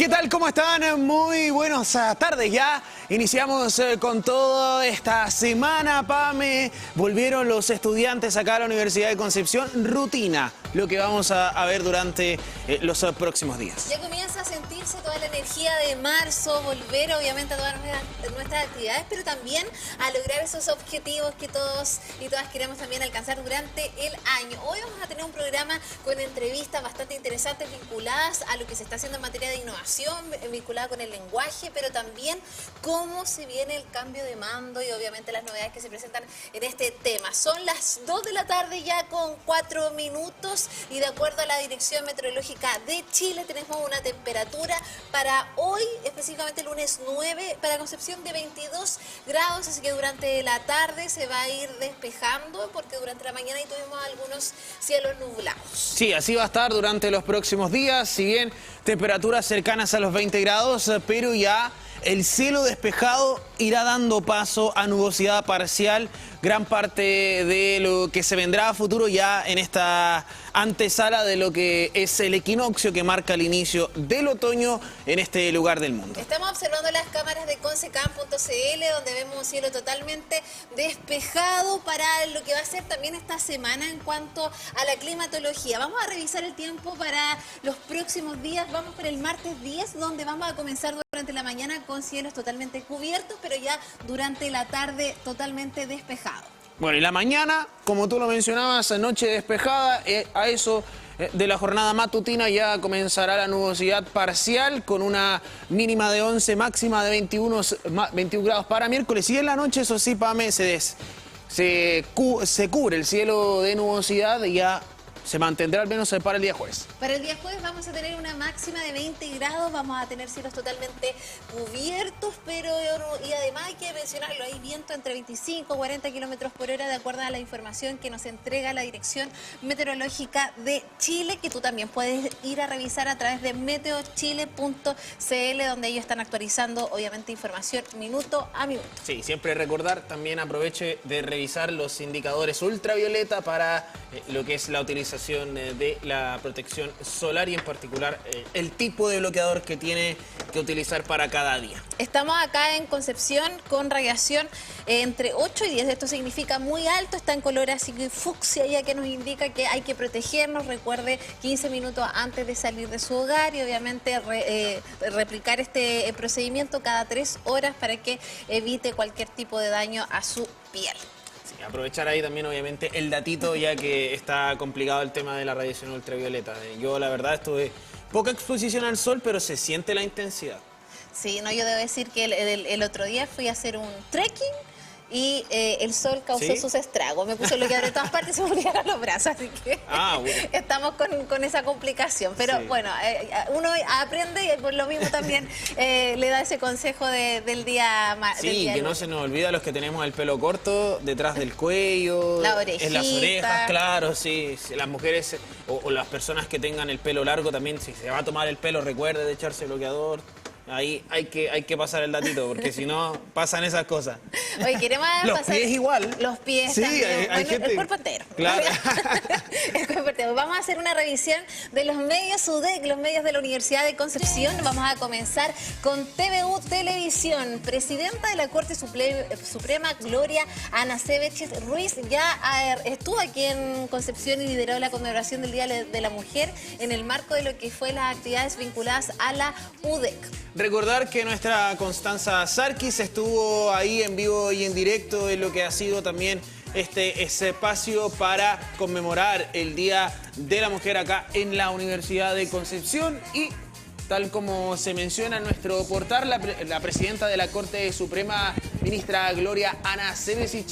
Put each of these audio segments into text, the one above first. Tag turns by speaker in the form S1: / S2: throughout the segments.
S1: ¿Qué tal? ¿Cómo están? Muy buenas tardes ya. Iniciamos con toda esta semana, Pame. Volvieron los estudiantes acá a la Universidad de Concepción. Rutina, lo que vamos a ver durante los próximos días.
S2: Ya comienza a sentirse toda la energía de marzo, volver obviamente a todas nuestras actividades, pero también a lograr esos objetivos que todos y todas queremos también alcanzar durante el año. Hoy vamos a tener un programa con entrevistas bastante interesantes vinculadas a lo que se está haciendo en materia de innovación, vinculada con el lenguaje, pero también cómo se viene el cambio de mando y obviamente las novedades que se presentan en este tema. Son las 2 de la tarde ya con 4 minutos y de acuerdo a la Dirección Meteorológica de Chile tenemos una temperatura para hoy, específicamente el lunes 9, para Concepción de 22 grados, así que durante la tarde se va a ir despejando porque durante la mañana ahí tuvimos algunos cielos nublados.
S1: Sí, así va a estar durante los próximos días, si bien temperaturas cercanas a los 20 grados, pero ya el cielo despejado irá dando paso a nubosidad parcial. Gran parte de lo que se vendrá a futuro ya en esta antesala de lo que es el equinoccio que marca el inicio del otoño en este lugar del mundo.
S2: Estamos observando las cámaras de consecam.cl donde vemos un cielo totalmente despejado para lo que va a ser también esta semana en cuanto a la climatología. Vamos a revisar el tiempo para los próximos días. Vamos por el martes 10, donde vamos a comenzar durante la mañana con cielos totalmente cubiertos, pero ya durante la tarde totalmente despejado.
S1: Bueno, y la mañana, como tú lo mencionabas, noche despejada, a eso de la jornada matutina ya comenzará la nubosidad parcial con una mínima de 11, máxima de 21 grados para miércoles. Y en la noche, eso sí, Pame, se cubre el cielo de nubosidad y ya se mantendrá al menos para el día jueves.
S2: Para el día jueves vamos a tener una máxima de 20 grados, vamos a tener cielos totalmente cubiertos, pero y además hay que mencionarlo, hay viento entre 25 y 40 kilómetros por hora de acuerdo a la información que nos entrega la Dirección Meteorológica de Chile, que tú también puedes ir a revisar a través de meteochile.cl, donde ellos están actualizando obviamente información minuto a minuto.
S1: Sí, siempre recordar, también aproveche de revisar los indicadores ultravioleta para lo que es la utilización de la protección solar y en particular el tipo de bloqueador que tiene que utilizar para cada día.
S2: Estamos acá en Concepción con radiación entre 8 y 10, esto significa muy alto, está en color así que fucsia, ya que nos indica que hay que protegernos. Recuerde 15 minutos antes de salir de su hogar y obviamente replicar este procedimiento cada 3 horas para que evite cualquier tipo de daño a su piel.
S1: Aprovechar ahí también obviamente el datito, ya que está complicado el tema de la radiación ultravioleta. Yo la verdad estuve poca exposición al sol, pero se siente la intensidad.
S2: Sí, no, yo debo decir que el otro día fui a hacer un trekking y el sol causó sus estragos. Me puso bloqueador de todas partes y se me olvidaron los brazos, así que bueno, estamos con esa complicación. Pero bueno, uno aprende y por lo mismo también le da ese consejo del día.
S1: Sí, que no se nos olvida los que tenemos el pelo corto, detrás del cuello, en las orejas, claro, sí. Las mujeres o las personas que tengan el pelo largo también, si se va a tomar el pelo, recuerde de echarse bloqueador. Ahí hay que pasar el datito, porque si no, pasan esas cosas.
S2: Oye, queremos
S1: los
S2: pasar...
S1: pies igual.
S2: Los pies
S1: sí,
S2: también.
S1: Hay gente...
S2: El cuerpo entero.
S1: Claro.
S2: El cuerpo entero. Vamos a hacer una revisión de los medios UDEC, los medios de la Universidad de Concepción. Vamos a comenzar con TVU Televisión. Presidenta de la Corte Suprema, Gloria Ana Sebetxit Ruiz, ya estuvo aquí en Concepción y lideró la conmemoración del Día de la Mujer en el marco de lo que fue las actividades vinculadas a la UDEC.
S1: Recordar que nuestra Constanza Sarkis estuvo ahí en vivo y en directo en lo que ha sido también este espacio para conmemorar el Día de la Mujer acá en la Universidad de Concepción y tal como se menciona en nuestro portal, la presidenta de la Corte Suprema, ministra Gloria Ana Sebetxit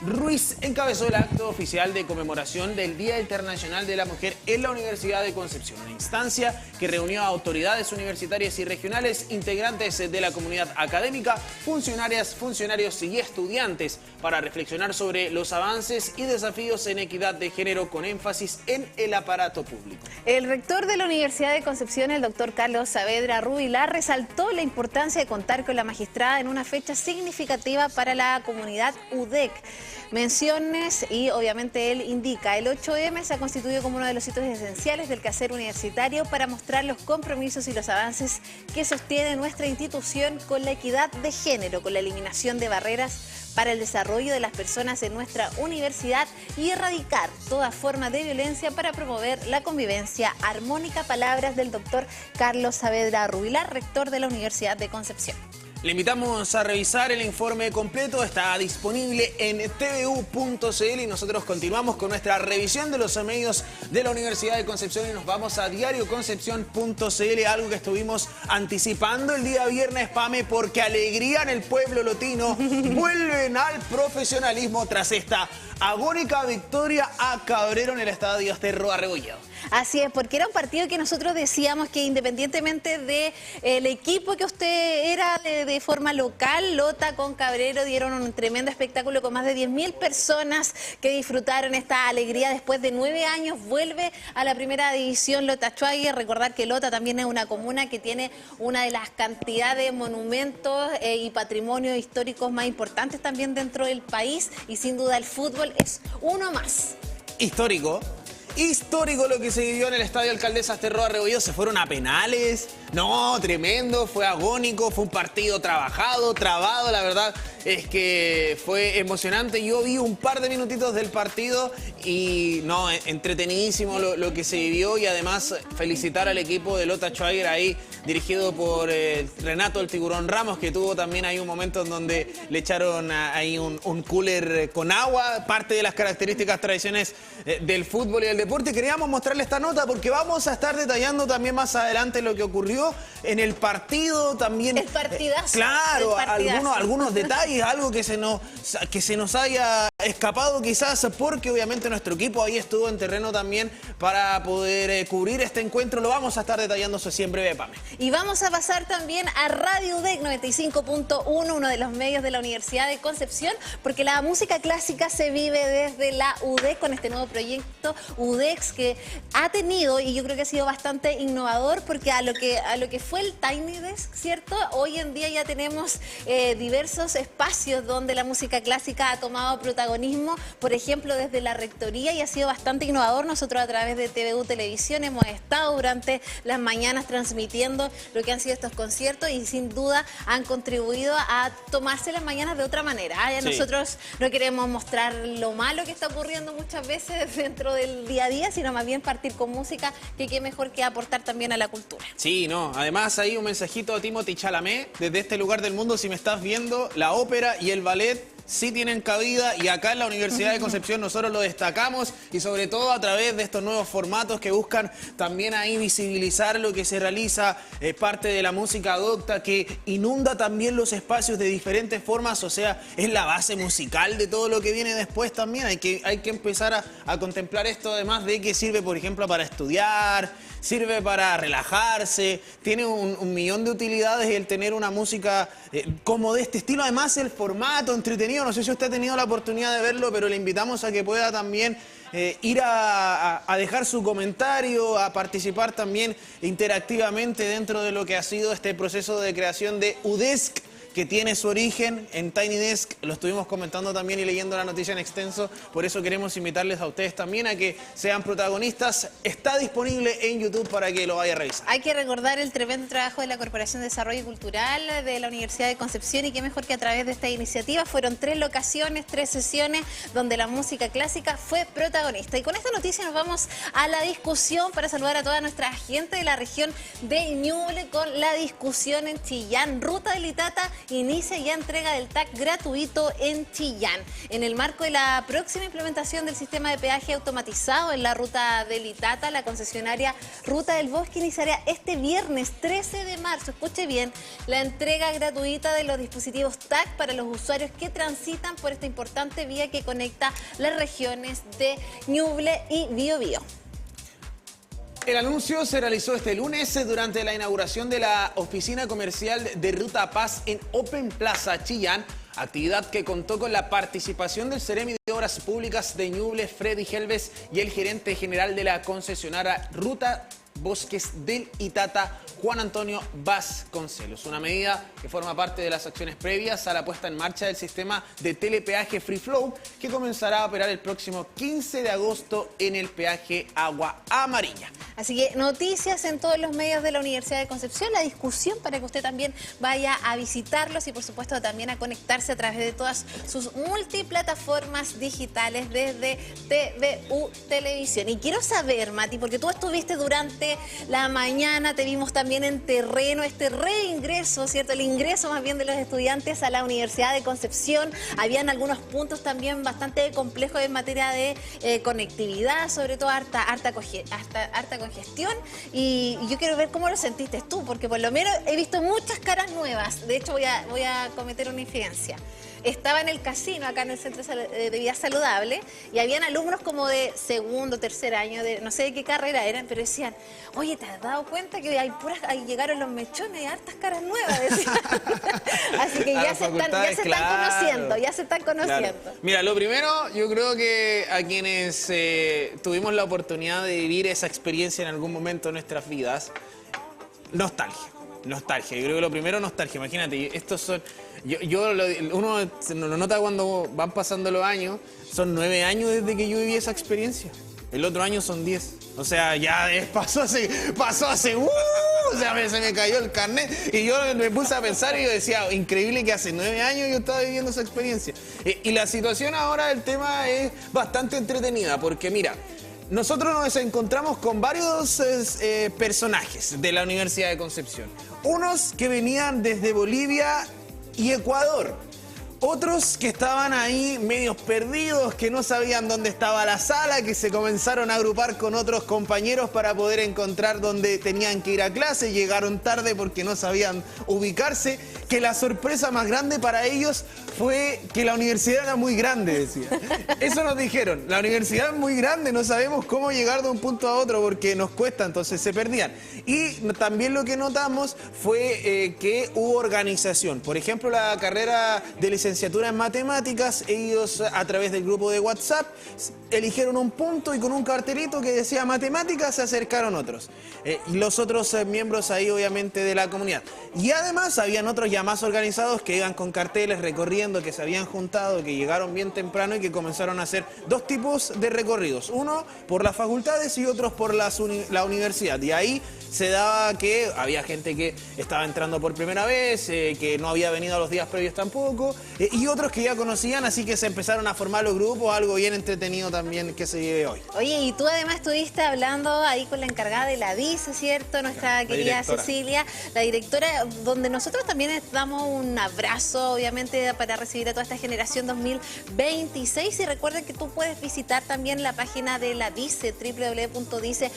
S1: Ruiz, encabezó el acto oficial de conmemoración del Día Internacional de la Mujer en la Universidad de Concepción, una instancia que reunió a autoridades universitarias y regionales, integrantes de la comunidad académica, funcionarias, funcionarios y estudiantes para reflexionar sobre los avances y desafíos en equidad de género con énfasis en el aparato público.
S2: El rector de la Universidad de Concepción, el doctor Carlos Saavedra Rubilar, resaltó la importancia de contar con la magistrada en una fecha significativa para la comunidad UDEC. menciones y obviamente él indica, el 8M se ha constituido como uno de los hitos esenciales del quehacer universitario para mostrar los compromisos y los avances que sostiene nuestra institución con la equidad de género, con la eliminación de barreras para el desarrollo de las personas en nuestra universidad y erradicar toda forma de violencia para promover la convivencia armónica. Palabras del doctor Carlos Saavedra Rubilar, rector de la Universidad de Concepción.
S1: Le invitamos a revisar el informe completo, está disponible en tvu.cl y nosotros continuamos con nuestra revisión de los medios de la Universidad de Concepción y nos vamos a diarioconcepción.cl, algo que estuvimos anticipando el día viernes, Pame, porque alegría en el pueblo lotino, vuelven al profesionalismo tras esta agónica victoria a Cabrero en el estadio Asterro Arrebollado.
S2: Así es, porque era un partido que nosotros decíamos que independientemente del equipo que usted era de forma local, Lota con Cabrero dieron un tremendo espectáculo con más de 10.000 personas que disfrutaron esta alegría. Después de 9 años vuelve a la primera división Lota Schwager. Recordar que Lota también es una comuna que tiene una de las cantidades de monumentos y patrimonios históricos más importantes también dentro del país y sin duda el fútbol es uno más.
S1: Histórico lo que se vivió en el Estadio Alcaldesa Asterro Arrebollado. Se fueron a penales. No, tremendo, fue agónico, fue un partido trabajado, trabado, la verdad es que fue emocionante. Yo vi un par de minutitos del partido y no, entretenidísimo lo que se vivió y además felicitar al equipo de Lota Schwager ahí, dirigido por Renato el Tiburón Ramos, que tuvo también ahí un momento en donde le echaron ahí un cooler con agua, parte de las características, tradiciones del fútbol y del deporte. Queríamos mostrarle esta nota porque vamos a estar detallando también más adelante lo que ocurrió en el partido también.
S2: El partidazo.
S1: Claro,
S2: el partidazo.
S1: algunos detalles, algo que se nos haya escapado quizás, porque obviamente nuestro equipo ahí estuvo en terreno también para poder cubrir este encuentro. Lo vamos a estar detallando así en breve, Pame.
S2: Y vamos a pasar también a Radio UDEC 95.1, uno de los medios de la Universidad de Concepción, porque la música clásica se vive desde la UDEC con este nuevo proyecto UDEX que ha tenido, y yo creo que ha sido bastante innovador, porque a lo que fue el Tiny Desk, ¿cierto? Hoy en día ya tenemos diversos espacios donde la música clásica ha tomado protagonismo, por ejemplo, desde la rectoría, y ha sido bastante innovador. Nosotros a través de TVU Televisión hemos estado durante las mañanas transmitiendo lo que han sido estos conciertos y sin duda han contribuido a tomarse las mañanas de otra manera. Sí. Nosotros no queremos mostrar lo malo que está ocurriendo muchas veces dentro del día a día, sino más bien partir con música, que qué mejor que aportar también a la cultura.
S1: Sí, no, además hay un mensajito a Timothy Chalamet, desde este lugar del mundo, si me estás viendo, la ópera y el ballet sí tienen cabida y acá en la Universidad de Concepción nosotros lo destacamos y sobre todo a través de estos nuevos formatos que buscan también ahí visibilizar lo que se realiza, parte de la música docta que inunda también los espacios de diferentes formas, o sea, es la base musical de todo lo que viene después también. Hay que empezar a contemplar esto, además de que sirve, por ejemplo, para estudiar, sirve para relajarse, tiene un millón de utilidades el tener una música como de este estilo, además el formato entretenido. No sé si usted ha tenido la oportunidad de verlo, pero le invitamos a que pueda también ir a dejar su comentario, a participar también interactivamente dentro de lo que ha sido este proceso de creación de UDESC, que tiene su origen en Tiny Desk. Lo estuvimos comentando también y leyendo la noticia en extenso, por eso queremos invitarles a ustedes también a que sean protagonistas. Está disponible en YouTube para que lo vaya a revisar.
S2: Hay que recordar el tremendo trabajo de la Corporación de Desarrollo Cultural de la Universidad de Concepción, y qué mejor que a través de esta iniciativa. Fueron 3 locaciones, 3 sesiones donde la música clásica fue protagonista. Y con esta noticia nos vamos a la discusión para saludar a toda nuestra gente de la región de Ñuble con la discusión en Chillán. Ruta del Itata inicia ya entrega del TAC gratuito en Chillán. En el marco de la próxima implementación del sistema de peaje automatizado en la ruta del Itata, la concesionaria Ruta del Bosque iniciará este viernes 13 de marzo, escuche bien, la entrega gratuita de los dispositivos TAC para los usuarios que transitan por esta importante vía que conecta las regiones de Ñuble y Biobío.
S1: El anuncio se realizó este lunes durante la inauguración de la oficina comercial de Ruta Paz en Open Plaza Chillán, actividad que contó con la participación del Seremi de Obras Públicas de Ñuble, Freddy Helves, y el gerente general de la concesionaria Ruta Bosques del Itata Juan Antonio Vasconcelos. Una medida que forma parte de las acciones previas a la puesta en marcha del sistema de telepeaje Free Flow, que comenzará a operar el próximo 15 de agosto en el peaje Agua Amarilla.
S2: Así que noticias en todos los medios de la Universidad de Concepción, la discusión para que usted también vaya a visitarlos y por supuesto también a conectarse a través de todas sus multiplataformas digitales desde TVU Televisión. Y quiero saber, Mati, porque tú estuviste durante la mañana, te vimos también en terreno, este reingreso, ¿cierto? El ingreso más bien de los estudiantes a la Universidad de Concepción. Habían algunos puntos también bastante complejos en materia de conectividad, sobre todo harta congestión, y yo quiero ver cómo lo sentiste tú, porque por lo menos he visto muchas caras nuevas. De hecho voy a cometer una infidencia. Estaba en el casino, acá en el Centro de Vida Saludable, y habían alumnos como de segundo, tercer año, de no sé de qué carrera eran, pero decían, oye, ¿te has dado cuenta que ahí llegaron los mechones y hartas caras nuevas? Decían. Así que ya se están conociendo.
S1: Claro. Mira, lo primero, yo creo que a quienes tuvimos la oportunidad de vivir esa experiencia en algún momento de nuestras vidas, nostalgia. Yo creo que lo primero, nostalgia. Imagínate, estos son... uno lo nota cuando van pasando los años. Son 9 años desde que yo viví esa experiencia. El otro año son 10. O sea, ya pasó hace... O sea, se me cayó el carnet. Y yo me puse a pensar y yo decía, increíble que hace 9 años yo estaba viviendo esa experiencia. Y la situación ahora del tema es bastante entretenida. Porque mira, nosotros nos encontramos con varios personajes de la Universidad de Concepción. Unos que venían desde Bolivia y Ecuador. Otros que estaban ahí medios perdidos, que no sabían dónde estaba la sala, que se comenzaron a agrupar con otros compañeros para poder encontrar dónde tenían que ir a clase. Llegaron tarde porque no sabían ubicarse. Que la sorpresa más grande para ellos fue que la universidad era muy grande, decía. Eso nos dijeron, la universidad es muy grande, no sabemos cómo llegar de un punto a otro porque nos cuesta, entonces se perdían. Y también lo que notamos fue que hubo organización. Por ejemplo, la carrera de licenciatura en matemáticas, ellos a través del grupo de WhatsApp eligieron un punto y con un cartelito que decía matemáticas se acercaron otros. Y los otros miembros ahí obviamente de la comunidad. Y además habían otros ya más organizados que iban con carteles recorriendo, que se habían juntado, que llegaron bien temprano y que comenzaron a hacer 2 tipos de recorridos. Uno por las facultades y otros por la universidad. Y ahí se daba que había gente que estaba entrando por primera vez, que no había venido a los días previos tampoco, y otros que ya conocían, así que se empezaron a formar los grupos, algo bien entretenido también que se vive hoy.
S2: Oye, y tú además estuviste hablando ahí con la encargada de la DICE, ¿cierto? Nuestra querida Cecilia, la directora, donde nosotros también damos un abrazo, obviamente, para recibir a toda esta generación 2026. Y recuerden que tú puedes visitar también la página de la DICE, www.dice.cl,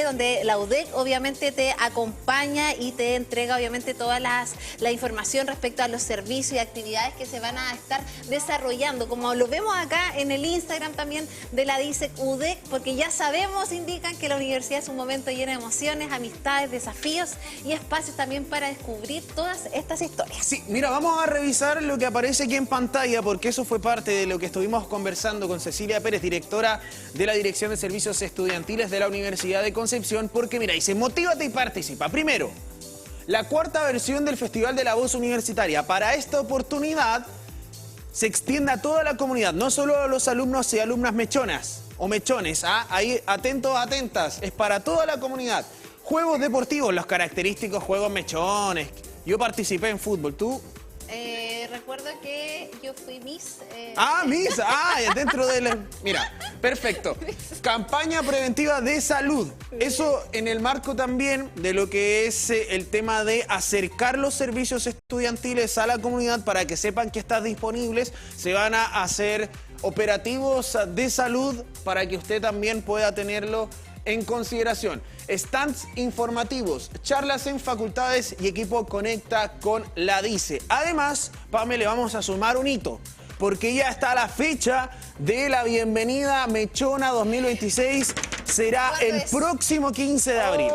S2: donde la UDEC obviamente te acompaña y te entrega obviamente toda la información respecto a los servicios y actividades que se van a estar desarrollando, como lo vemos acá en el Instagram también de la DICE UDEC, porque ya sabemos, indican que la universidad es un momento lleno de emociones, amistades, desafíos y espacios también para descubrir todas estas historias.
S1: Sí, mira, vamos a revisar lo que aparece aquí en pantalla, porque eso fue parte de lo que estuvimos conversando con Cecilia Pérez, directora de la Dirección de Servicios Estudiantiles de la Universidad de Concepción, porque mira, dice, motívate y participa. Primero, la 4ª versión del Festival de la Voz Universitaria. Para esta oportunidad se extiende a toda la comunidad, no solo a los alumnos y alumnas mechonas o mechones. Ahí, atentos, atentas, es para toda la comunidad. Juegos deportivos, los característicos juegos mechones. Yo participé en fútbol, ¿tú?
S2: Recuerdo que yo fui Miss.
S1: Miss. Dentro de Mira, perfecto. Campaña preventiva de salud. Eso en el marco también de lo que es el tema de acercar los servicios estudiantiles a la comunidad para que sepan que están disponibles. Se van a hacer operativos de salud para que usted también pueda tenerlo en consideración. Stands informativos, charlas en facultades y equipo conecta con la DICE. Además, Pame, le vamos a sumar un hito, porque ya está la fecha de la bienvenida Mechona 2026. Será el próximo 15 de abril.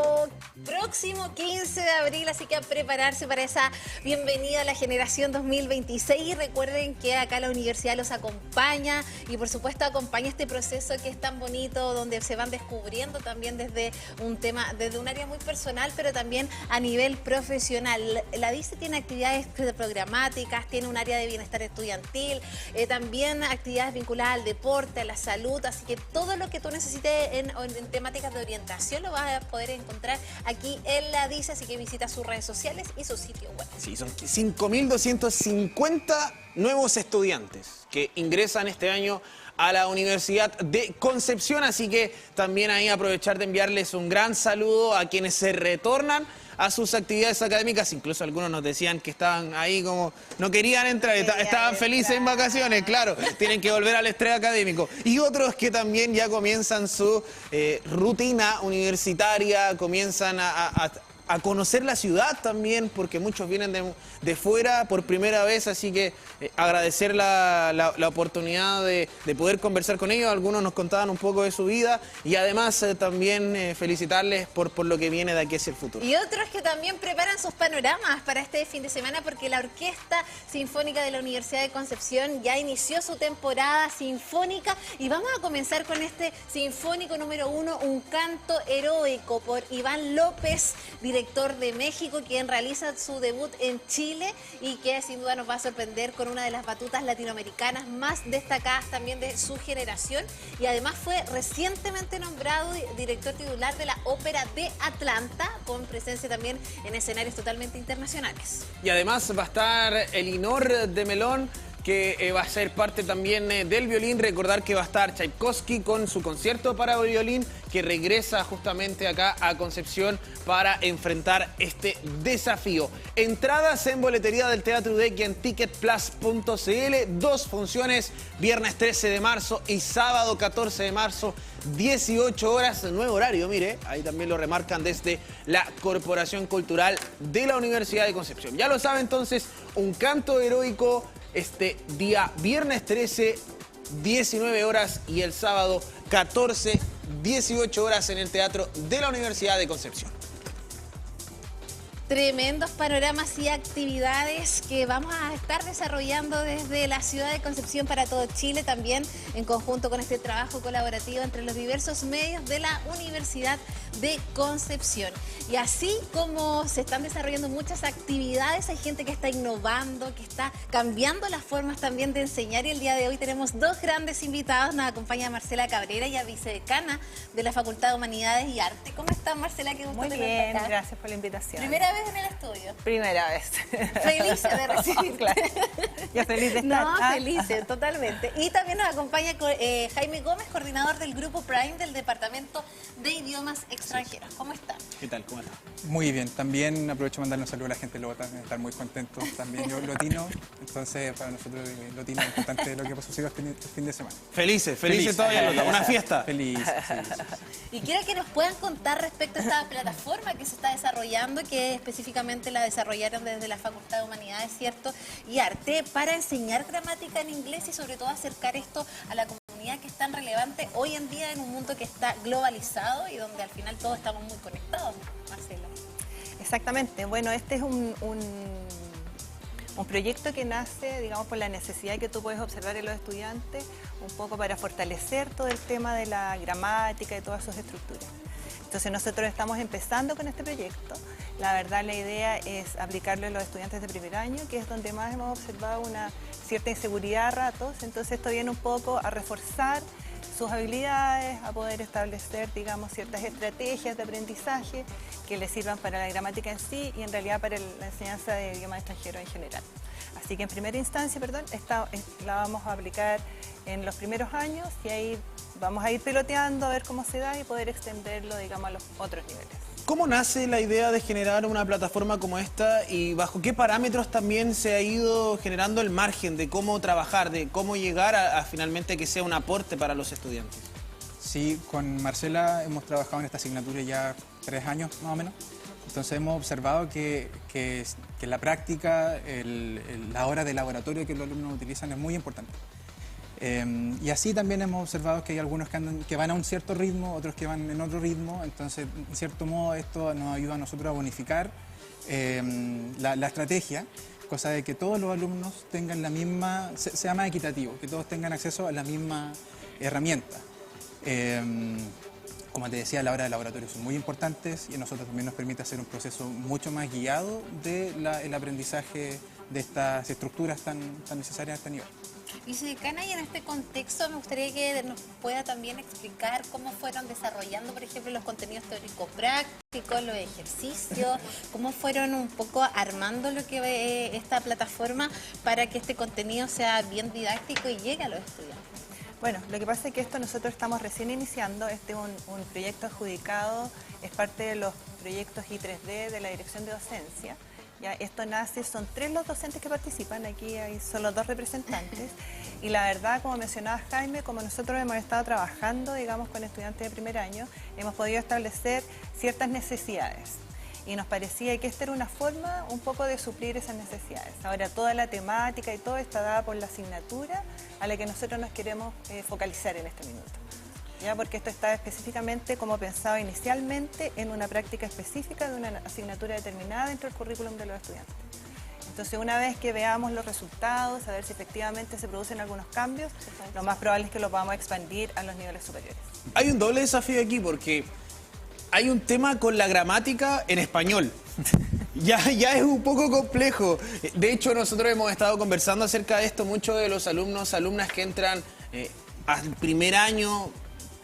S2: próximo 15 de abril, así que a prepararse para esa bienvenida a la generación 2026. Y recuerden que acá la universidad los acompaña y por supuesto acompaña este proceso que es tan bonito, donde se van descubriendo también desde un tema, desde un área muy personal, pero también a nivel profesional. La DICE tiene actividades programáticas, tiene un área de bienestar estudiantil, también actividades vinculadas al deporte, a la salud, así que todo lo que tú necesites en temáticas de orientación lo vas a poder encontrar aquí en la DICE, así que visita sus redes sociales y su sitio web.
S1: Sí, son 5.250 nuevos estudiantes que ingresan este año a la Universidad de Concepción, así que también ahí aprovechar de enviarles un gran saludo a quienes se retornan a sus actividades académicas. Incluso algunos nos decían que estaban ahí como no querían entrar, estaban felices en vacaciones, claro, tienen que volver al estrés académico. Y otros que también ya comienzan su rutina universitaria, comienzan a conocer la ciudad también, porque muchos vienen de fuera por primera vez, así que agradecer la oportunidad de poder conversar con ellos. Algunos nos contaban un poco de su vida y además también felicitarles por lo que viene de aquí hacia el futuro.
S2: Y otros que también preparan sus panoramas para este fin de semana, porque la Orquesta Sinfónica de la Universidad de Concepción ya inició su temporada sinfónica y vamos a comenzar con este sinfónico número 1, Un canto heroico, por Iván López, director de México, quien realiza su debut en Chile y que sin duda nos va a sorprender con una de las batutas latinoamericanas más destacadas también de su generación, y además fue recientemente nombrado director titular de la Ópera de Atlanta, con presencia también en escenarios totalmente internacionales.
S1: Y además va a estar Elinor de Melón, que va a ser parte también del violín. Recordar que va a estar Tchaikovsky con su concierto para violín, que regresa justamente acá a Concepción para enfrentar este desafío. Entradas en boletería del Teatro UDEC y en ticketplus.cl. 2 funciones, viernes 13 de marzo y sábado 14 de marzo, 18 horas, nuevo horario, mire, ahí también lo remarcan desde la Corporación Cultural de la Universidad de Concepción. Ya lo sabe entonces, Un canto heroico este día viernes 13, 19 horas y el sábado 14, 18 horas en el Teatro de la Universidad de Concepción.
S2: Tremendos panoramas y actividades que vamos a estar desarrollando desde la ciudad de Concepción para todo Chile, también en conjunto con este trabajo colaborativo entre los diversos medios de la Universidad de Concepción. Y así como se están desarrollando muchas actividades, hay gente que está innovando, que está cambiando las formas también de enseñar, y el día de hoy tenemos 2 grandes invitados. Nos acompaña Marcela Cabrera, ella vicedecana de la Facultad de Humanidades y Arte. ¿Cómo estás, Marcela? Qué gusto tenerte acá.
S3: Muy bien, gracias por la invitación.
S2: ¿Primera vez en el estudio?
S3: Primera vez.
S2: Feliz de recibirte.
S3: Claro. Ya feliz de estar.
S2: No, felices, totalmente. Y también nos acompaña Jaime Gómez, coordinador del Grupo Prime del Departamento de Idiomas Extranjeros. ¿Cómo están?
S1: ¿Qué tal? ¿Cómo está?
S4: Muy bien, también aprovecho de mandarle un saludo a la gente de Lota, estar muy contentos también. Yo lotino, entonces para nosotros lotino es importante lo que pasó este fin de semana.
S1: Felices todavía, Lota, una fiesta.
S4: Feliz, sí.
S2: Y quiero que nos puedan contar respecto a esta plataforma que se está desarrollando, que específicamente la desarrollaron desde la Facultad de Humanidades, ¿cierto? Y Arte, para enseñar gramática en inglés y sobre todo acercar esto a la comunidad, que es tan relevante hoy en día en un mundo que está globalizado y donde al final todos estamos muy conectados, Marcelo.
S3: Exactamente. Bueno, este es un proyecto que nace, digamos, por la necesidad que tú puedes observar en los estudiantes, un poco para fortalecer todo el tema de la gramática y todas sus estructuras. Entonces nosotros estamos empezando con este proyecto. La verdad, la idea es aplicarlo a los estudiantes de primer año, que es donde más hemos observado una cierta inseguridad a ratos. Entonces esto viene un poco a reforzar sus habilidades, a poder establecer, digamos, ciertas estrategias de aprendizaje que les sirvan para la gramática en sí y en realidad para la enseñanza de idiomas extranjeros en general. Así que en primera instancia, la vamos a aplicar en los primeros años y ahí vamos a ir piloteando a ver cómo se da y poder extenderlo, digamos, a los otros niveles.
S1: ¿Cómo nace la idea de generar una plataforma como esta y bajo qué parámetros también se ha ido generando el margen de cómo trabajar, de cómo llegar a finalmente que sea un aporte para los estudiantes?
S4: Sí, con Marcela hemos trabajado en esta asignatura ya 3 años más o menos. Entonces hemos observado que la práctica, la hora de laboratorio que los alumnos utilizan es muy importante. Y así también hemos observado que hay algunos que van a un cierto ritmo, otros que van en otro ritmo, entonces en cierto modo esto nos ayuda a nosotros a bonificar la estrategia, cosa de que todos los alumnos tengan la misma, sea más equitativo, que todos tengan acceso a la misma herramienta. Como te decía, la hora de laboratorio son muy importantes y a nosotros también nos permite hacer un proceso mucho más guiado del aprendizaje de estas estructuras tan necesarias a este nivel.
S2: Vicedecana, y en este contexto me gustaría que nos pueda también explicar cómo fueron desarrollando, por ejemplo, los contenidos teórico-prácticos, los ejercicios, cómo fueron un poco armando lo que esta plataforma para que este contenido sea bien didáctico y llegue a los estudiantes.
S3: Bueno, lo que pasa es que esto nosotros estamos recién iniciando, este es un proyecto adjudicado, es parte de los proyectos I3D de la Dirección de Docencia. Ya, esto nace, son 3 los docentes que participan, aquí hay solo 2 representantes, y la verdad, como mencionaba Jaime, como nosotros hemos estado trabajando, digamos, con estudiantes de primer año, hemos podido establecer ciertas necesidades. Y nos parecía que esta era una forma un poco de suplir esas necesidades. Ahora, toda la temática y todo está dada por la asignatura a la que nosotros nos queremos focalizar en este minuto. ¿Ya? Porque esto está específicamente como pensado inicialmente en una práctica específica de una asignatura determinada dentro del currículum de los estudiantes. Entonces, una vez que veamos los resultados, a ver si efectivamente se producen algunos cambios, lo más probable es que los vamos a expandir a los niveles superiores.
S1: Hay un doble desafío aquí porque hay un tema con la gramática en español. Ya es un poco complejo. De hecho, nosotros hemos estado conversando acerca de esto, muchos de los alumnos, alumnas que entran al primer año.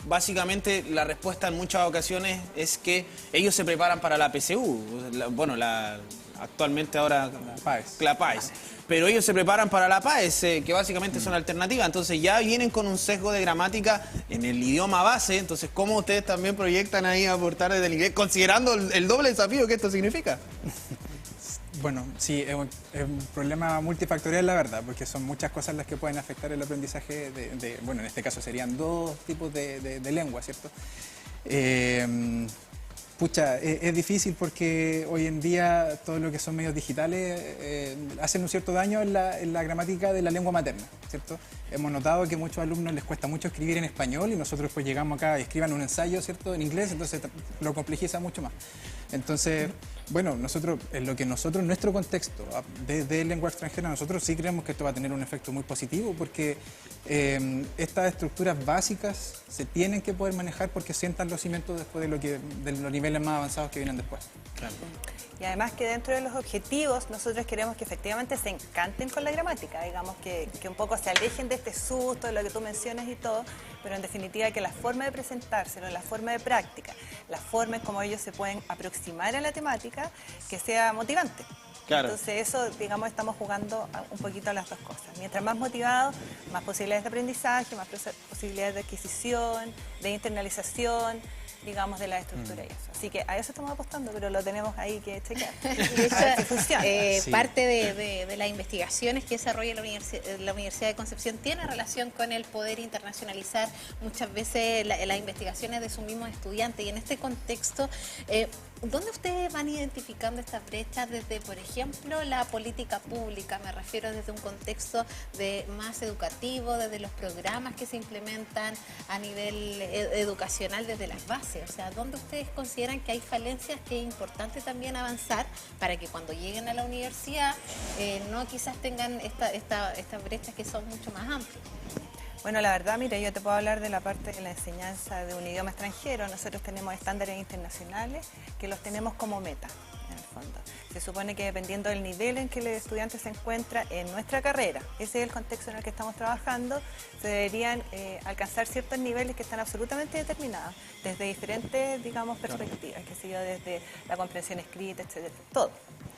S1: Básicamente la respuesta en muchas ocasiones es que ellos se preparan para la PSU, actualmente ahora la PAES. Pero ellos se preparan para la PAES, que básicamente son alternativas, entonces ya vienen con un sesgo de gramática en el idioma base, entonces ¿cómo ustedes también proyectan ahí aportar desde el inglés, considerando el doble desafío que esto significa?
S4: Bueno, sí, es un problema multifactorial, la verdad, porque son muchas cosas las que pueden afectar el aprendizaje bueno, en este caso serían 2 tipos de lengua, ¿cierto? Es difícil porque hoy en día todo lo que son medios digitales hacen un cierto daño en la gramática de la lengua materna, ¿cierto? Hemos notado que a muchos alumnos les cuesta mucho escribir en español y nosotros pues llegamos acá y escriban un ensayo, ¿cierto?, en inglés, entonces lo complejiza mucho más. Entonces, bueno, en nuestro contexto de lengua extranjera, nosotros sí creemos que esto va a tener un efecto muy positivo porque estas estructuras básicas se tienen que poder manejar porque sientan los cimientos después de los niveles más avanzados que vienen después.
S1: Claro.
S3: Y además que dentro de los objetivos nosotros queremos que efectivamente se encanten con la gramática, digamos que un poco se alejen de este susto, de lo que tú mencionas y todo, pero en definitiva que la forma de presentárselo, la forma de práctica, la forma en cómo ellos se pueden aproximar a la temática, que sea motivante. Claro. Entonces eso, digamos, estamos jugando un poquito a las 2 cosas. Mientras más motivados, más posibilidades de aprendizaje, más posibilidades de adquisición, de internalización, digamos, de la estructura y eso. Así que a eso estamos apostando, pero lo tenemos ahí que chequear.
S2: Parte de las investigaciones que desarrolla la Universidad de Concepción tiene relación con el poder internacionalizar muchas veces las investigaciones de sus mismos estudiantes. Y en este contexto, ¿dónde ustedes van identificando estas brechas desde, por ejemplo, la política pública? Me refiero desde un contexto más educativo, desde los programas que se implementan a nivel educacional desde las bases. O sea, ¿dónde ustedes consideran que hay falencias que es importante también avanzar para que cuando lleguen a la universidad no quizás tengan estas brechas que son mucho más amplias?
S3: Bueno, la verdad, mira, yo te puedo hablar de la parte de la enseñanza de un idioma extranjero. Nosotros tenemos estándares internacionales que los tenemos como meta, en el fondo. Se supone que dependiendo del nivel en que el estudiante se encuentra en nuestra carrera, ese es el contexto en el que estamos trabajando, se deberían alcanzar ciertos niveles que están absolutamente determinados, desde diferentes, digamos, perspectivas, que sea desde la comprensión escrita, etcétera,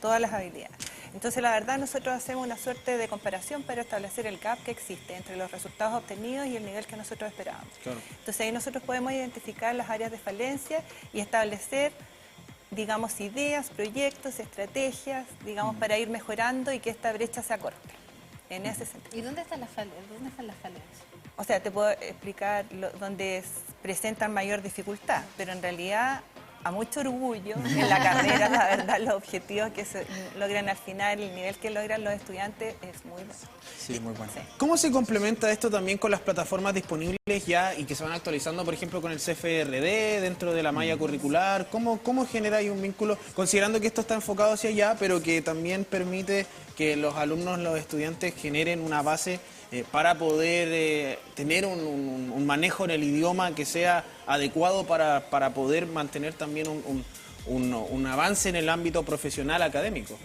S3: todas las habilidades. Entonces, la verdad, nosotros hacemos una suerte de comparación para establecer el gap que existe entre los resultados obtenidos y el nivel que nosotros esperábamos. Claro. Entonces, ahí nosotros podemos identificar las áreas de falencia y establecer, digamos, ideas, proyectos, estrategias, digamos, para ir mejorando y que esta brecha se acorte, en ese sentido.
S2: ¿Y dónde están las falencias?
S3: O sea, te puedo explicar dónde presentan mayor dificultad, pero en realidad a mucho orgullo en la carrera, la verdad, los objetivos que se logran al final, el nivel que logran los estudiantes es muy bueno.
S4: Sí, muy bueno.
S3: Sí.
S1: ¿Cómo se complementa esto también con las plataformas disponibles ya y que se van actualizando, por ejemplo, con el CFRD dentro de la malla curricular? ¿Cómo genera ahí un vínculo, considerando que esto está enfocado hacia allá, pero que también permite que los alumnos, los estudiantes generen una base para poder tener un manejo en el idioma que sea adecuado para poder mantener también un avance en el ámbito profesional académico?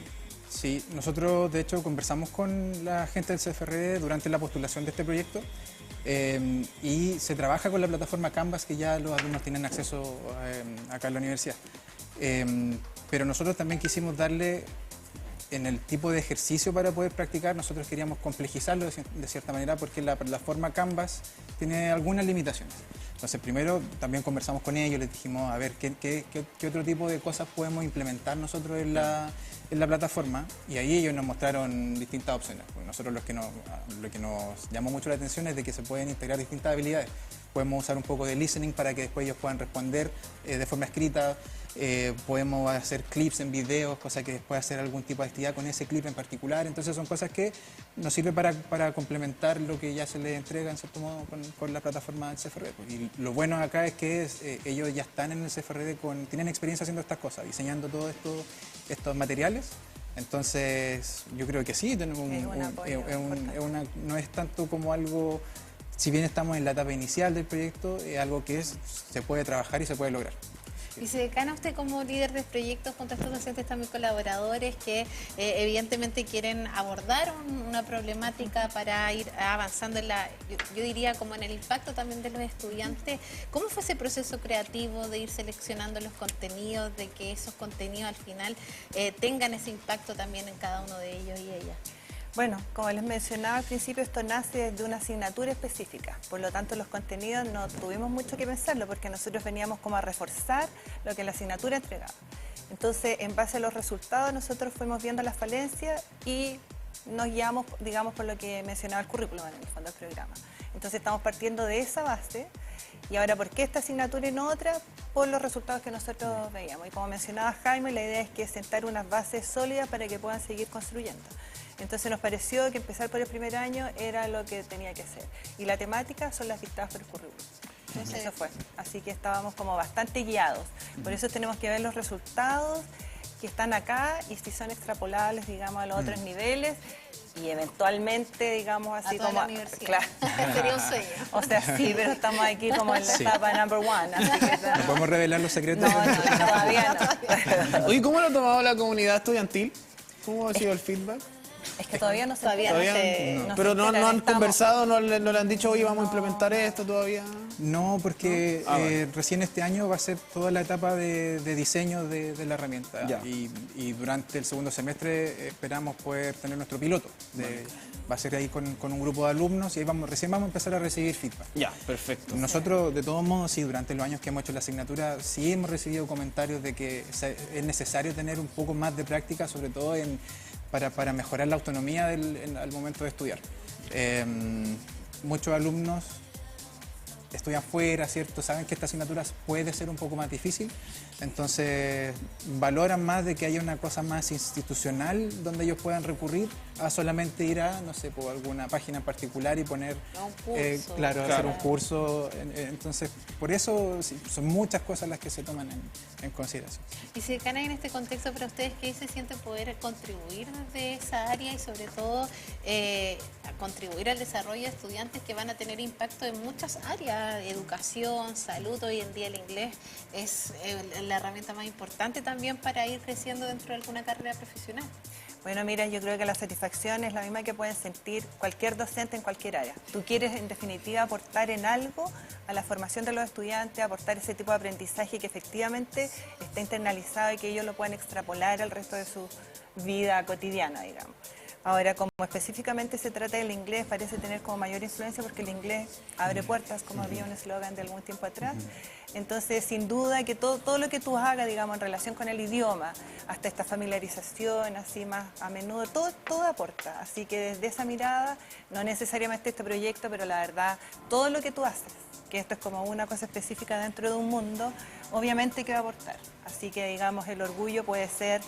S4: Sí, nosotros de hecho conversamos con la gente del CFRD durante la postulación de este proyecto y se trabaja con la plataforma Canvas que ya los alumnos tienen acceso acá en la universidad. Pero nosotros también quisimos darle, en el tipo de ejercicio para poder practicar, nosotros queríamos complejizarlo de cierta manera porque la plataforma Canvas tiene algunas limitaciones. Entonces primero también conversamos con ellos, les dijimos a ver qué otro tipo de cosas podemos implementar nosotros en la plataforma y ahí ellos nos mostraron distintas opciones. Pues nosotros lo que nos llamó mucho la atención es de que se pueden integrar distintas habilidades. Podemos usar un poco de listening para que después ellos puedan responder de forma escrita. Podemos hacer clips en videos, cosa que después hacer algún tipo de actividad con ese clip en particular. Entonces son cosas que nos sirven para complementar lo que ya se les entrega en cierto modo con la plataforma del CFRD. Y lo bueno acá es que ellos ya están en el CFRD, tienen experiencia haciendo estas cosas, diseñando todos estos materiales. Entonces yo creo que sí, tenemos no es tanto como algo, si bien estamos en la etapa inicial del proyecto, es algo que se puede trabajar y se puede lograr.
S2: Y se decana usted como líder de proyectos junto a estos docentes también colaboradores que evidentemente quieren abordar una problemática para ir avanzando en yo diría como en el impacto también de los estudiantes. ¿Cómo fue ese proceso creativo de ir seleccionando los contenidos, de que esos contenidos al final tengan ese impacto también en cada uno de ellos y ellas?
S3: Bueno, como les mencionaba al principio, esto nace de una asignatura específica. Por lo tanto, los contenidos no tuvimos mucho que pensarlo porque nosotros veníamos como a reforzar lo que la asignatura entregaba. Entonces, en base a los resultados, nosotros fuimos viendo las falencias y nos guiamos, digamos, por lo que mencionaba el currículum en el fondo del programa. Entonces, estamos partiendo de esa base. Y ahora, ¿por qué esta asignatura y no otra? Por los resultados que nosotros veíamos. Y como mencionaba Jaime, la idea es que sentar unas bases sólidas para que puedan seguir construyendo. Entonces nos pareció que empezar por el primer año era lo que tenía que hacer. Y la temática son las dictadas por el currículum. Entonces eso fue. Así que estábamos como bastante guiados. Por eso tenemos que ver los resultados que están acá y si son extrapolables, digamos, a los otros niveles y eventualmente, digamos, así
S2: a toda
S3: como...
S2: la universidad.
S3: Claro.
S2: Sería un sueño.
S3: O sea, sí, pero estamos aquí como en la etapa number one. Así que
S4: ¿No podemos revelar los secretos?
S3: no, todavía no.
S1: Oye, ¿cómo lo ha tomado la comunidad estudiantil? ¿Cómo ha sido el feedback?
S3: Es que todavía no se
S2: Todavía
S3: entera.
S2: no.
S1: Pero no han
S3: Estamos-
S1: conversado, no le han dicho, oye, vamos a implementar esto todavía.
S4: No, porque
S1: Vale.
S4: recién este año va a ser toda la etapa de diseño de la herramienta.
S1: Ya.
S4: Y durante el segundo semestre esperamos poder tener nuestro piloto. Va a ser ahí con un grupo de alumnos y ahí recién vamos a empezar a recibir feedback.
S1: Ya, perfecto.
S4: Nosotros, de todos modos, sí, durante los años que hemos hecho la asignatura, sí hemos recibido comentarios de que es necesario tener un poco más de práctica, sobre todo para mejorar la autonomía al momento de estudiar. Muchos alumnos estudian fuera, ¿cierto? Saben que esta asignatura puede ser un poco más difícil, entonces valoran más de que haya una cosa más institucional donde ellos puedan recurrir a solamente ir a, no sé, por alguna página en particular y poner,
S2: A un curso.
S4: hacer un curso. Entonces, por eso sí, son muchas cosas las que se toman en consideración.
S2: Y si decana en este contexto para ustedes, ¿qué se siente poder contribuir desde esa área y sobre todo a contribuir al desarrollo de estudiantes que van a tener impacto en muchas áreas? Educación, salud, hoy en día el inglés es la herramienta más importante también para ir creciendo dentro de alguna carrera profesional.
S3: Bueno, mira, yo creo que la satisfacción es la misma que pueden sentir cualquier docente en cualquier área. Tú quieres, en definitiva, aportar en algo a la formación de los estudiantes, aportar ese tipo de aprendizaje que efectivamente está internalizado y que ellos lo puedan extrapolar al resto de su vida cotidiana, digamos. Ahora, como específicamente se trata del inglés, parece tener como mayor influencia porque el inglés abre puertas, como había un eslogan de algún tiempo atrás. Entonces, sin duda que todo lo que tú hagas, digamos, en relación con el idioma, hasta esta familiarización, así más a menudo, todo aporta. Así que desde esa mirada, no necesariamente este proyecto, pero la verdad, todo lo que tú haces, que esto es como una cosa específica dentro de un mundo, obviamente que va a aportar. Así que, digamos, el orgullo puede ser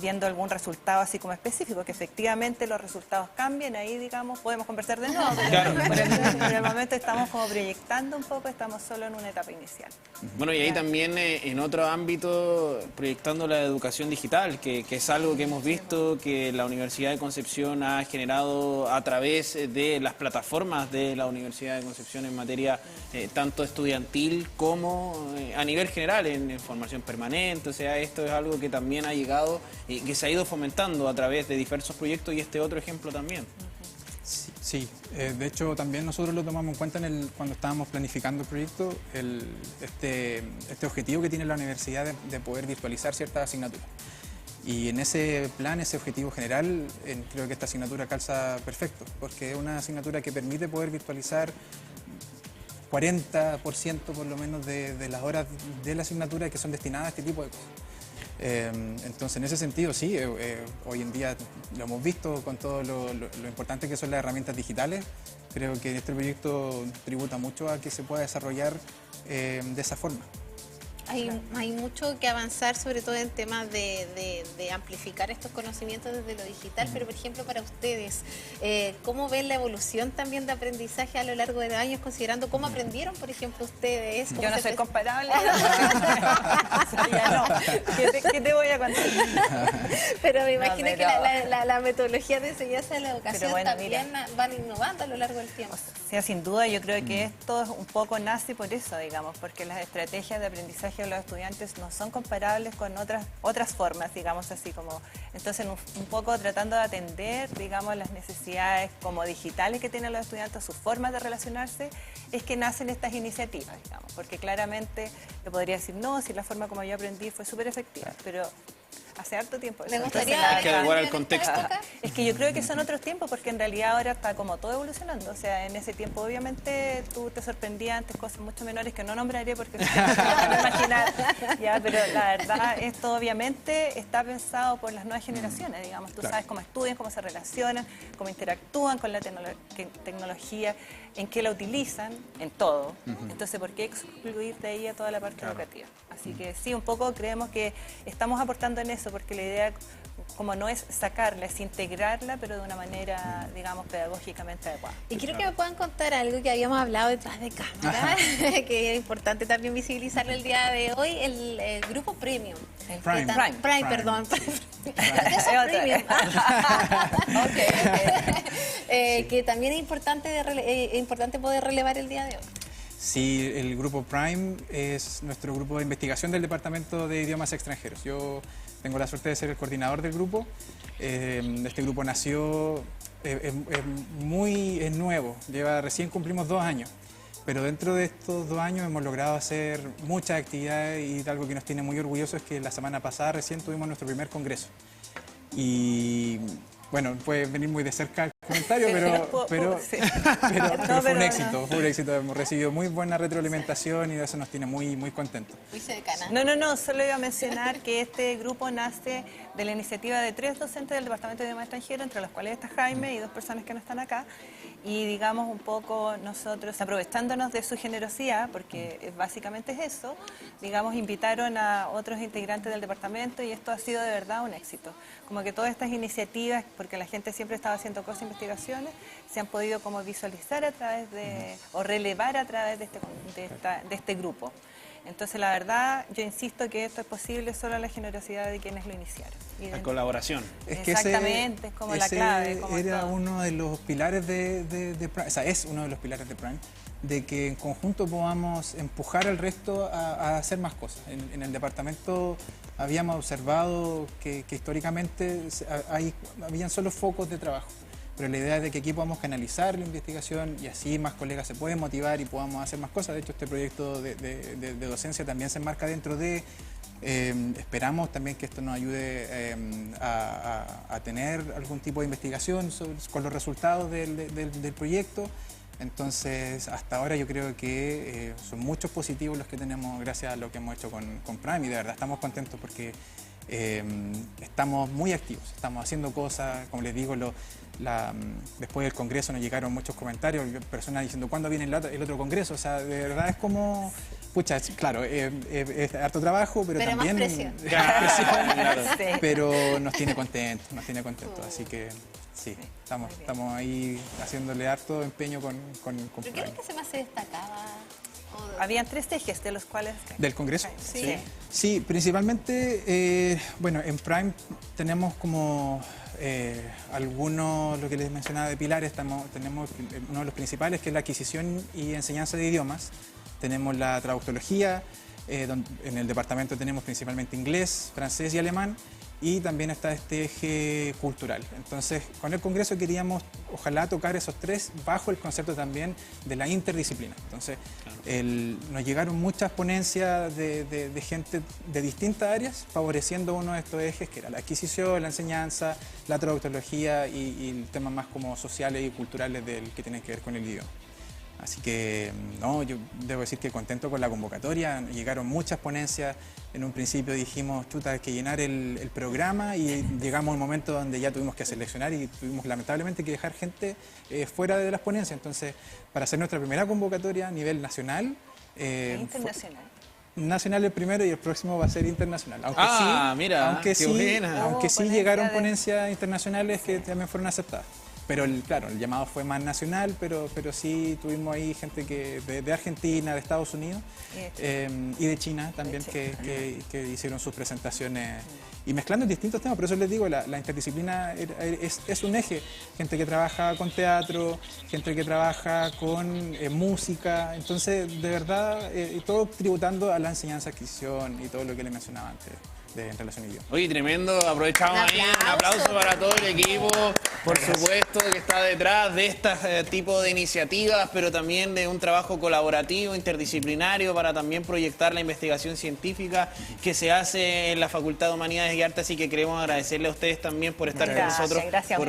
S3: viendo algún resultado así como específico, que efectivamente los resultados cambien, ahí, digamos, podemos conversar de nuevo, pero
S1: Claro.
S3: por el momento estamos como proyectando un poco, estamos solo en una etapa inicial.
S1: Bueno, y ahí también en otro ámbito, proyectando la educación digital, que es algo que hemos visto que la Universidad de Concepción ha generado a través de las plataformas de la Universidad de Concepción en materia tanto estudiantil como a nivel general, en formación permanente. O sea, esto es algo que también ha llegado y que se ha ido fomentando a través de diversos proyectos, y este otro ejemplo también.
S4: Sí, de hecho también nosotros lo tomamos en cuenta cuando estábamos planificando el proyecto, este objetivo que tiene la universidad de poder virtualizar ciertas asignaturas. Y en ese plan, ese objetivo general, creo que esta asignatura calza perfecto, porque es una asignatura que permite poder virtualizar 40% por lo menos de las horas de la asignatura que son destinadas a este tipo de cosas. Entonces, en ese sentido, sí, hoy en día lo hemos visto con todo lo importante que son las herramientas digitales. Creo que este proyecto tributa mucho a que se pueda desarrollar de esa forma.
S2: Hay mucho que avanzar, sobre todo en temas de amplificar estos conocimientos desde lo digital, pero por ejemplo para ustedes, ¿cómo ven la evolución también de aprendizaje a lo largo de los años, considerando cómo aprendieron, por ejemplo, ustedes?
S3: Yo no soy comparable. ¿Qué te voy a contar?
S2: Pero me imagino que la metodología de enseñanza de la educación
S3: bueno,
S2: también van innovando a lo largo del tiempo.
S3: O sea, sin duda yo creo que esto un poco nace por eso, digamos, porque las estrategias de aprendizaje de los estudiantes no son comparables con otras formas, digamos así como. Entonces, un poco tratando de atender, digamos, las necesidades como digitales que tienen los estudiantes, sus formas de relacionarse, es que nacen estas iniciativas, digamos, porque claramente yo podría decir, no, si la forma como yo aprendí fue súper efectiva, pero hace harto tiempo.
S2: ¿Le gustaría
S1: hay que adecuar el contexto?
S3: Es que yo creo que son otros tiempos, porque en realidad ahora está como todo evolucionando. O sea, en ese tiempo obviamente tú te sorprendías antes cosas mucho menores que no nombraré porque no se van a imaginar. Ya, pero la verdad, esto obviamente está pensado por las nuevas generaciones, digamos. Tú sabes cómo estudian, cómo se relacionan, cómo interactúan con la tecnología, en qué la utilizan, en todo. Entonces, ¿por qué excluir de ella toda la parte educativa? Así que sí, un poco creemos que estamos aportando en eso, porque la idea como no es sacarla, es integrarla, pero de una manera, digamos, pedagógicamente adecuada.
S2: Y quiero que me puedan contar algo que habíamos hablado detrás de cámara, que es importante también visibilizarlo el día de hoy, el grupo Premium.
S4: Prime,
S2: perdón.
S3: Premium.
S2: Que también es importante poder relevar el día de hoy.
S4: Sí, el grupo Prime es nuestro grupo de investigación del Departamento de Idiomas Extranjeros. Yo tengo la suerte de ser el coordinador del grupo. Este grupo nació, es nuevo, recién cumplimos 2 años. Pero dentro de estos 2 años hemos logrado hacer muchas actividades, y algo que nos tiene muy orgullosos es que la semana pasada recién tuvimos nuestro primer congreso. Y bueno, puede venir muy de cerca el comentario, pero fue un éxito, hemos recibido muy buena retroalimentación y de eso nos tiene muy contentos.
S3: No, solo iba a mencionar que este grupo nace de la iniciativa de 3 docentes del Departamento de Idiomas Extranjeros, entre los cuales está Jaime y 2 personas que no están acá, y digamos un poco nosotros, aprovechándonos de su generosidad, porque básicamente es eso, digamos, invitaron a otros integrantes del departamento, y esto ha sido de verdad un éxito. Como que todas estas iniciativas, porque la gente siempre estaba haciendo cosas, investigaciones, se han podido como visualizar a través o relevar a través de este grupo. Entonces, la verdad, yo insisto que esto es posible solo a la generosidad de quienes lo iniciaron.
S1: La colaboración.
S3: Exactamente, es como la clave. Como
S4: era uno de los pilares de Prime, o sea, es uno de los pilares de Prime, de que en conjunto podamos empujar al resto a hacer más cosas. En el departamento habíamos observado que históricamente habían solo focos de trabajo. Pero la idea es de que aquí podamos canalizar la investigación y así más colegas se pueden motivar y podamos hacer más cosas. De hecho, este proyecto de docencia también se enmarca dentro de Esperamos también que esto nos ayude a tener algún tipo de investigación con los resultados del proyecto. Entonces, hasta ahora yo creo que son muchos positivos los que tenemos gracias a lo que hemos hecho con Prime, y de verdad estamos contentos porque estamos muy activos, estamos haciendo cosas, como les digo, después del Congreso nos llegaron muchos comentarios, personas diciendo ¿cuándo viene el otro Congreso? O sea, de verdad es como, pucha, claro, es harto trabajo, pero también...
S2: más presión.
S1: Claro.
S3: Sí.
S4: Pero nos tiene contentos, así que sí, estamos ahí haciéndole harto empeño con
S2: ¿Pero qué es
S4: Prime.
S2: lo que se más se destacaba?
S3: Habían 3 ejes de los cuales...
S4: ¿Del Congreso?
S3: Sí.
S4: Sí, principalmente, bueno, en Prime tenemos como algunos, lo que les mencionaba de pilares, tenemos uno de los principales, que es la adquisición y enseñanza de idiomas. Tenemos la traductología, en el departamento tenemos principalmente inglés, francés y alemán, y también está este eje cultural. Entonces, con el Congreso queríamos, ojalá, tocar esos 3 bajo el concepto también de la interdisciplina. Entonces, nos llegaron muchas ponencias de gente de distintas áreas, favoreciendo uno de estos ejes, que era la adquisición, la enseñanza, la traductología y temas más como sociales y culturales que tienen que ver con el idioma. Así que, no, yo debo decir que contento con la convocatoria, llegaron muchas ponencias, en un principio dijimos, chuta, hay que llenar el programa, y llegamos a un momento donde ya tuvimos que seleccionar y tuvimos lamentablemente que dejar gente fuera de las ponencias. Entonces, para hacer nuestra primera convocatoria a nivel nacional...
S3: internacional.
S4: Nacional el primero y el próximo va a ser internacional.
S1: Mira, qué buena.
S4: Aunque sí
S3: ponencia
S4: llegaron
S3: de...
S4: ponencias internacionales que también fueron aceptadas. Pero claro, el llamado fue más nacional, pero sí tuvimos ahí gente de Argentina, de Estados Unidos y de China también, que hicieron sus presentaciones y mezclando distintos temas. Por eso les digo, la interdisciplina es un eje. Gente que trabaja con teatro, gente que trabaja con música. Entonces, de verdad, y todo tributando a la enseñanza, adquisición y todo lo que les mencionaba antes en relación a idioma.
S1: Oye, tremendo, aprovechamos ahí, un aplauso para todo el equipo, por supuesto, que está detrás de este tipo de iniciativas, pero también de un trabajo colaborativo, interdisciplinario, para también proyectar la investigación científica que se hace en la Facultad de Humanidades y Artes, así que queremos agradecerle a ustedes también por estar con nosotros,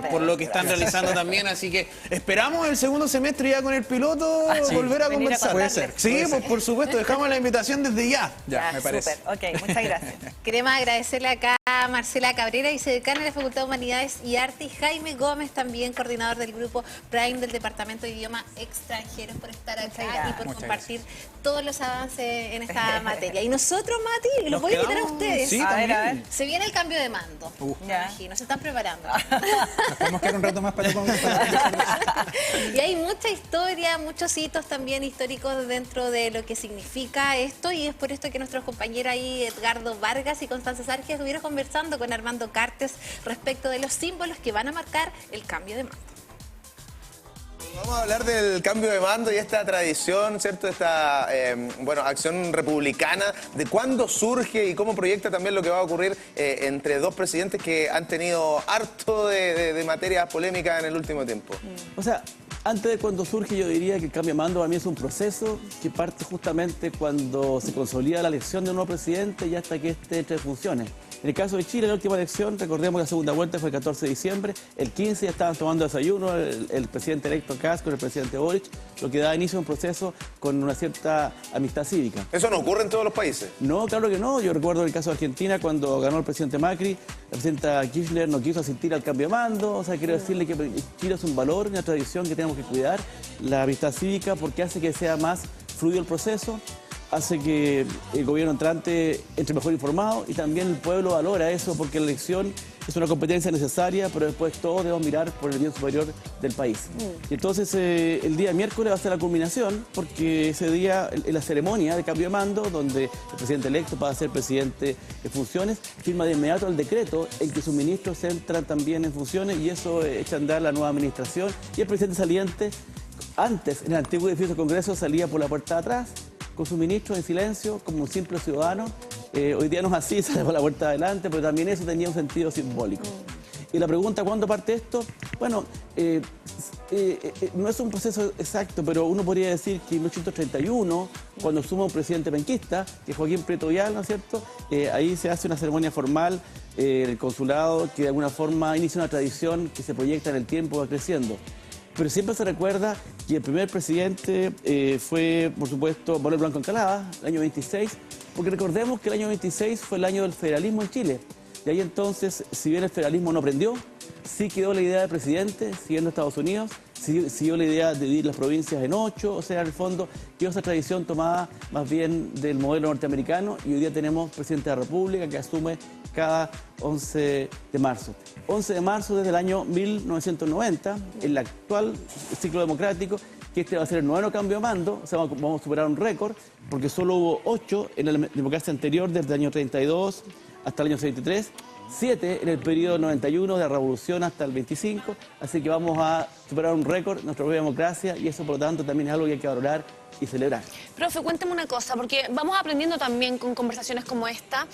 S1: por lo que están realizando también, así que esperamos el segundo semestre ya con el piloto, volver a conversar.
S4: Puede ser.
S1: Sí, por supuesto, dejamos la invitación desde ya.
S4: Ya, me parece.
S3: Súper, ok, muchas gracias.
S2: Queremos agradecerle acá a Marcela Cabrera, vicedecana de la Facultad de Humanidades y Arte, y Jaime Gómez, también coordinador del grupo Prime del Departamento de Idiomas Extranjeros, por estar acá y por compartir todos los avances en esta materia. Y nosotros, Mati, los voy a invitar a ustedes.
S1: Sí,
S3: a ver.
S2: Se viene el cambio de mando. Me imagino, se están preparando.
S4: Nos podemos quedar un rato más para
S2: Y hay mucha historia, muchos hitos también históricos dentro de lo que significa esto, y es por esto que nuestros compañeros ahí, Edgardo Vargas y Constanza Sargia, estuvieron conversando con Armando Cartes respecto de los símbolos que van a marcar el cambio de mando.
S5: Vamos a hablar del cambio de mando y esta tradición, ¿cierto? Esta acción republicana, de cuándo surge y cómo proyecta también lo que va a ocurrir entre 2 presidentes que han tenido harto de materias polémicas en el último tiempo.
S6: O sea, antes de cuando surge, yo diría que el cambio de mando para mí es un proceso que parte justamente cuando se consolida la elección de un nuevo presidente y hasta que este entre en funciones. En el caso de Chile, la última elección, recordemos que la segunda vuelta fue el 14 de diciembre, el 15 ya estaban tomando desayuno el presidente electo Kast con el presidente Boric, lo que da inicio a un proceso con una cierta amistad cívica.
S5: ¿Eso no ocurre en todos los países?
S6: No, claro que no. Yo recuerdo el caso de Argentina, cuando ganó el presidente Macri, la presidenta Kirchner no quiso asistir al cambio de mando. O sea, quiero decirle que Chile es un valor, una tradición que tenemos que cuidar, la amistad cívica, porque hace que sea más fluido el proceso, hace que el gobierno entrante entre mejor informado, y también el pueblo valora eso, porque la elección es una competencia necesaria, pero después todos debemos mirar por el bien superior del país. Y entonces el día miércoles va a ser la culminación, porque ese día, en la ceremonia de cambio de mando, donde el presidente electo va a ser presidente en funciones, firma de inmediato el decreto en que sus ministros entran también en funciones, y eso echa a andar la nueva administración. Y el presidente saliente, antes, en el antiguo edificio del Congreso, salía por la puerta de atrás, con sus ministros en silencio, como un simple ciudadano. Hoy día no es así, sale por la puerta de adelante, pero también eso tenía un sentido simbólico. Y la pregunta, ¿cuándo parte esto? Bueno, no es un proceso exacto, pero uno podría decir que en 1831, cuando suma un presidente penquista, que es Joaquín Prieto Vial, ¿no es cierto? Ahí se hace una ceremonia formal, el consulado, que de alguna forma inicia una tradición que se proyecta en el tiempo, va creciendo. Pero siempre se recuerda que el primer presidente fue, por supuesto, Manuel Blanco Encalada, el año 26, porque recordemos que el año 26 fue el año del federalismo en Chile. De ahí entonces, si bien el federalismo no prendió, sí quedó la idea de presidente, siguiendo Estados Unidos, siguió la idea de dividir las provincias en 8, o sea, en el fondo quedó esa tradición tomada más bien del modelo norteamericano y hoy día tenemos presidente de la República que asume cada 11 de marzo. 11 de marzo desde el año 1990, el actual ciclo democrático, que este va a ser el 9º cambio de mando, o sea, vamos a superar un récord, porque solo hubo 8 en la democracia anterior, desde el año 32 hasta el año 63, 7 en el periodo 91 de la Revolución hasta el 25, así que vamos a superar un récord, nuestra propia democracia, y eso por lo tanto también es algo que hay que valorar y celebrar.
S7: Profe, cuéntame una cosa, porque vamos aprendiendo también con conversaciones como esta.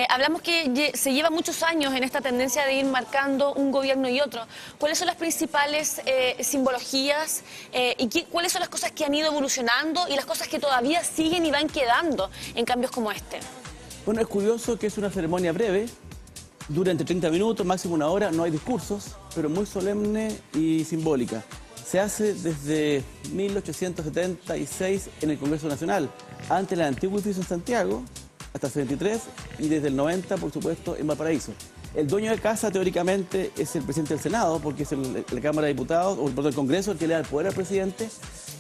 S7: Hablamos que se lleva muchos años en esta tendencia de ir marcando un gobierno y otro. ¿Cuáles son las principales simbologías y cuáles son las cosas que han ido evolucionando y las cosas que todavía siguen y van quedando en cambios como este?
S6: Bueno, es curioso que es una ceremonia breve, dura entre 30 minutos, máximo 1 hora, no hay discursos, pero muy solemne y simbólica. Se hace desde 1876 en el Congreso Nacional, antes del antiguo edificio en Santiago, hasta el 73, y desde el 90, por supuesto, en Valparaíso. El dueño de casa, teóricamente, es el presidente del Senado, porque es la Cámara de Diputados, o el Congreso, el que le da el poder al presidente,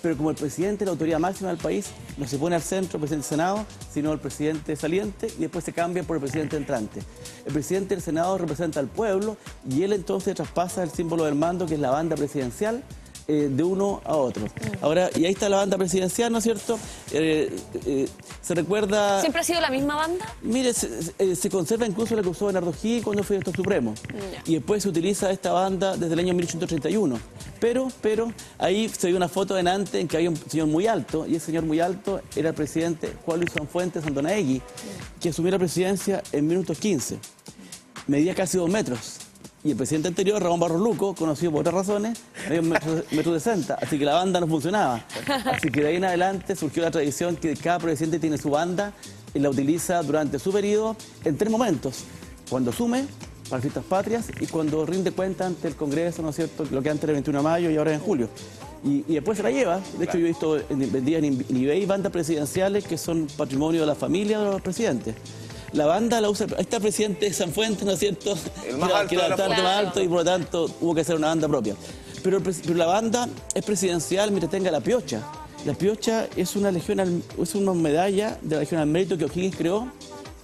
S6: pero como el presidente es la autoridad máxima del país, no se pone al centro el presidente del Senado, sino el presidente saliente, y después se cambia por el presidente entrante. El presidente del Senado representa al pueblo, y él entonces traspasa el símbolo del mando, que es la banda presidencial, de uno a otro. Ahora, y ahí está la banda presidencial, ¿no es cierto? Se recuerda...
S7: ¿Siempre ha sido la misma banda?
S6: Mire, se conserva incluso la que usó Bernardo O'Higgins cuando fue director supremo. Y después se utiliza esta banda desde el año 1831. Pero ahí se ve una foto en antes en que había un señor muy alto, y ese señor muy alto era el presidente Juan Luis Sanfuentes Andonaegui, que asumió la presidencia en minutos 15. Medía casi 2 metros. Y el presidente anterior, Ramón Barros Luco, conocido por otras razones, medía 1,60 m, así que la banda no funcionaba. Así que de ahí en adelante surgió la tradición que cada presidente tiene su banda y la utiliza durante su periodo en 3 momentos. Cuando asume, para fiestas patrias, y cuando rinde cuenta ante el Congreso, ¿no es cierto?, lo que antes era el 21 de mayo y ahora es en julio. Y después se la lleva. De hecho, yo he visto vendidas en eBay bandas presidenciales que son patrimonio de la familia de los presidentes. La banda la usa, ahí está el presidente Sanfuentes, ¿no es cierto?
S5: El más alto,
S6: que era bastante más alto y por lo tanto hubo que hacer una banda propia. Pero la banda es presidencial mientras tenga la piocha. La piocha es una medalla de la Legión al Mérito que O'Higgins creó,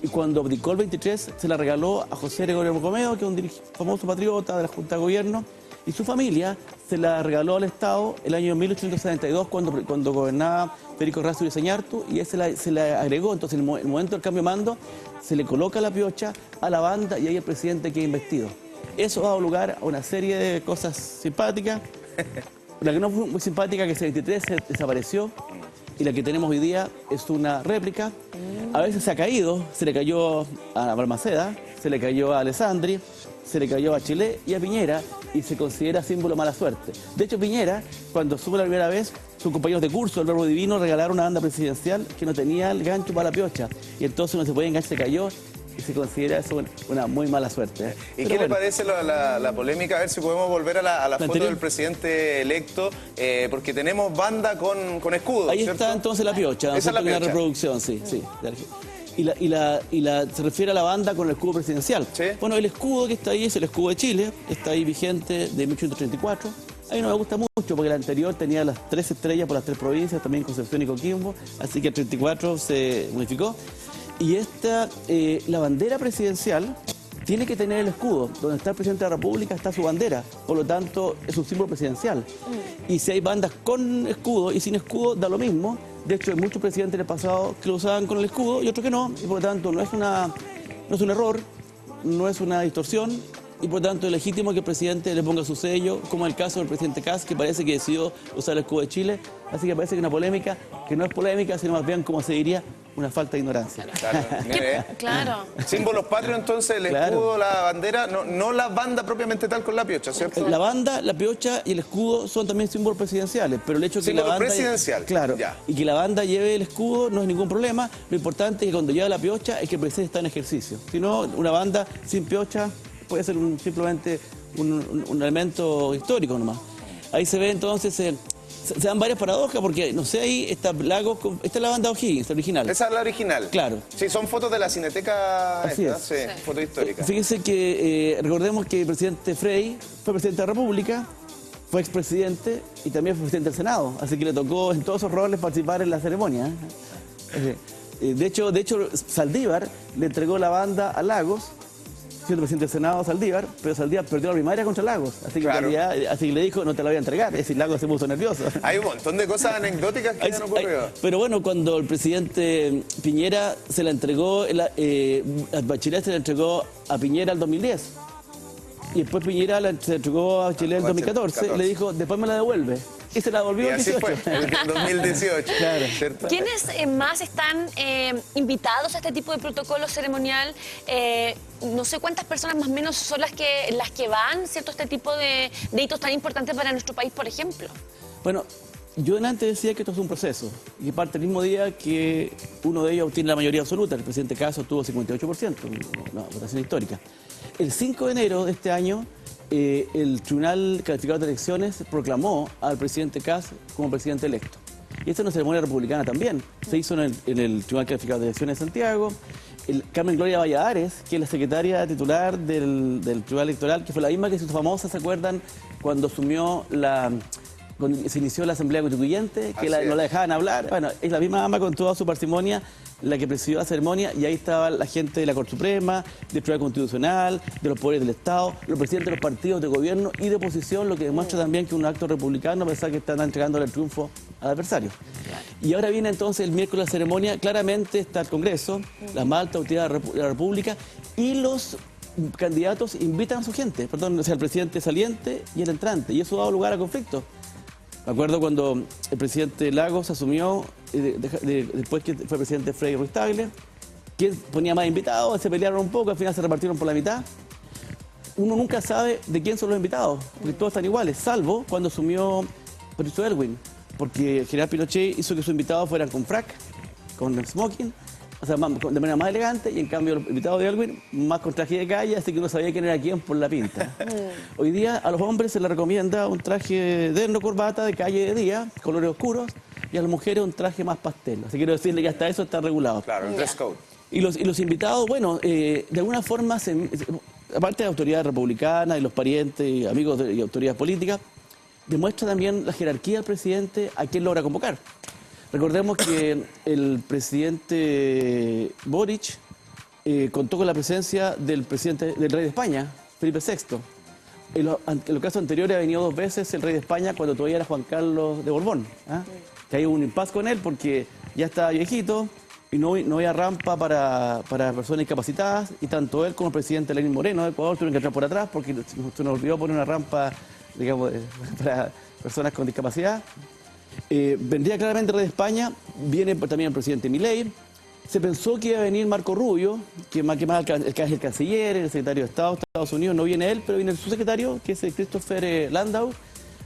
S6: y cuando abdicó el 23 se la regaló a José Gregorio Borromeo, que es un famoso patriota de la Junta de Gobierno, y su familia se la regaló al Estado el año 1872 cuando gobernaba Federico Errázuriz y Señartu, y se le agregó. Entonces en el momento del cambio de mando se le coloca la piocha a la banda y ahí el presidente queda investido. Eso ha dado lugar a una serie de cosas simpáticas. La que no fue muy simpática, que el 23 se desapareció, y la que tenemos hoy día es una réplica. A veces se ha caído, se le cayó a Balmaceda, se le cayó a Alessandri, se le cayó a Chile y a Piñera, y se considera símbolo de mala suerte. De hecho, Piñera, cuando sube la primera vez, sus compañeros de curso, el Verbo Divino, regalaron una banda presidencial que no tenía el gancho para la piocha, y entonces no se podía enganchar, se cayó, y se considera eso una muy mala suerte.
S5: ¿Y qué le parece la polémica? A ver si podemos volver a la foto del presidente electo, porque tenemos banda con escudo.
S6: Ahí
S5: ¿cierto?
S6: está entonces la piocha,
S5: Esa es la
S6: una
S5: piocha.
S6: reproducción, sí. Se refiere a la banda con el escudo presidencial.
S5: ¿Sí?
S6: Bueno, el escudo que está ahí es el escudo de Chile, está ahí vigente de 1834. A mí no me gusta mucho porque el anterior tenía las 3 estrellas por las 3 provincias, también Concepción y Coquimbo, así que el 34 se modificó. Y la bandera presidencial tiene que tener el escudo. Donde está el presidente de la República está su bandera, por lo tanto es un símbolo presidencial. Y si hay bandas con escudo y sin escudo, da lo mismo. De hecho, hay muchos presidentes del pasado que lo usaban con el escudo y otros que no, y por lo tanto no es un error, no es una distorsión, y por lo tanto es legítimo que el presidente le ponga su sello, como el caso del presidente Kast, que parece que decidió usar el escudo de Chile. Así que parece que una polémica que no es polémica, sino más bien, como se diría, una falta de ignorancia.
S5: Claro, mire.
S7: Claro.
S5: Símbolos patrios, entonces, el escudo, la bandera, no la banda propiamente tal con la piocha, ¿cierto?
S6: La banda, la piocha y el escudo son también símbolos presidenciales, pero el hecho de que la
S5: Símbolo
S6: banda...
S5: presidencial,
S6: Claro,
S5: ya.
S6: y que la banda lleve el escudo no es ningún problema. Lo importante es que cuando lleva la piocha es que el presidente está en ejercicio. Si no, una banda sin piocha puede ser simplemente un elemento histórico nomás. Ahí se ve entonces... se dan varias paradojas porque, no sé, ahí está Lagos, esta es la banda O'Higgins, la original.
S5: Esa es la original.
S6: Claro.
S5: Sí, son fotos de la Cineteca.
S6: Así
S5: esta,
S6: es.
S5: sí, foto histórica.
S6: Fíjense que recordemos que el presidente Frey fue presidente de la República, fue expresidente y también fue presidente del Senado, así que le tocó en todos esos roles participar en la ceremonia. De hecho, Saldívar le entregó la banda a Lagos, siendo presidente del Senado Saldívar, pero Saldívar perdió la primaria contra Lagos, así que,
S5: Claro.
S6: en realidad, así que le dijo no te la voy a entregar, es decir, Lagos se puso nervioso.
S5: Hay un montón de cosas anecdóticas que han ocurrido.
S6: Pero bueno, cuando el presidente Piñera se la entregó, a Bachelet se la entregó a Piñera el 2010. Y después Piñera se la entregó a Bachelet el 2014, le dijo, después me la devuelve. Y se la devolvió
S5: Y
S6: el
S5: así
S6: 18.
S5: fue, el 2018.
S6: Claro.
S5: ¿Cierto?
S7: ¿Quiénes más están invitados a este tipo de protocolo ceremonial? No sé cuántas personas más o menos son las que van, ¿cierto? Este tipo de hitos tan importantes para nuestro país, por ejemplo.
S6: Bueno, yo antes decía que esto es un proceso y que parte el mismo día que uno de ellos obtiene la mayoría absoluta. El presidente Caso tuvo 58%, una votación histórica. El 5 de enero de este año, el Tribunal Calificador de Elecciones proclamó al presidente Kass como presidente electo. Y esta es una ceremonia republicana también. Se hizo en el Tribunal Calificador de Elecciones de Santiago. Carmen Gloria Valladares, que es la secretaria titular del Tribunal Electoral, que fue la misma que se hizo famosa, ¿se acuerdan? Cuando se inició la Asamblea Constituyente, que no la dejaban hablar. Bueno, es la misma dama con toda su parsimonia la que presidió la ceremonia, y ahí estaba la gente de la Corte Suprema, del Tribunal Constitucional, de los poderes del Estado, los presidentes de los partidos de gobierno y de oposición, lo que demuestra también que un acto republicano, a pesar que están entregándole el triunfo al adversario. Y ahora viene entonces el miércoles la ceremonia, claramente está el Congreso, la más alta autoridad de la República, y los candidatos invitan a su gente, o sea, el presidente saliente y el entrante, y eso ha dado lugar a conflictos. Me acuerdo cuando el presidente Lagos asumió, después que fue presidente Frei Ruiz-Tagle, quien ponía más invitados, se pelearon un poco, al final se repartieron por la mitad. Uno nunca sabe de quién son los invitados, porque todos están iguales, salvo cuando asumió Patricio Aylwin, porque el general Pinochet hizo que sus invitados fueran con frac, con smoking, o sea, de manera más elegante, y en cambio los invitados de Aylwin más con traje de calle, así que uno sabía quién era quién por la pinta. Hoy día a los hombres se les recomienda un traje de corbata de calle de día, colores oscuros, y a las mujeres un traje más pastel. Así que quiero decirle que hasta eso está regulado.
S5: Claro, el dress code.
S6: Y los invitados, bueno, de alguna forma, aparte de autoridades republicanas y los parientes y amigos y autoridades políticas, demuestra también la jerarquía del presidente a quién logra convocar. Recordemos que el presidente Boric contó con la presencia del rey de España, Felipe VI. En los casos anteriores ha venido 2 veces el rey de España cuando todavía era Juan Carlos de Borbón. Que hay un impasse con él porque ya está viejito y no había rampa para personas discapacitadas, y tanto él como el presidente Lenín Moreno de Ecuador tuvieron que entrar por atrás porque se nos olvidó poner una rampa, digamos, para personas con discapacidad. Vendría claramente el rey de España, viene también el presidente Milei. Se pensó que iba a venir Marco Rubio, que más es el canciller, el secretario de Estado de Estados Unidos. No viene él, pero viene su secretario, que es el Christopher Landau.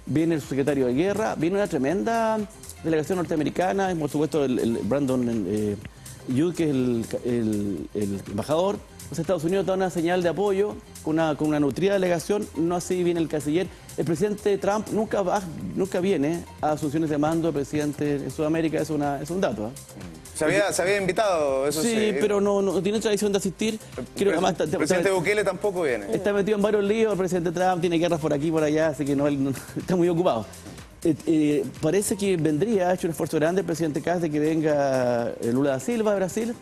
S6: Viene el secretario de Guerra, viene una tremenda delegación norteamericana, y por supuesto el Brandon Youth, que es el embajador. Los Estados Unidos da una señal de apoyo con una nutrida delegación, no así viene el canciller. El presidente Trump nunca viene a asunciones de mando del presidente de Sudamérica, es un dato.
S5: Se había invitado, eso sí.
S6: Sí, pero no tiene tradición de asistir.
S5: El presidente Bukele tampoco viene.
S6: Está metido en varios líos, el presidente Trump tiene guerras por aquí y por allá, así que está muy ocupado. Parece que ha hecho un esfuerzo grande el presidente Kass de que venga Lula da Silva de Brasil,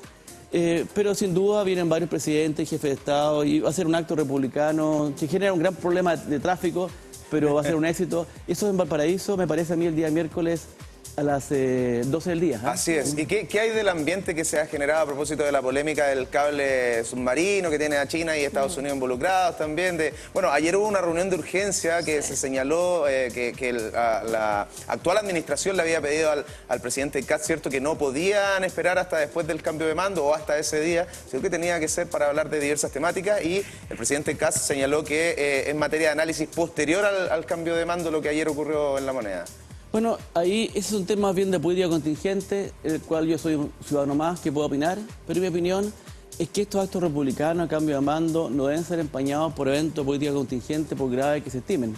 S6: pero sin duda vienen varios presidentes, jefes de Estado, y va a ser un acto republicano que genera un gran problema de tráfico, pero va a ser un éxito. Eso en Valparaíso, me parece a mí, el día miércoles a las 12 del día.
S5: Así es. ¿Y qué hay del ambiente que se ha generado a propósito de la polémica del cable submarino que tiene a China y Estados Unidos involucrados también? Bueno, ayer hubo una reunión de urgencia que se señaló que la actual administración le había pedido al presidente Katz, ¿cierto?, que no podían esperar hasta después del cambio de mando o hasta ese día, sino que tenía que ser para hablar de diversas temáticas, y el presidente Katz señaló que es materia de análisis posterior al cambio de mando lo que ayer ocurrió en La Moneda.
S6: Bueno, ahí ese es un tema más bien de política contingente, el cual yo soy un ciudadano más que puedo opinar, pero mi opinión es que estos actos republicanos a cambio de mando no deben ser empañados por eventos de política contingente, por graves que se estimen.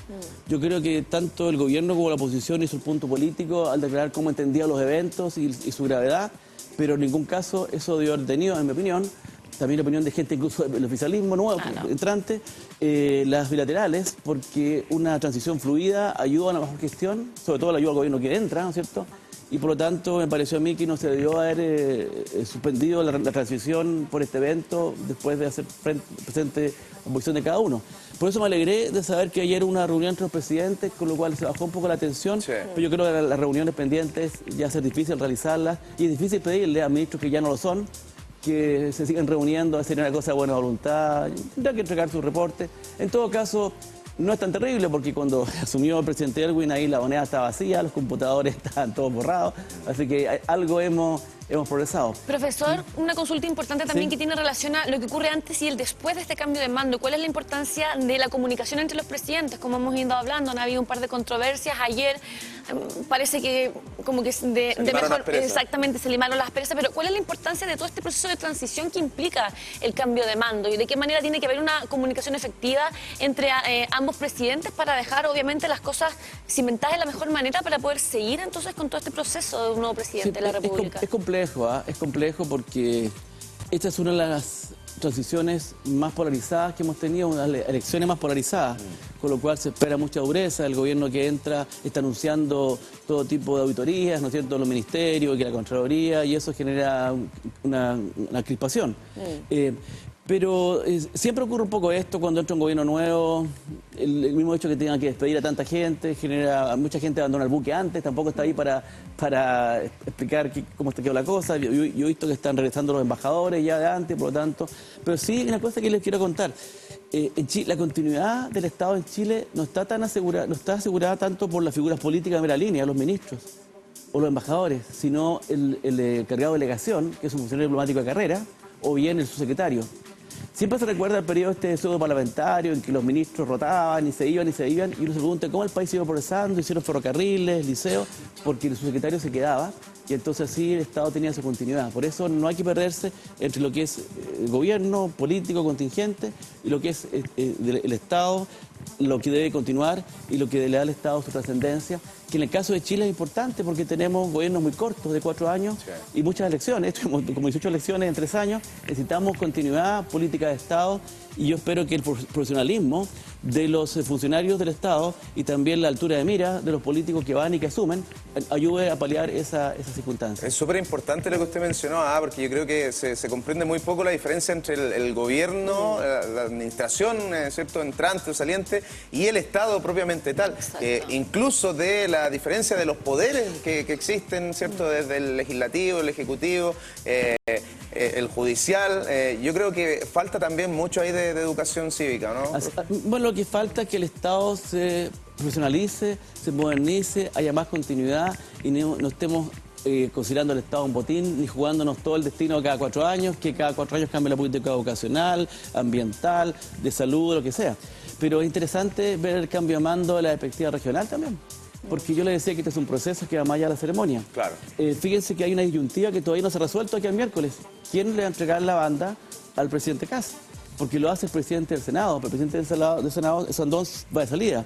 S6: Yo creo que tanto el gobierno como la oposición hizo el punto político al declarar cómo entendía los eventos y su gravedad, pero en ningún caso eso debió haber tenido, en mi opinión, también la opinión de gente incluso del oficialismo nuevo, entrante, las bilaterales, porque una transición fluida ayuda a una mejor gestión, sobre todo la ayuda al gobierno que entra, ¿no es cierto? Y por lo tanto me pareció a mí que no se debió haber suspendido la transición por este evento después de hacer presente la posición de cada uno. Por eso me alegré de saber que ayer hubo una reunión entre los presidentes, con lo cual se bajó un poco la tensión, pero yo creo que las reuniones pendientes ya es difícil realizarlas y es difícil pedirle a ministros que ya no lo son, que se siguen reuniendo, hacer una cosa de buena voluntad, tendrá que entregar su reporte. En todo caso, no es tan terrible porque cuando asumió el presidente Elwin, ahí La Moneda estaba vacía, los computadores estaban todos borrados, así que algo hemos progresado.
S7: Profesor, una consulta importante también que tiene relación a lo que ocurre antes y el después de este cambio de mando. ¿Cuál es la importancia de la comunicación entre los presidentes? Como hemos ido hablando, han habido un par de controversias. Ayer parece que como que de mejor, exactamente, se limaron las perezas, pero ¿cuál es la importancia de todo este proceso de transición que implica el cambio de mando? ¿Y de qué manera tiene que haber una comunicación efectiva entre ambos presidentes para dejar, obviamente, las cosas cimentadas de la mejor manera para poder seguir entonces con todo este proceso de un nuevo presidente de la República?
S6: Es complejo porque esta es una de las transiciones más polarizadas que hemos tenido, una de las elecciones más polarizadas, con lo cual se espera mucha dureza. El gobierno que entra está anunciando todo tipo de auditorías, ¿no es cierto?, los ministerios, que la Contraloría, y eso genera una crispación. Pero siempre ocurre un poco esto cuando entra un gobierno nuevo, el mismo hecho que tengan que despedir a tanta gente, genera mucha gente abandona el buque antes, tampoco está ahí para explicar cómo quedó la cosa. Yo he visto que están regresando los embajadores ya de antes, por lo tanto. Pero sí, una cosa que les quiero contar. En Chile, la continuidad del Estado en Chile no está asegurada tanto por las figuras políticas de primera línea, los ministros o los embajadores, sino el cargado de delegación, que es un funcionario diplomático de carrera, o bien el subsecretario. Siempre se recuerda el periodo pseudo parlamentario en que los ministros rotaban y se iban, y uno se pregunta cómo el país iba progresando, hicieron ferrocarriles, liceos, porque el subsecretario se quedaba y entonces así el Estado tenía su continuidad. Por eso no hay que perderse entre lo que es el gobierno político contingente y lo que es el Estado, lo que debe continuar y lo que le da al Estado su trascendencia, que en el caso de Chile es importante porque tenemos gobiernos muy cortos, de 4 años, y muchas elecciones, como 18 elecciones en 3 años, necesitamos continuidad, política de Estado, y yo espero que el profesionalismo de los funcionarios del Estado y también la altura de mira de los políticos que van y que asumen ayude a paliar esas circunstancias.
S5: Es súper importante lo que usted mencionó, porque yo creo que se comprende muy poco la diferencia entre el gobierno, la administración, ¿cierto?, entrante o saliente, y el Estado propiamente tal. Incluso de la diferencia de los poderes que existen, ¿cierto?, desde el legislativo, el ejecutivo, el judicial. Yo creo que falta también mucho ahí de educación cívica, ¿no?
S6: Bueno, lo que falta es que el Estado se profesionalice, se modernice, haya más continuidad y no estemos considerando al Estado un botín ni jugándonos todo el destino cada 4 años, que cada 4 años cambie la política educacional, ambiental, de salud, lo que sea. Pero es interesante ver el cambio de mando de la perspectiva regional también. Porque yo le decía que este es un proceso que va más allá de la ceremonia. Claro. Fíjense que hay una disyuntiva que todavía no se ha resuelto aquí el miércoles. ¿Quién le va a entregar la banda al presidente Katz? Porque lo hace el presidente del Senado. El presidente del Senado, Sandón, va de salida.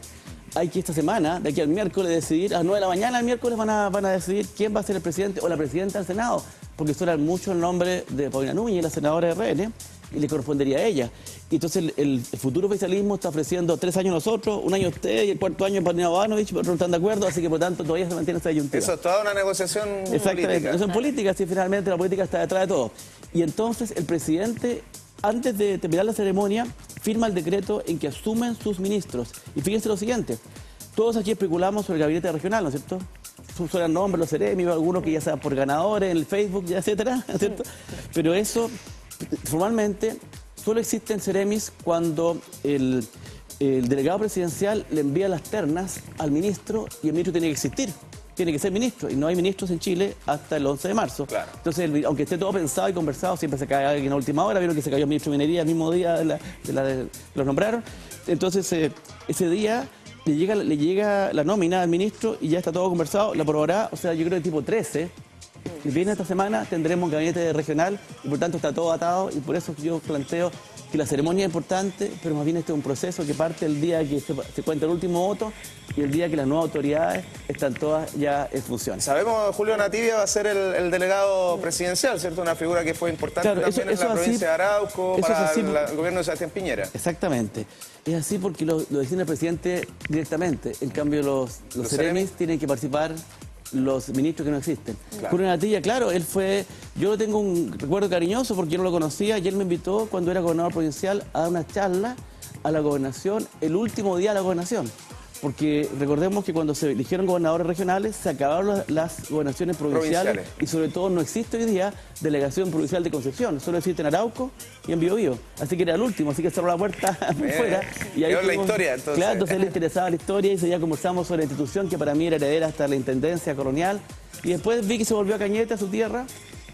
S6: Hay que esta semana, de aquí al miércoles, decidir, a las 9 de la mañana el miércoles van a decidir quién va a ser el presidente o la presidenta del Senado. Porque suena mucho el nombre de Paulina Núñez, la senadora de RN, y le correspondería a ella. Y entonces el futuro oficialismo está ofreciendo 3 años nosotros, 1 año usted y el 4º año para Ivanovich, pero no están de acuerdo, así que por tanto todavía se mantiene esa disyuntiva.
S5: Eso es toda una negociación
S6: Exactamente,
S5: política.
S6: no son políticas, si finalmente la política está detrás de todo. Y entonces el presidente, antes de terminar la ceremonia, firma el decreto en que asumen sus ministros. Y fíjense lo siguiente, todos aquí especulamos sobre el gabinete regional, ¿no es cierto? suenan nombres, los Ceremi, algunos que ya sean por ganadores en el Facebook, ya, etcétera, ¿cierto? Pero eso, formalmente, solo existen Ceremis cuando el delegado presidencial le envía las ternas al ministro y el ministro tiene que existir. Tiene que ser ministro, y no hay ministros en Chile hasta el 11 de marzo.
S5: Claro.
S6: Entonces, aunque esté todo pensado y conversado, siempre se cae alguien a última hora. Vieron que se cayó el ministro de Minería el mismo día los nombraron. Entonces, ese día le llega la nómina al ministro y ya está todo conversado, la aprobará, o sea, yo creo que tipo 13. Y viene esta semana, tendremos gabinete regional y por tanto está todo atado, y por eso yo planteo que la ceremonia es importante, pero más bien este es un proceso que parte el día que se cuenta el último voto y el día que las nuevas autoridades están todas ya en función.
S5: Sabemos que Julio Nativia va a ser el delegado presidencial, ¿cierto? Una figura que fue importante también en la provincia de Arauco para el gobierno de Sebastián Piñera.
S6: Exactamente. Es así porque lo decide el presidente directamente. En cambio, los Ceremis tienen que participar los ministros que no existen. Claro. Julio Nativia, claro, él fue... Yo tengo un recuerdo cariñoso porque yo no lo conocía y él me invitó cuando era gobernador provincial a dar una charla a la gobernación, el último día de la gobernación. Porque recordemos que cuando se eligieron gobernadores regionales se acabaron las gobernaciones provinciales y sobre todo no existe hoy día delegación provincial de Concepción, solo existe en Arauco y en Biobío. Así que era el último, así que cerró la puerta por fuera. Y ahí
S5: la historia, entonces.
S6: Claro, entonces le interesaba la historia y ese día conversamos sobre la institución que para mí era heredera hasta la intendencia colonial. Y después vi que se volvió a Cañete, a su tierra.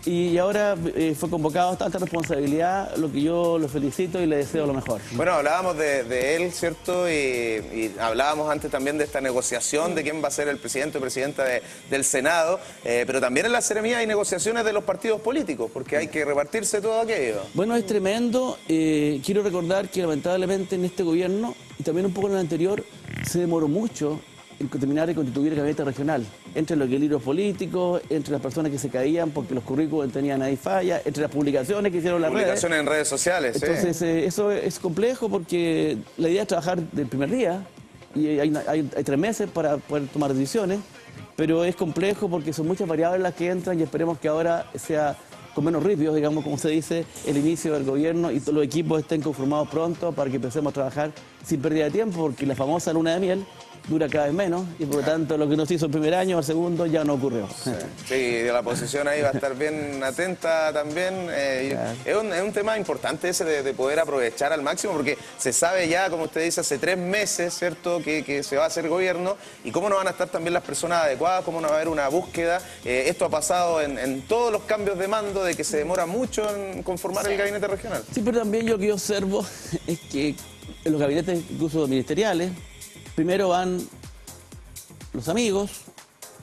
S6: Y ahora fue convocado a tanta responsabilidad, lo que yo lo felicito y le deseo lo mejor.
S5: Bueno, hablábamos de él, ¿cierto? Y hablábamos antes también de esta negociación de quién va a ser el presidente o presidenta del Senado, pero también en la Seremía hay negociaciones de los partidos políticos, porque hay que repartirse todo aquello.
S6: Bueno, es tremendo. Quiero recordar que lamentablemente en este gobierno, y también un poco en el anterior, se demoró mucho en terminar de constituir el gabinete regional, entre los equilibrios políticos, entre las personas que se caían porque los currículos tenían ahí falla, entre las publicaciones que hicieron las redes.
S5: Publicaciones en redes sociales.
S6: Entonces, eso es complejo porque la idea es trabajar del primer día y hay 3 meses para poder tomar decisiones, pero es complejo porque son muchas variables las que entran y esperemos que ahora sea con menos ripios, digamos, como se dice, el inicio del gobierno y todos los equipos estén conformados pronto para que empecemos a trabajar sin pérdida de tiempo, porque la famosa luna de miel dura cada vez menos y por lo tanto lo que no se hizo el primer año o el segundo ya no ocurrió.
S5: Sí, la oposición ahí va a estar bien atenta también. Claro. Es un tema importante ese de poder aprovechar al máximo porque se sabe ya, como usted dice, hace 3 meses, ¿cierto?, que se va a hacer gobierno y cómo no van a estar también las personas adecuadas, cómo no va a haber una búsqueda. Esto ha pasado en todos los cambios de mando, de que se demora mucho en conformar el gabinete regional.
S6: Sí, pero también lo que yo observo es que en los gabinetes incluso ministeriales, primero van los amigos,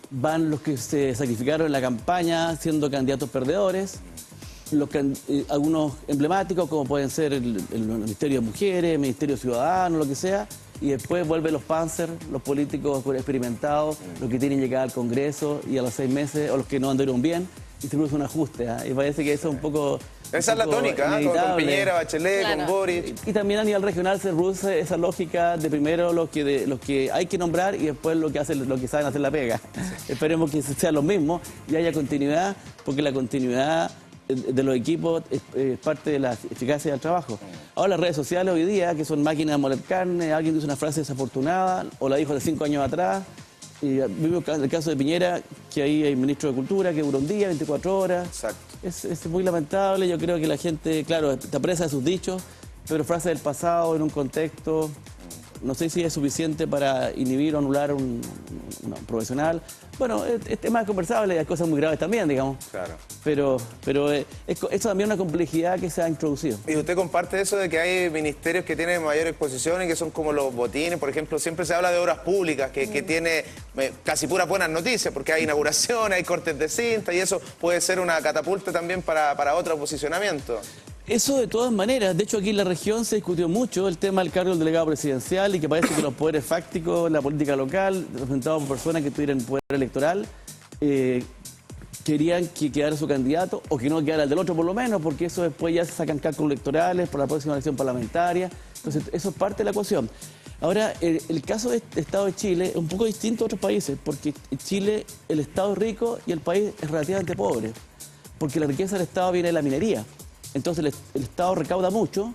S6: van los que se sacrificaron en la campaña siendo candidatos perdedores, algunos emblemáticos como pueden ser el Ministerio de Mujeres, el Ministerio Ciudadano, lo que sea, y después vuelven los Panzer, los políticos experimentados, los que tienen llegada al Congreso y a los 6 meses, o los que no anduvieron bien, y se produce un ajuste. Y parece que eso es un poco...
S5: Esa es la tónica, con Piñera, Bachelet, claro, con Boric.
S6: Y también a nivel regional se produce esa lógica de primero los que hay que nombrar y después los que saben hacer la pega. Sí. Esperemos que sean los mismos y haya continuidad, porque la continuidad de los equipos es parte de la eficacia del trabajo. Ahora las redes sociales hoy día, que son máquinas de moler carne, alguien dice una frase desafortunada o la dijo de 5 años atrás. Y vimos el caso de Piñera, que ahí hay ministro de Cultura, que duró un día, 24 horas.
S5: Exacto.
S6: Es muy lamentable, yo creo que la gente, claro, está presa de sus dichos, pero frases del pasado en un contexto, no sé si es suficiente para inhibir o anular un profesional. Bueno, es tema conversable, hay cosas muy graves también, digamos.
S5: Claro.
S6: Pero eso también es una complejidad que se ha introducido.
S5: ¿Y usted comparte eso de que hay ministerios que tienen mayor exposición y que son como los botines? Por ejemplo, siempre se habla de obras públicas, que tiene casi puras buenas noticias, porque hay inauguraciones, hay cortes de cinta, y eso puede ser una catapulta también para otro posicionamiento.
S6: Eso de todas maneras, de hecho aquí en la región se discutió mucho el tema del cargo del delegado presidencial y que parece que los poderes fácticos en la política local, representados por personas que tuvieran poder electoral, querían que quedara su candidato o que no quedara el del otro por lo menos, porque eso después ya se sacan cálculos electorales por la próxima elección parlamentaria. Entonces eso es parte de la ecuación. Ahora, el caso del Estado de Chile es un poco distinto a otros países, porque en Chile el Estado es rico y el país es relativamente pobre, porque la riqueza del Estado viene de la minería. Entonces el Estado recauda mucho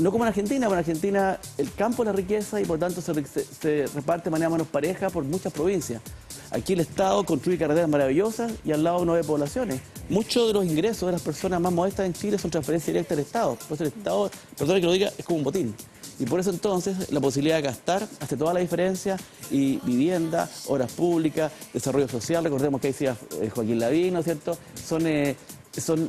S6: no como en Argentina el campo es la riqueza y por tanto se reparte de manera menos pareja por muchas provincias. Aquí el Estado construye carreteras maravillosas y al lado 9 poblaciones. Muchos de los ingresos de las personas más modestas en Chile son transferencias directas del Estado. Por eso el Estado, perdón que lo diga, es como un botín. Y por eso entonces la posibilidad de gastar hace toda la diferencia, y vivienda, obras públicas, desarrollo social, recordemos que ahí decía Joaquín Lavín, ¿no es cierto? Son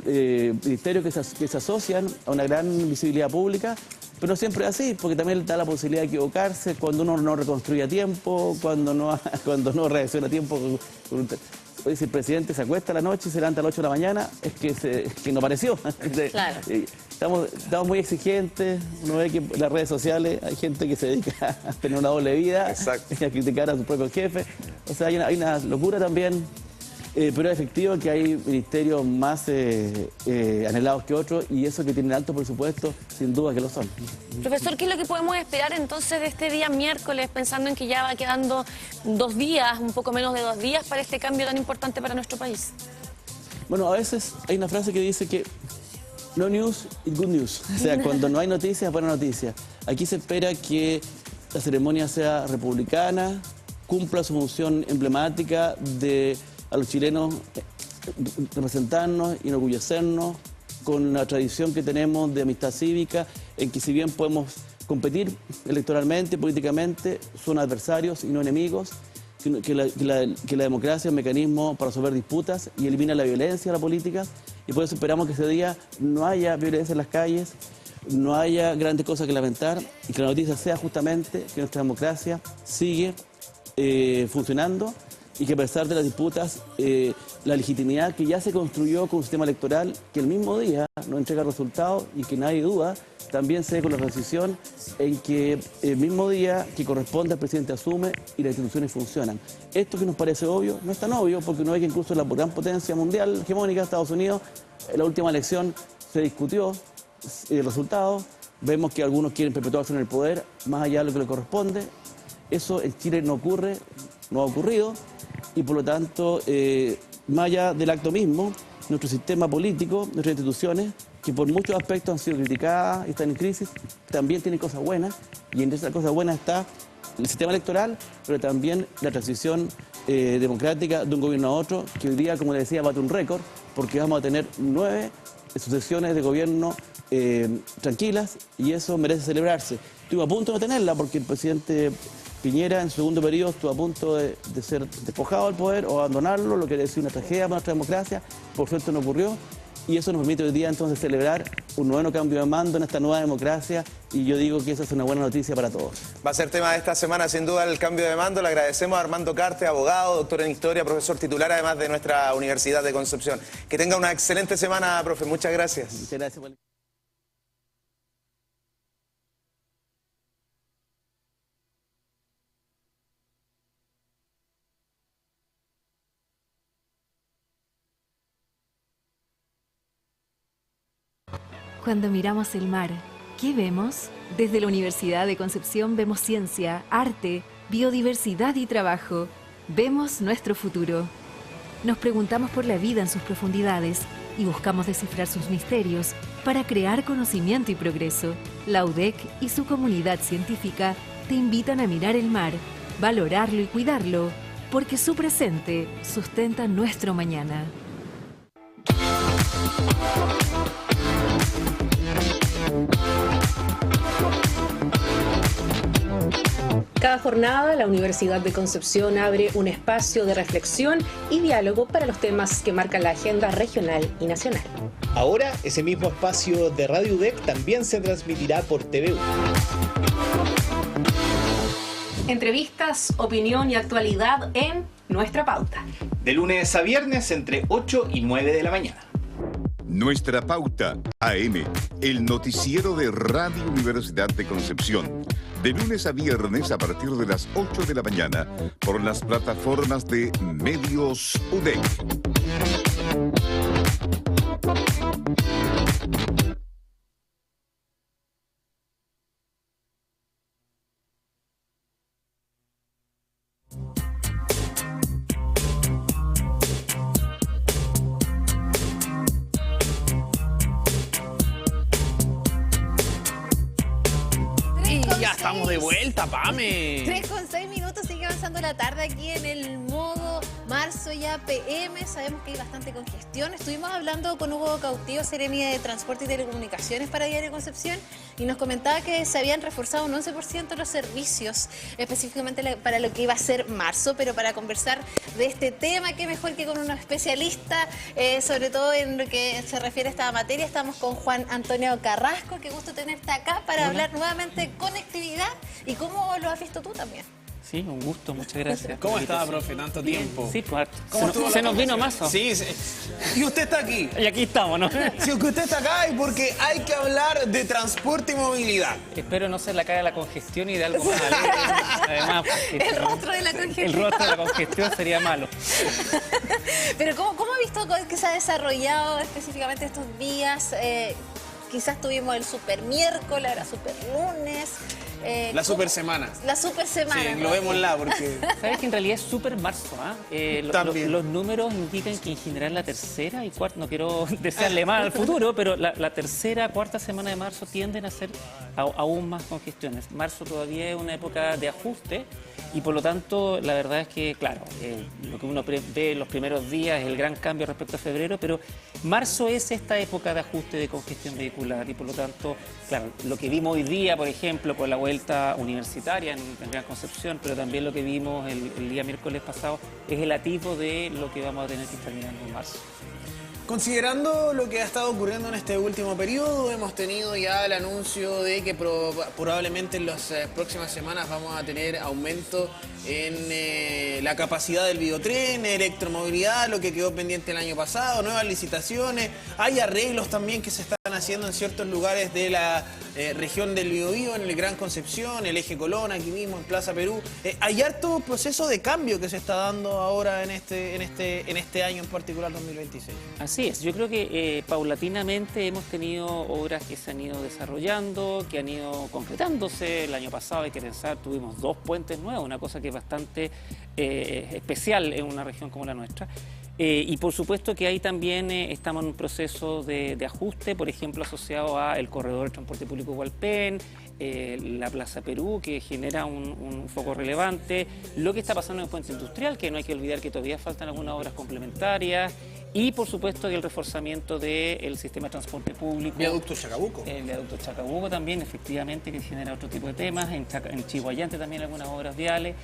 S6: ministerios que se asocian a una gran visibilidad pública, pero no siempre es así, porque también da la posibilidad de equivocarse cuando uno no reconstruye a tiempo, cuando no reacciona a tiempo. Oye, si el presidente se acuesta a la noche y se levanta a las 8 de la mañana, es que no apareció.
S7: Claro.
S6: Estamos muy exigentes. Uno ve que en las redes sociales hay gente que se dedica a tener una doble vida.
S5: Exacto.
S6: Y a criticar a sus propios jefes. O sea, hay una locura también. Pero es efectivo que hay ministerios más anhelados que otros, y eso que tienen alto presupuesto, sin duda que lo son.
S7: Profesor, ¿qué es lo que podemos esperar entonces de este día miércoles, pensando en que ya va quedando 2 días, un poco menos de 2 días, para este cambio tan importante para nuestro país?
S6: Bueno, a veces hay una frase que dice que no news is good news. O sea, cuando no hay noticias, buena noticia. Aquí se espera que la ceremonia sea republicana, cumpla su función emblemática de a los chilenos representarnos y enorgullecernos con la tradición que tenemos de amistad cívica, en que si bien podemos competir electoralmente, políticamente, son adversarios y no enemigos, que la democracia es un mecanismo para resolver disputas y elimina la violencia de la política, y por eso esperamos que ese día no haya violencia en las calles, no haya grandes cosas que lamentar, y que la noticia sea justamente que nuestra democracia sigue funcionando, y que a pesar de las disputas, la legitimidad que ya se construyó con un sistema electoral que el mismo día no entrega resultados y que nadie duda, también se ve con la transición en que el mismo día que corresponde al presidente asume y las instituciones funcionan. Esto que nos parece obvio no es tan obvio, porque uno ve que incluso la gran potencia mundial hegemónica, Estados Unidos, en la última elección se discutió el resultado, vemos que algunos quieren perpetuarse en el poder más allá de lo que le corresponde. Eso en Chile no ocurre, no ha ocurrido, y por lo tanto, más allá del acto mismo, nuestro sistema político, nuestras instituciones, que por muchos aspectos han sido criticadas y están en crisis, también tienen cosas buenas, y entre esas cosas buenas está el sistema electoral, pero también la transición democrática de un gobierno a otro, que hoy día, como le decía, bate un récord, porque vamos a tener 9 sucesiones de gobierno tranquilas, y eso merece celebrarse. Estuve a punto de no tenerla, porque el presidente Piñera en su segundo periodo estuvo a punto de ser despojado del poder o abandonarlo, lo que quiere decir una tragedia para nuestra democracia. Por suerte no ocurrió, y eso nos permite hoy día entonces celebrar un nuevo cambio de mando en esta nueva democracia, y yo digo que esa es una buena noticia para todos.
S5: Va a ser tema de esta semana sin duda el cambio de mando. Le agradecemos a Armando Carte, abogado, doctor en historia, profesor titular además de nuestra Universidad de Concepción. Que tenga una excelente semana, profe. Muchas gracias.
S6: Muchas gracias por...
S8: Cuando miramos el mar, ¿qué vemos? Desde la Universidad de Concepción vemos ciencia, arte, biodiversidad y trabajo. Vemos nuestro futuro. Nos preguntamos por la vida en sus profundidades y buscamos descifrar sus misterios para crear conocimiento y progreso. La UDEC y su comunidad científica te invitan a mirar el mar, valorarlo y cuidarlo, porque su presente sustenta nuestro mañana.
S9: Cada jornada, la Universidad de Concepción abre un espacio de reflexión y diálogo para los temas que marcan la agenda regional y nacional.
S10: Ahora, ese mismo espacio de Radio UDEC también se transmitirá por TVU.
S9: Entrevistas, opinión y actualidad en Nuestra Pauta.
S10: De lunes a viernes entre 8 y 9 de la mañana.
S11: Nuestra Pauta, AM, el noticiero de Radio Universidad de Concepción. De lunes a viernes a partir de las 8 de la mañana por las plataformas de Medios UDEC.
S1: estamos de vuelta, Pame.
S2: 3:06 minutos, sigue avanzando la tarde aquí en el modo marzo ya PM. Sabemos que hay bastante congestión. Estuvimos hablando con Hugo Cautillo, Seremi de Transporte y Telecomunicaciones para Diario Concepción, y nos comentaba que se habían reforzado un 11% los servicios, específicamente para lo que iba a ser marzo. Pero para conversar de este tema, qué mejor que con un especialista, sobre todo en lo que se refiere a esta materia. Estamos con Juan Antonio Carrasco. Qué gusto tenerte acá para hablar nuevamente de conectividad y cómo lo has visto tú también.
S12: Sí, un gusto, muchas gracias.
S1: ¿Cómo estaba, profe? Tanto tiempo.
S12: Sí, pues
S1: Se
S12: nos vino mazo.
S1: Sí, sí. Y usted está aquí.
S12: Y aquí estamos, ¿no?
S1: Sí, usted está acá y porque hay que hablar de transporte y movilidad.
S12: Espero no ser la cara de la congestión y de algo más alegre. Además,
S2: el rostro de la congestión.
S12: El rostro de la congestión sería malo.
S2: Pero ¿cómo ha visto que se ha desarrollado específicamente estos días? Quizás tuvimos el super miércoles, ahora super lunes.
S1: La super semana.
S2: La super semana.
S1: Sí, englobémosla porque...
S12: ¿Sabes que en realidad es super marzo? Los números indican que en general la tercera y cuarta, no quiero desearle mal al futuro, pero la tercera, cuarta semana de marzo tienden a ser aún más congestiones. Marzo todavía es una época de ajuste y por lo tanto la verdad es que, claro, lo que uno ve en los primeros días es el gran cambio respecto a febrero, pero marzo es esta época de ajuste de congestión vehicular y por lo tanto, claro, lo que vimos hoy día, por ejemplo, con la vuelta universitaria en Gran Concepción, pero también lo que vimos el día miércoles pasado es el atisbo de lo que vamos a tener que estar mirando en marzo.
S1: Considerando lo que ha estado ocurriendo en este último periodo, hemos tenido ya el anuncio de que probablemente en las próximas semanas vamos a tener aumento en la capacidad del biotren, electromovilidad, lo que quedó pendiente el año pasado, nuevas licitaciones, hay arreglos también que se están haciendo en ciertos lugares de la región del Biobío, en el Gran Concepción, el Eje Colón, aquí mismo en Plaza Perú. Hay harto proceso de cambio que se está dando ahora en este año en particular 2026.
S12: Así es, yo creo que paulatinamente hemos tenido obras que se han ido desarrollando, que han ido concretándose. El año pasado, hay que pensar, tuvimos 2 puentes nuevos, una cosa que es bastante especial en una región como la nuestra. Y por supuesto que ahí también estamos en un proceso de ajuste, por ejemplo, asociado al corredor de transporte público Hualpén, la Plaza Perú, que genera un foco relevante, lo que está pasando en el puente industrial, que no hay que olvidar que todavía faltan algunas obras complementarias, y por supuesto que el reforzamiento del sistema de transporte público.
S1: Viaducto Chacabuco.
S12: El viaducto Chacabuco también, efectivamente, que genera otro tipo de temas. En Chihuayante también algunas obras viales.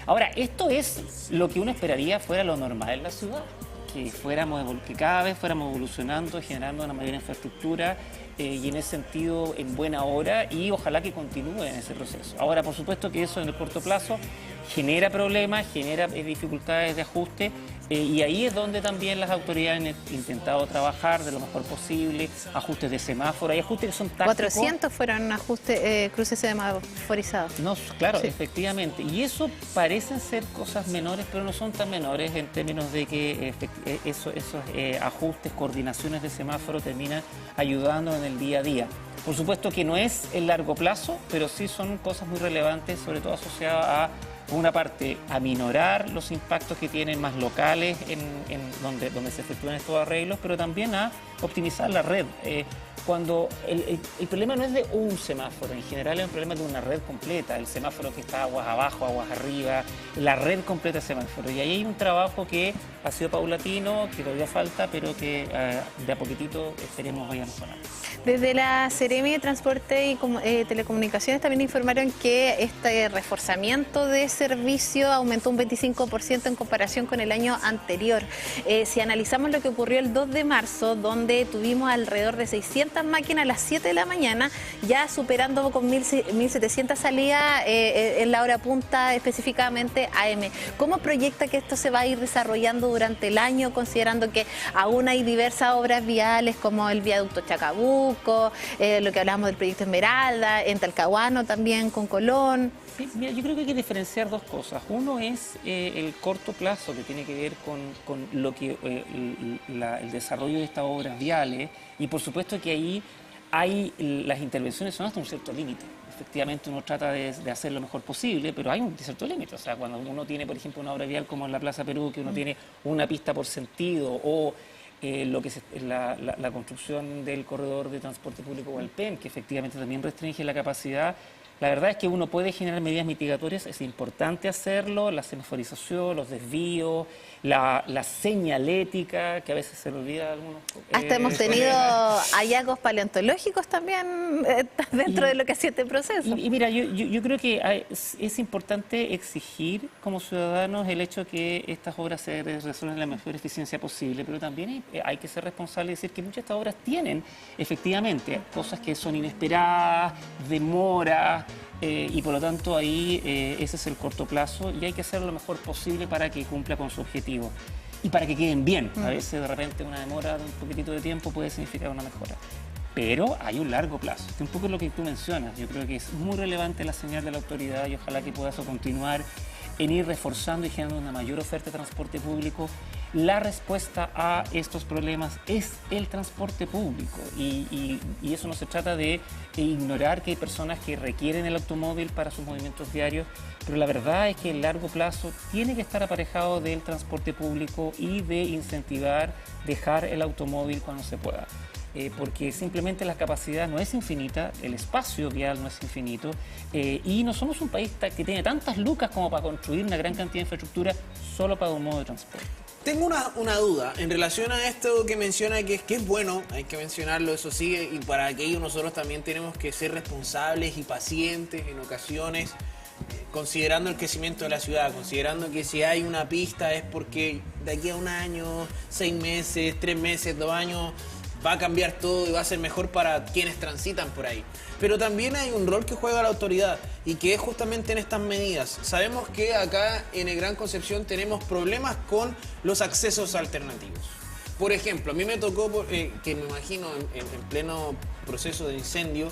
S12: Ahora, esto es lo que uno esperaría fuera lo normal en la ciudad, que cada vez fuéramos evolucionando, generando una mayor infraestructura y en ese sentido en buena hora, y ojalá que continúe en ese proceso. Ahora, por supuesto que eso en el corto plazo genera problemas, genera dificultades de ajuste, y ahí es donde también las autoridades han intentado trabajar de lo mejor posible, ajustes de semáforo, hay ajustes que son tácticos.
S2: 400 fueron ajustes, cruces semaforizados.
S12: No, claro,
S2: sí.
S12: Efectivamente, y eso parecen ser cosas menores, pero no son tan menores en términos de que esos ajustes, coordinaciones de semáforo terminan ayudando en el día a día. Por supuesto que no es el largo plazo, pero sí son cosas muy relevantes, sobre todo asociadas a, por una parte, a minorar los impactos que tienen más locales donde se efectúan estos arreglos, pero también a optimizar la red. Cuando el problema no es de un semáforo, en general es un problema de una red completa, el semáforo que está aguas abajo, aguas arriba, la red completa de semáforos. Y ahí hay un trabajo que ha sido paulatino, que todavía falta, pero que de a poquitito esperemos vaya mejorando.
S2: Desde la Seremi de Transporte y Telecomunicaciones también informaron que este reforzamiento de servicio aumentó un 25% en comparación con el año anterior. Si analizamos lo que ocurrió el 2 de marzo, donde tuvimos alrededor de 600 máquinas a las 7 de la mañana, ya superando con 1.700 salidas en la hora punta, específicamente AM. ¿Cómo proyecta que esto se va a ir desarrollando durante el año, considerando que aún hay diversas obras viales como el viaducto Chacabuco, lo que hablábamos del proyecto Esmeralda, en Talcahuano también con Colón?
S12: Sí, mira, yo creo que hay que diferenciar dos cosas. Uno es el corto plazo, que tiene que ver con lo que el desarrollo de estas obras viales, y por supuesto que ahí las intervenciones son hasta un cierto límite. Efectivamente uno trata de hacer lo mejor posible, pero hay un cierto límite. O sea, cuando uno tiene, por ejemplo, una obra vial como en la Plaza Perú, que uno tiene una pista por sentido, o lo que es la construcción del corredor de transporte público Hualpén, que efectivamente también restringe la capacidad, La verdad es que uno puede generar medidas mitigatorias, es importante hacerlo, la semaforización, los desvíos, la señalética, que a veces se le olvida a algunos.
S2: Hasta hemos tenido hallazgos paleontológicos también dentro de lo que hacía este proceso.
S12: Y mira, yo creo que es importante exigir como ciudadanos el hecho de que estas obras se resuelvan en la mejor eficiencia posible, pero también hay que ser responsable y decir que muchas de estas obras tienen efectivamente cosas que son inesperadas, demoras, y por lo tanto ahí ese es el corto plazo y hay que hacerlo lo mejor posible para que cumpla con su objetivo y para que queden bien. A veces de repente una demora de un poquitito de tiempo puede significar una mejora. Pero hay un largo plazo. Un poco lo que tú mencionas. Yo creo que es muy relevante la señal de la autoridad y ojalá que pueda eso continuar en ir reforzando y generando una mayor oferta de transporte público. La respuesta a estos problemas es el transporte público y eso no se trata de ignorar que hay personas que requieren el automóvil para sus movimientos diarios, pero la verdad es que el largo plazo tiene que estar aparejado del transporte público y de incentivar dejar el automóvil cuando se pueda. Porque simplemente la capacidad no es infinita, el espacio vial no es infinito y no somos un país que tiene tantas lucas como para construir una gran cantidad de infraestructura solo para un modo de transporte.
S1: Tengo una duda en relación a esto que menciona, que es bueno, hay que mencionarlo, eso sí, y para aquello nosotros también tenemos que ser responsables y pacientes en ocasiones, considerando el crecimiento de la ciudad, considerando que si hay una pista es porque de aquí a un año, 6 meses, 3 meses, 2 años, va a cambiar todo y va a ser mejor para quienes transitan por ahí. Pero también hay un rol que juega la autoridad y que es justamente en estas medidas. Sabemos que acá en el Gran Concepción tenemos problemas con los accesos alternativos. Por ejemplo, a mí me tocó, que me imagino en pleno proceso de incendio,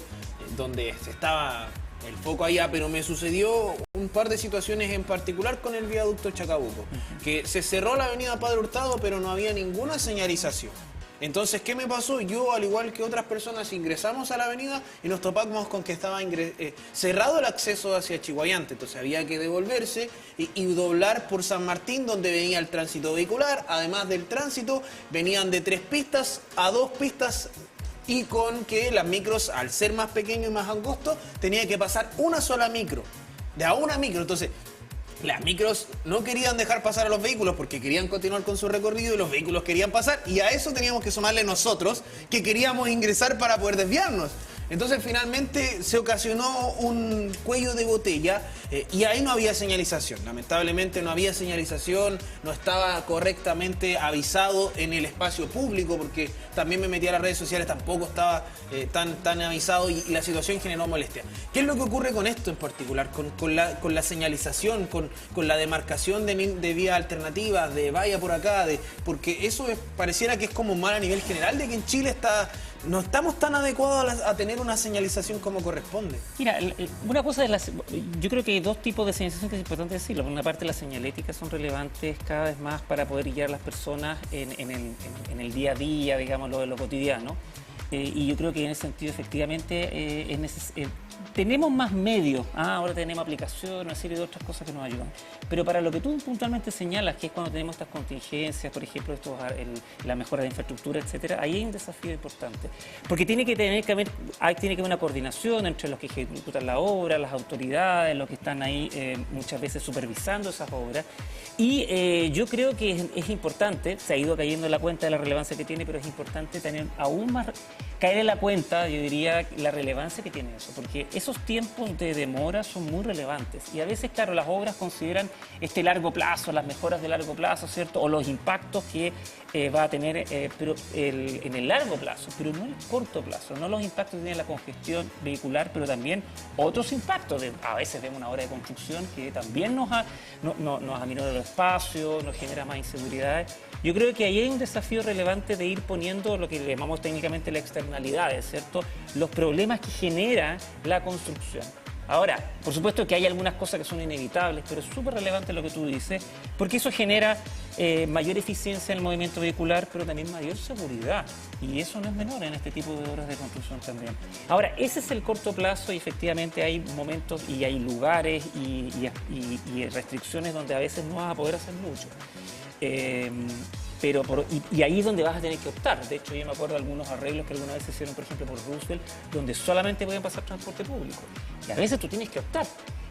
S1: donde estaba el foco allá, pero me sucedió un par de situaciones en particular con el viaducto Chacabuco, que se cerró la avenida Padre Hurtado, pero no había ninguna señalización. Entonces, ¿qué me pasó? Yo, al igual que otras personas, ingresamos a la avenida y nos topamos con que estaba cerrado el acceso hacia Chiguayante. Entonces había que devolverse y doblar por San Martín, donde venía el tránsito vehicular. Además del tránsito, venían de 3 pistas a 2 pistas y con que las micros, al ser más pequeño y más angosto, tenía que pasar una sola micro. De a una micro. Entonces, las micros no querían dejar pasar a los vehículos porque querían continuar con su recorrido y los vehículos querían pasar, y a eso teníamos que sumarle nosotros que queríamos ingresar para poder desviarnos. Entonces finalmente se ocasionó un cuello de botella y ahí no había señalización. Lamentablemente no había señalización, no estaba correctamente avisado en el espacio público, porque también me metí a las redes sociales, tampoco estaba tan avisado y la situación generó molestia. ¿Qué es lo que ocurre con esto en particular? Con la señalización, con la demarcación de vías alternativas, de vaya por acá, porque eso pareciera que es como mal a nivel general, de que en Chile no estamos tan adecuados a tener una señalización como corresponde.
S12: Mira, una cosa yo creo que hay 2 tipos de señalización que es importante decirlo. Por una parte, las señaléticas son relevantes cada vez más para poder guiar a las personas en el día a día, digamos, lo de lo cotidiano. Y yo creo que en ese sentido, efectivamente, tenemos más medios. Ahora tenemos aplicaciones, una serie de otras cosas que nos ayudan. Pero para lo que tú puntualmente señalas, que es cuando tenemos estas contingencias, por ejemplo, la mejora de infraestructura, etcétera, ahí hay un desafío importante. Porque tiene que haber una coordinación entre los que ejecutan la obra, las autoridades, los que están ahí muchas veces supervisando esas obras. Y yo creo que es importante, se ha ido cayendo en la cuenta de la relevancia que tiene, pero es importante tener aún más, caer en la cuenta, yo diría, la relevancia que tiene eso, porque esos tiempos de demora son muy relevantes y a veces, claro, las obras consideran este largo plazo, las mejoras de largo plazo, ¿cierto? O los impactos que va a tener pero en el largo plazo, pero no en el corto plazo, no los impactos que tiene la congestión vehicular, pero también otros impactos. A veces vemos una obra de construcción que también nos aminora los espacios, nos genera más inseguridades. Yo creo que ahí hay un desafío relevante de ir poniendo lo que le llamamos técnicamente las externalidades, ¿cierto? Los problemas que genera la construcción. Ahora, por supuesto que hay algunas cosas que son inevitables, pero es súper relevante lo que tú dices, porque eso genera mayor eficiencia en el movimiento vehicular, pero también mayor seguridad. Y eso no es menor en este tipo de obras de construcción también. Ahora, ese es el corto plazo y efectivamente hay momentos y hay lugares y restricciones donde a veces no vas a poder hacer mucho. Y ahí es donde vas a tener que optar. De hecho, yo me acuerdo de algunos arreglos que alguna vez se hicieron, por ejemplo, por Roosevelt, donde solamente pueden pasar transporte público. Y a veces tú tienes que optar.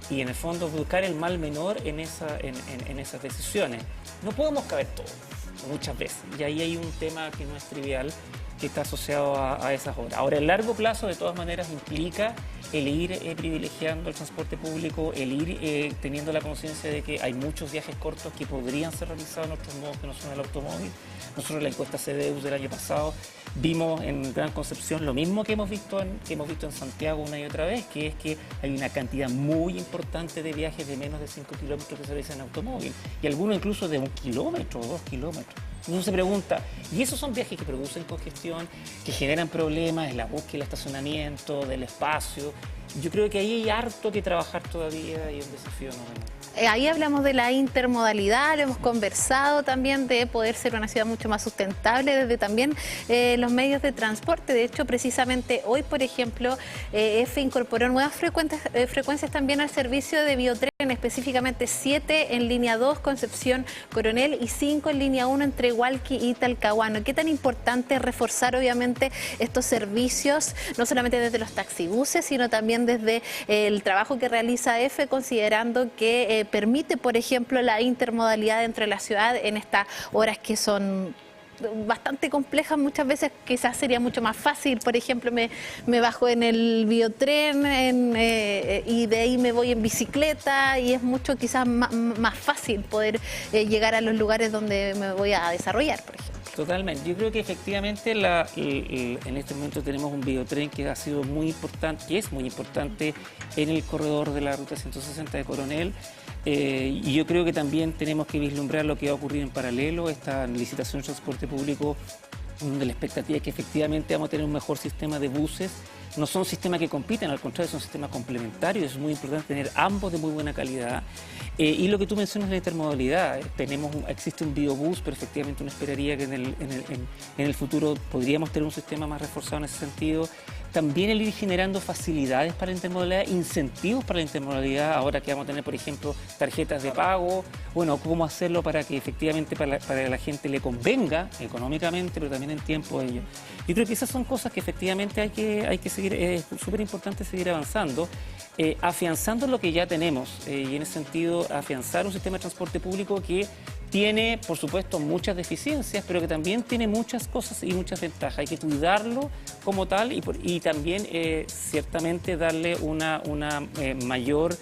S12: Y en el fondo buscar el mal menor en esas decisiones. No podemos caber todo, muchas veces. Y ahí hay un tema que no es trivial, que está asociado a esas horas. Ahora, el largo plazo, de todas maneras, implica el ir privilegiando el transporte público, el ir teniendo la conciencia de que hay muchos viajes cortos que podrían ser realizados en otros modos que no son el automóvil. Nosotros en la encuesta CDEUS del año pasado vimos en Gran Concepción lo mismo que hemos visto en Santiago una y otra vez, que es que hay una cantidad muy importante de viajes de menos de 5 kilómetros que se realizan en automóvil, y algunos incluso de 1 kilómetro o 2 kilómetros. Uno se pregunta, ¿y esos son viajes que producen congestión, que generan problemas en la búsqueda del estacionamiento, del espacio? Yo creo que ahí hay harto que trabajar todavía y un desafío no menor.
S2: Ahí hablamos de la intermodalidad, lo hemos conversado también de poder ser una ciudad mucho más sustentable desde también los medios de transporte. De hecho, precisamente hoy, por ejemplo, EFE incorporó nuevas frecuencias también al servicio de Biotren, específicamente 7 en línea 2, Concepción Coronel, y 5 en línea 1 entre Hualqui y Talcahuano. ¿Qué tan importante es reforzar obviamente estos servicios, no solamente desde los taxibuses, sino también desde el trabajo que realiza EFE, considerando que permite, por ejemplo, la intermodalidad dentro de la ciudad en estas horas que son bastante complejas? Muchas veces quizás sería mucho más fácil, por ejemplo, me bajo en el Biotren y de ahí me voy en bicicleta, y es mucho quizás más fácil poder llegar a los lugares donde me voy a desarrollar, por ejemplo.
S12: Totalmente. Yo creo que efectivamente en este momento tenemos un Biotren que ha sido muy importante, que es muy importante en el corredor de la Ruta 160 de Coronel. Y yo creo que también tenemos que vislumbrar lo que va a ocurrir en paralelo, esta licitación de transporte público, donde la expectativa es que efectivamente vamos a tener un mejor sistema de buses. No son sistemas que compiten, al contrario, son sistemas complementarios. Es muy importante tener ambos de muy buena calidad. Y lo que tú mencionas es la intermodalidad. Existe un biobús, pero efectivamente uno esperaría que en el futuro podríamos tener un sistema más reforzado en ese sentido. También el ir generando facilidades para la intermodalidad, incentivos para la intermodalidad, ahora que vamos a tener, por ejemplo, tarjetas de pago, bueno, cómo hacerlo para que efectivamente para la gente le convenga económicamente, pero también en tiempo ello. Yo creo que esas son cosas que efectivamente hay que seguir, es súper importante seguir avanzando, afianzando lo que ya tenemos, y en ese sentido afianzar un sistema de transporte público que tiene, por supuesto, muchas deficiencias, pero que también tiene muchas cosas y muchas ventajas. Hay que cuidarlo como tal y también ciertamente darle una mayor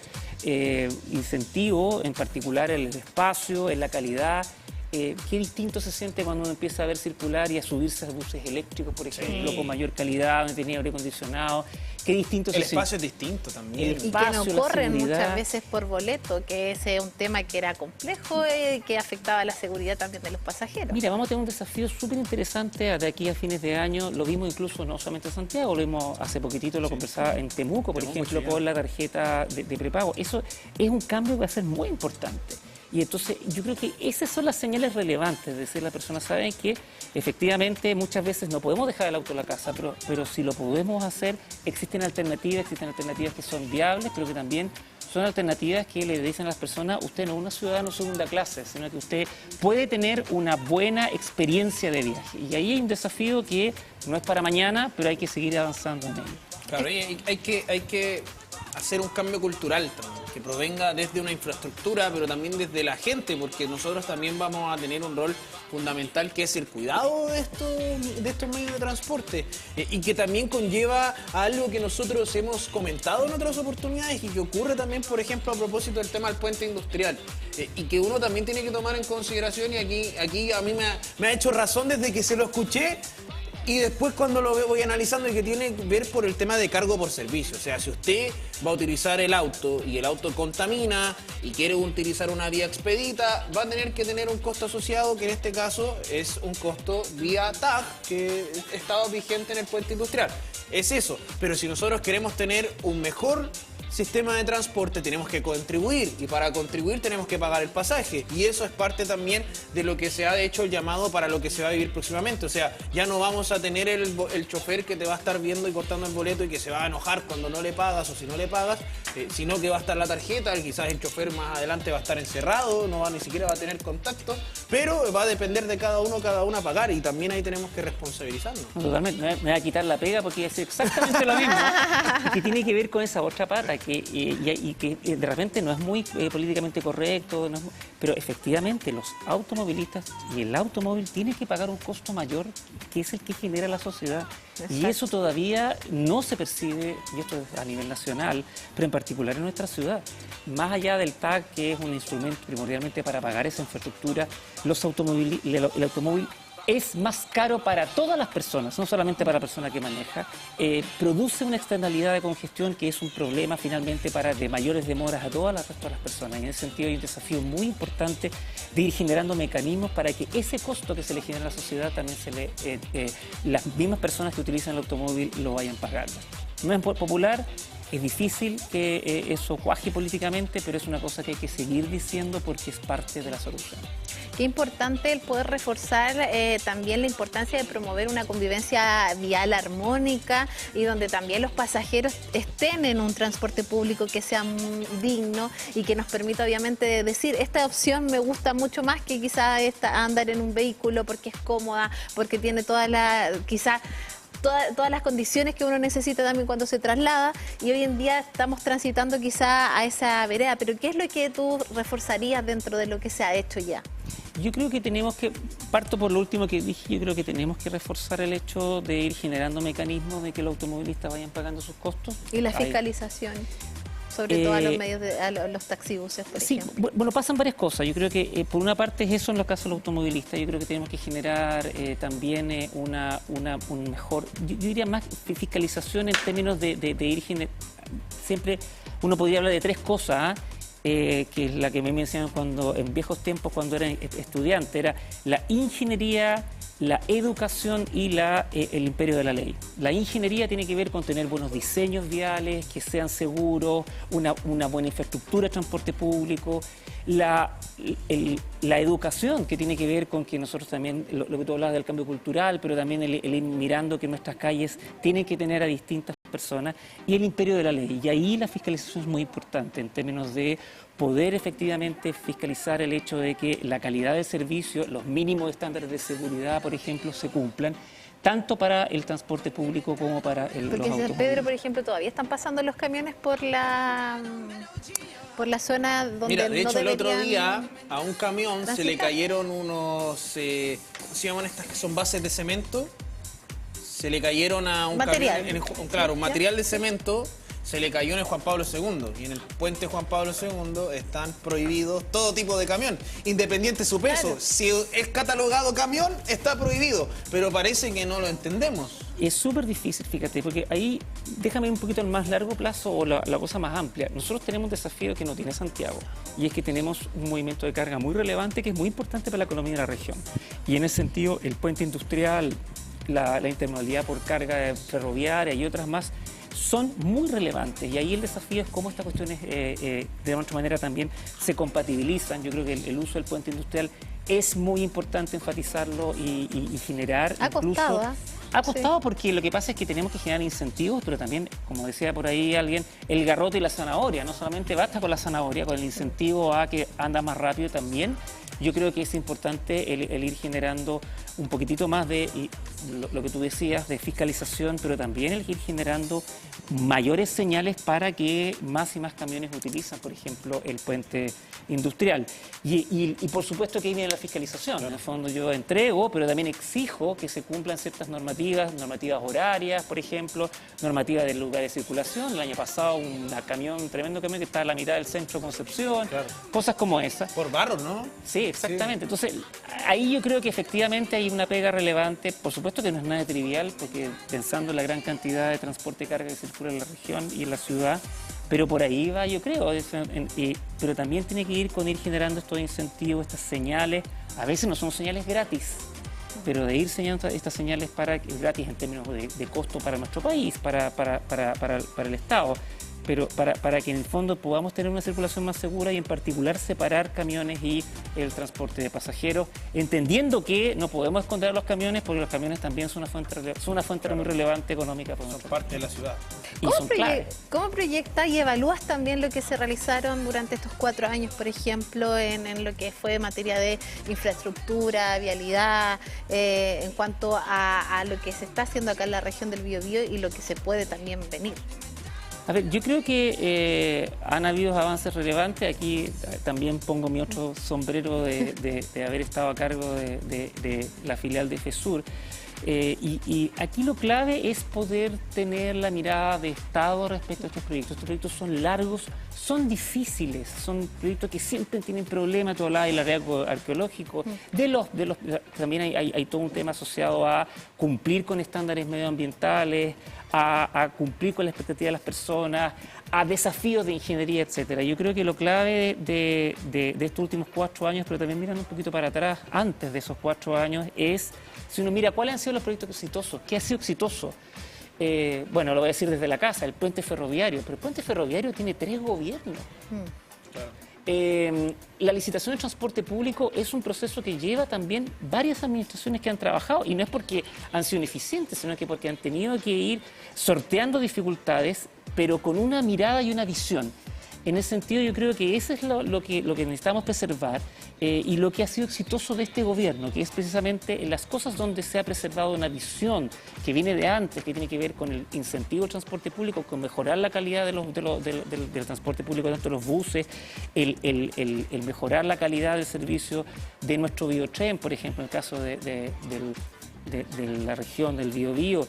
S12: incentivo, en particular en el espacio, en la calidad. Qué distinto se siente cuando uno empieza a ver circular y a subirse a buses eléctricos, por ejemplo, con mayor calidad, donde tenía aire acondicionado. Qué distinto
S1: el espacio es distinto también.
S2: Y que no corren muchas veces por boleto, que ese es un tema que era complejo, que afectaba la seguridad también de los pasajeros.
S12: Mira, vamos a tener un desafío súper interesante de aquí a fines de año. Lo vimos incluso no solamente en Santiago, lo vimos hace poquitito, lo conversaba en Temuco, por ejemplo, con la tarjeta de prepago. Eso es un cambio que va a ser muy importante. Y entonces yo creo que esas son las señales relevantes, es decir, las personas saben que efectivamente muchas veces no podemos dejar el auto en la casa, pero si lo podemos hacer, existen alternativas que son viables, pero que también son alternativas que le dicen a las personas, usted no es una ciudadano segunda clase, sino que usted puede tener una buena experiencia de viaje. Y ahí hay un desafío que no es para mañana, pero hay que seguir avanzando en ello.
S1: Claro, y hay que hacer un cambio cultural también, que provenga desde una infraestructura, pero también desde la gente, porque nosotros también vamos a tener un rol fundamental que es el cuidado de estos medios de transporte, y que también conlleva a algo que nosotros hemos comentado en otras oportunidades y que ocurre también, por ejemplo, a propósito del tema del puente industrial, y que uno también tiene que tomar en consideración, y aquí a mí me ha hecho razón desde que se lo escuché. Y después cuando lo voy analizando, y que tiene que ver por el tema de cargo por servicio. O sea, si usted va a utilizar el auto y el auto contamina y quiere utilizar una vía expedita, va a tener que tener un costo asociado, que en este caso es un costo vía TAG, que estaba vigente en el puente industrial. Es eso. Pero si nosotros queremos tener un mejor sistema de transporte, tenemos que contribuir, y para contribuir tenemos que pagar el pasaje, y eso es parte también de lo que se ha hecho el llamado para lo que se va a vivir próximamente. O sea, ya no vamos a tener el chofer que te va a estar viendo y cortando el boleto y que se va a enojar cuando no le pagas o si no le pagas, sino que va a estar la tarjeta, quizás el chofer más adelante va a estar encerrado, ni siquiera va a tener contacto, pero va a depender de cada una pagar, y también ahí tenemos que responsabilizarnos.
S12: Totalmente, me va a quitar la pega porque es exactamente lo mismo, que tiene que ver con esa otra pata, que, y que de repente no es muy políticamente correcto, pero efectivamente los automovilistas y el automóvil tienen que pagar un costo mayor que es el que genera la sociedad. Exacto. Y eso todavía no se percibe, y esto es a nivel nacional, pero en particular en nuestra ciudad. Más allá del TAC, que es un instrumento primordialmente para pagar esa infraestructura, el automóvil es más caro para todas las personas, no solamente para la persona que maneja. Produce una externalidad de congestión que es un problema finalmente de mayores demoras a todas las personas. Y en ese sentido hay un desafío muy importante de ir generando mecanismos para que ese costo que se le genera a la sociedad también las mismas personas que utilizan el automóvil lo vayan pagando. No es popular. Es difícil que eso cuaje políticamente, pero es una cosa que hay que seguir diciendo porque es parte de la solución.
S2: Qué importante el poder reforzar también la importancia de promover una convivencia vial armónica y donde también los pasajeros estén en un transporte público que sea digno y que nos permita obviamente decir, esta opción me gusta mucho más que quizá andar en un vehículo porque es cómoda, porque tiene todas las condiciones que uno necesita también cuando se traslada, y hoy en día estamos transitando quizá a esa vereda. Pero ¿qué es lo que tú reforzarías dentro de lo que se ha hecho ya?
S12: Yo creo que parto por lo último que dije, yo creo que tenemos que reforzar el hecho de ir generando mecanismos de que los automovilistas vayan pagando sus costos.
S2: Y la fiscalización. Sobre todo a los medios, a los taxibuses, por ejemplo.
S12: Bueno, pasan varias cosas. Yo creo que por una parte es eso en los casos de los automovilistas. Yo creo que tenemos que generar también un mejor, yo diría más fiscalización en términos de ir siempre uno podría hablar de tres cosas, que es la que me mencionaron en viejos tiempos cuando era estudiante, era la ingeniería, la educación y el imperio de la ley. La ingeniería tiene que ver con tener buenos diseños viales, que sean seguros, una buena infraestructura de transporte público. La educación, que tiene que ver con que nosotros también, lo que tú hablabas del cambio cultural, pero también el ir mirando que nuestras calles tienen que tener a distintas personas, y el imperio de la ley. Y ahí la fiscalización es muy importante en términos de poder efectivamente fiscalizar el hecho de que la calidad del servicio, los mínimos estándares de seguridad, por ejemplo, se cumplan, tanto para el transporte público como para los automóviles.
S2: Porque en San Pedro, por ejemplo, todavía están pasando los camiones por la zona donde
S1: Mira, de hecho,
S2: no
S1: el otro día a un camión
S2: transitar.
S1: se le cayeron unos, ¿cómo se llaman estas que son bases de cemento? Se le cayeron a un
S2: material.
S1: Camión, un material de cemento, se le cayó en el Juan Pablo II. Y en el puente Juan Pablo II están prohibidos todo tipo de camión, independiente de su peso. Claro. Si es catalogado camión, está prohibido, pero parece que no lo entendemos.
S12: Es súper difícil, fíjate, porque ahí, déjame un poquito el más largo plazo o la cosa más amplia. Nosotros tenemos un desafío que no tiene Santiago, y es que tenemos un movimiento de carga muy relevante que es muy importante para la economía de la región. Y en ese sentido, el puente industrial, la intermodalidad por carga ferroviaria y otras más son muy relevantes, y ahí el desafío es cómo estas cuestiones de otra manera también se compatibilizan. Yo creo que el uso del puente industrial es muy importante enfatizarlo y generar Ha costado porque lo que pasa es que tenemos que generar incentivos, pero también, como decía por ahí alguien, el garrote y la zanahoria. No solamente basta con la zanahoria, con el incentivo a que anda más rápido también. Yo creo que es importante el ir generando un poquitito más de lo que tú decías, de fiscalización, pero también el ir generando mayores señales para que más y más camiones utilizan, por ejemplo, el puente industrial. Y por supuesto que ahí viene la fiscalización. En el fondo yo entrego, pero también exijo que se cumplan ciertas normativas horarias, por ejemplo, normativas del lugar de circulación. El año pasado un tremendo camión que estaba a la mitad del centro de Concepción, claro. Cosas como esas.
S1: Por barro, ¿no?
S12: Sí, exactamente. Sí. Entonces, ahí yo creo que efectivamente hay una pega relevante. Por supuesto que no es nada trivial, porque pensando en la gran cantidad de transporte de carga que circula en la región y en la ciudad, pero por ahí va, yo creo. Pero también tiene que ir con ir generando estos incentivos, estas señales. A veces no son señales gratis, pero de ir señalando estas señales gratis en términos de costo para nuestro país, para el Estado, pero para que en el fondo podamos tener una circulación más segura y en particular separar camiones y el transporte de pasajeros, entendiendo que no podemos esconder a los camiones porque los camiones también son una fuente muy relevante económica.
S1: Son parte de la ciudad.
S2: ¿Cómo proyectas y evalúas también lo que se realizaron durante estos 4 años, por ejemplo, en lo que fue materia de infraestructura, vialidad, en cuanto a lo que se está haciendo acá en la región del Biobío y lo que se puede también venir?
S12: A ver, yo creo que han habido avances relevantes. Aquí también pongo mi otro sombrero de haber estado a cargo de la filial de FESUR. Y aquí lo clave es poder tener la mirada de Estado respecto a estos proyectos. Estos proyectos son largos, son difíciles, son proyectos que siempre tienen problemas. Tú hablabas del área arqueológico, también hay todo un tema asociado a cumplir con estándares medioambientales, a cumplir con la expectativa de las personas, a desafíos de ingeniería, etcétera. Yo creo que lo clave de estos últimos 4 años, pero también mirando un poquito para atrás, antes de esos 4 años, es, si uno mira cuáles han sido los proyectos exitosos, qué ha sido exitoso. Bueno, lo voy a decir desde la casa, el puente ferroviario, pero el puente ferroviario tiene 3 gobiernos. La licitación de transporte público es un proceso que lleva también varias administraciones que han trabajado, y no es porque han sido ineficientes, sino que porque han tenido que ir sorteando dificultades, pero con una mirada y una visión. En ese sentido, yo creo que eso es lo que necesitamos preservar y lo que ha sido exitoso de este gobierno, que es precisamente en las cosas donde se ha preservado una visión que viene de antes, que tiene que ver con el incentivo del transporte público, con mejorar la calidad del transporte público, tanto los buses, el mejorar la calidad del servicio de nuestro biotren, por ejemplo, en el caso de la región del Biobío.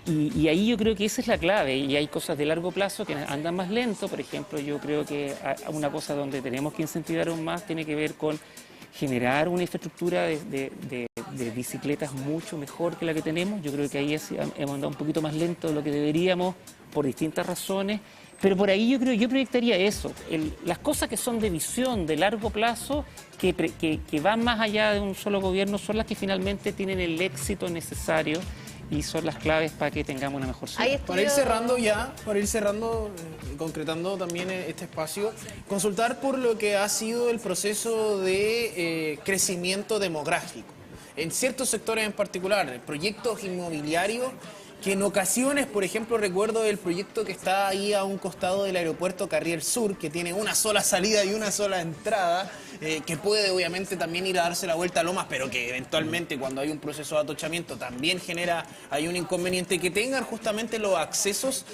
S12: Y ahí yo creo que esa es la clave, y hay cosas de largo plazo que andan más lento. Por ejemplo, yo creo que una cosa donde tenemos que incentivar aún más tiene que ver con generar una infraestructura de bicicletas mucho mejor que la que tenemos. Yo creo que ahí hemos andado un poquito más lento de lo que deberíamos por distintas razones, pero por ahí yo proyectaría eso, las cosas que son de visión de largo plazo, que van más allá de un solo gobierno, son las que finalmente tienen el éxito necesario y son las claves para que tengamos una mejor ciudad.
S1: Para ir cerrando, concretando también este espacio, consultar por lo que ha sido el proceso de crecimiento demográfico. En ciertos sectores en particular, proyectos inmobiliarios que en ocasiones, por ejemplo, recuerdo el proyecto que está ahí a un costado del aeropuerto Carriel Sur, que tiene una sola salida y una sola entrada, que puede obviamente también ir a darse la vuelta a Lomas, pero que eventualmente cuando hay un proceso de atochamiento también hay un inconveniente, que tengan justamente los accesos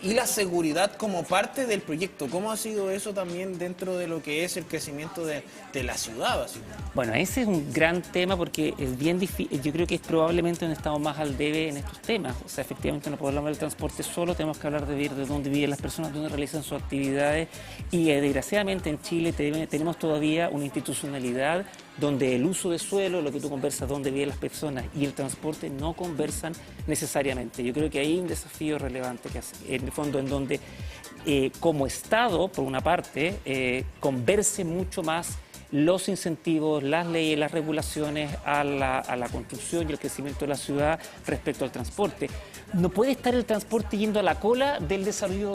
S1: y la seguridad como parte del proyecto. ¿Cómo ha sido eso también dentro de lo que es el crecimiento de la ciudad, básicamente?
S12: Bueno, ese es un gran tema porque es bien difícil. Yo creo que es probablemente donde estamos más al debe en estos temas. O sea, efectivamente no podemos hablar del transporte solo, tenemos que hablar de dónde viven las personas, dónde realizan sus actividades, y desgraciadamente en Chile tenemos todavía una institucionalidad donde el uso de suelo, lo que tú conversas, dónde viven las personas, y el transporte no conversan necesariamente. Yo creo que hay un desafío relevante que hace, en el fondo, en donde como Estado, por una parte, converse mucho más los incentivos, las leyes, las regulaciones a la construcción y el crecimiento de la ciudad respecto al transporte. No puede estar el transporte yendo a la cola del desarrollo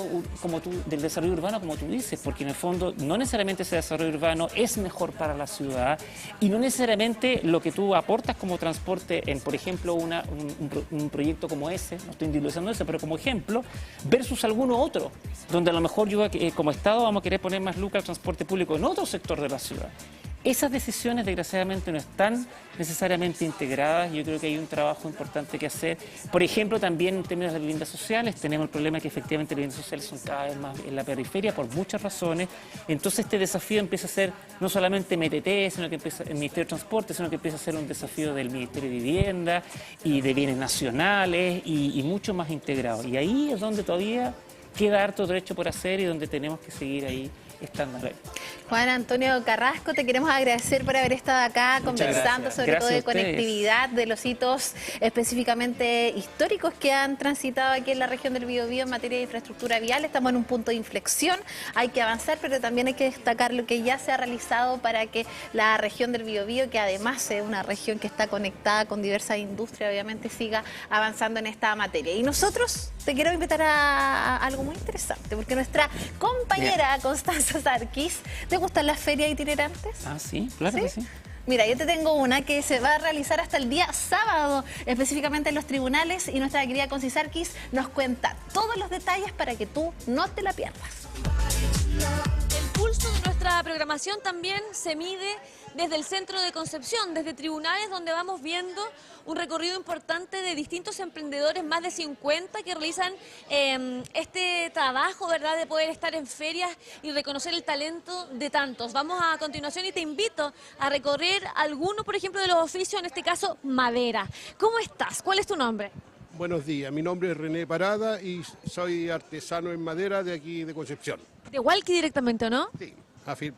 S12: urbano, como tú dices, porque en el fondo no necesariamente ese desarrollo urbano es mejor para la ciudad, y no necesariamente lo que tú aportas como transporte en, por ejemplo, un proyecto como ese, no estoy individualizando ese, pero como ejemplo, versus alguno otro, donde a lo mejor yo como Estado vamos a querer poner más lucro al transporte público en otro sector de la ciudad. Esas decisiones, desgraciadamente, no están necesariamente integradas. Yo creo que hay un trabajo importante que hacer. Por ejemplo, también en términos de viviendas sociales, tenemos el problema que efectivamente las viviendas sociales son cada vez más en la periferia por muchas razones. Entonces este desafío empieza a ser no solamente MTT, sino que empieza el Ministerio de Transporte, sino que empieza a ser un desafío del Ministerio de Vivienda y de Bienes Nacionales y mucho más integrado. Y ahí es donde todavía queda harto derecho por hacer y donde tenemos que seguir ahí estando.
S2: Juan Antonio Carrasco, te queremos agradecer por haber estado acá conversando sobre todo de conectividad, de los hitos específicamente históricos que han transitado aquí en la región del Biobío en materia de infraestructura vial. Estamos en un punto de inflexión, hay que avanzar, pero también hay que destacar lo que ya se ha realizado para que la región del Biobío, que además es una región que está conectada con diversas industrias, obviamente siga avanzando en esta materia. Y nosotros te quiero invitar a algo muy interesante, porque nuestra compañera Constanza Sarquis, ¿te gustan las ferias itinerantes?
S12: Ah, sí, claro que sí.
S2: Mira, yo te tengo una que se va a realizar hasta el día sábado, específicamente en los tribunales, y nuestra querida Constanza Sarquis nos cuenta todos los detalles para que tú no te la pierdas.
S13: El pulso de nuestra
S7: nuestra programación también se mide desde el centro de Concepción, desde tribunales, donde vamos viendo un recorrido importante de distintos emprendedores, más de 50 que realizan este trabajo, ¿verdad?, de poder estar en ferias y reconocer el talento de tantos. Vamos a continuación y te invito a recorrer alguno, por ejemplo, de los oficios, en este caso madera. ¿Cómo estás? ¿Cuál es tu nombre?
S13: Buenos días, mi nombre es René Parada y soy artesano en madera de aquí de Concepción.
S7: ¿De Hualqui directamente o no?
S13: Sí,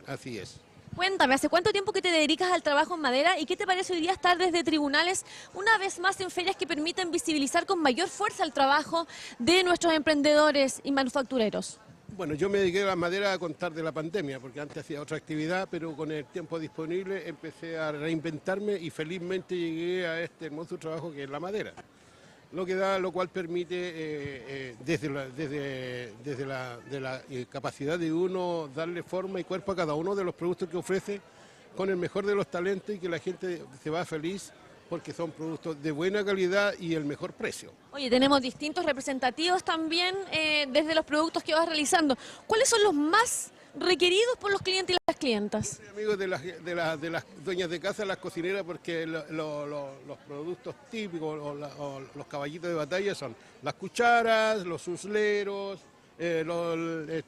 S13: así es.
S7: Cuéntame, ¿hace cuánto tiempo que te dedicas al trabajo en madera y qué te parece hoy día estar desde tribunales una vez más en ferias que permiten visibilizar con mayor fuerza el trabajo de nuestros emprendedores y manufactureros?
S13: Bueno, yo me dediqué a la madera a contar de la pandemia, porque antes hacía otra actividad, pero con el tiempo disponible empecé a reinventarme y felizmente llegué a este hermoso trabajo que es la madera. Lo cual permite, desde la capacidad de uno, darle forma y cuerpo a cada uno de los productos que ofrece con el mejor de los talentos y que la gente se va feliz porque son productos de buena calidad y el mejor precio.
S7: Oye, tenemos distintos representativos también desde los productos que vas realizando. ¿Cuáles son los más requeridos por los clientes y las clientas?
S13: Soy amigo de las dueñas de casa, las cocineras, porque los productos típicos o los caballitos de batalla son las cucharas, los susleros, los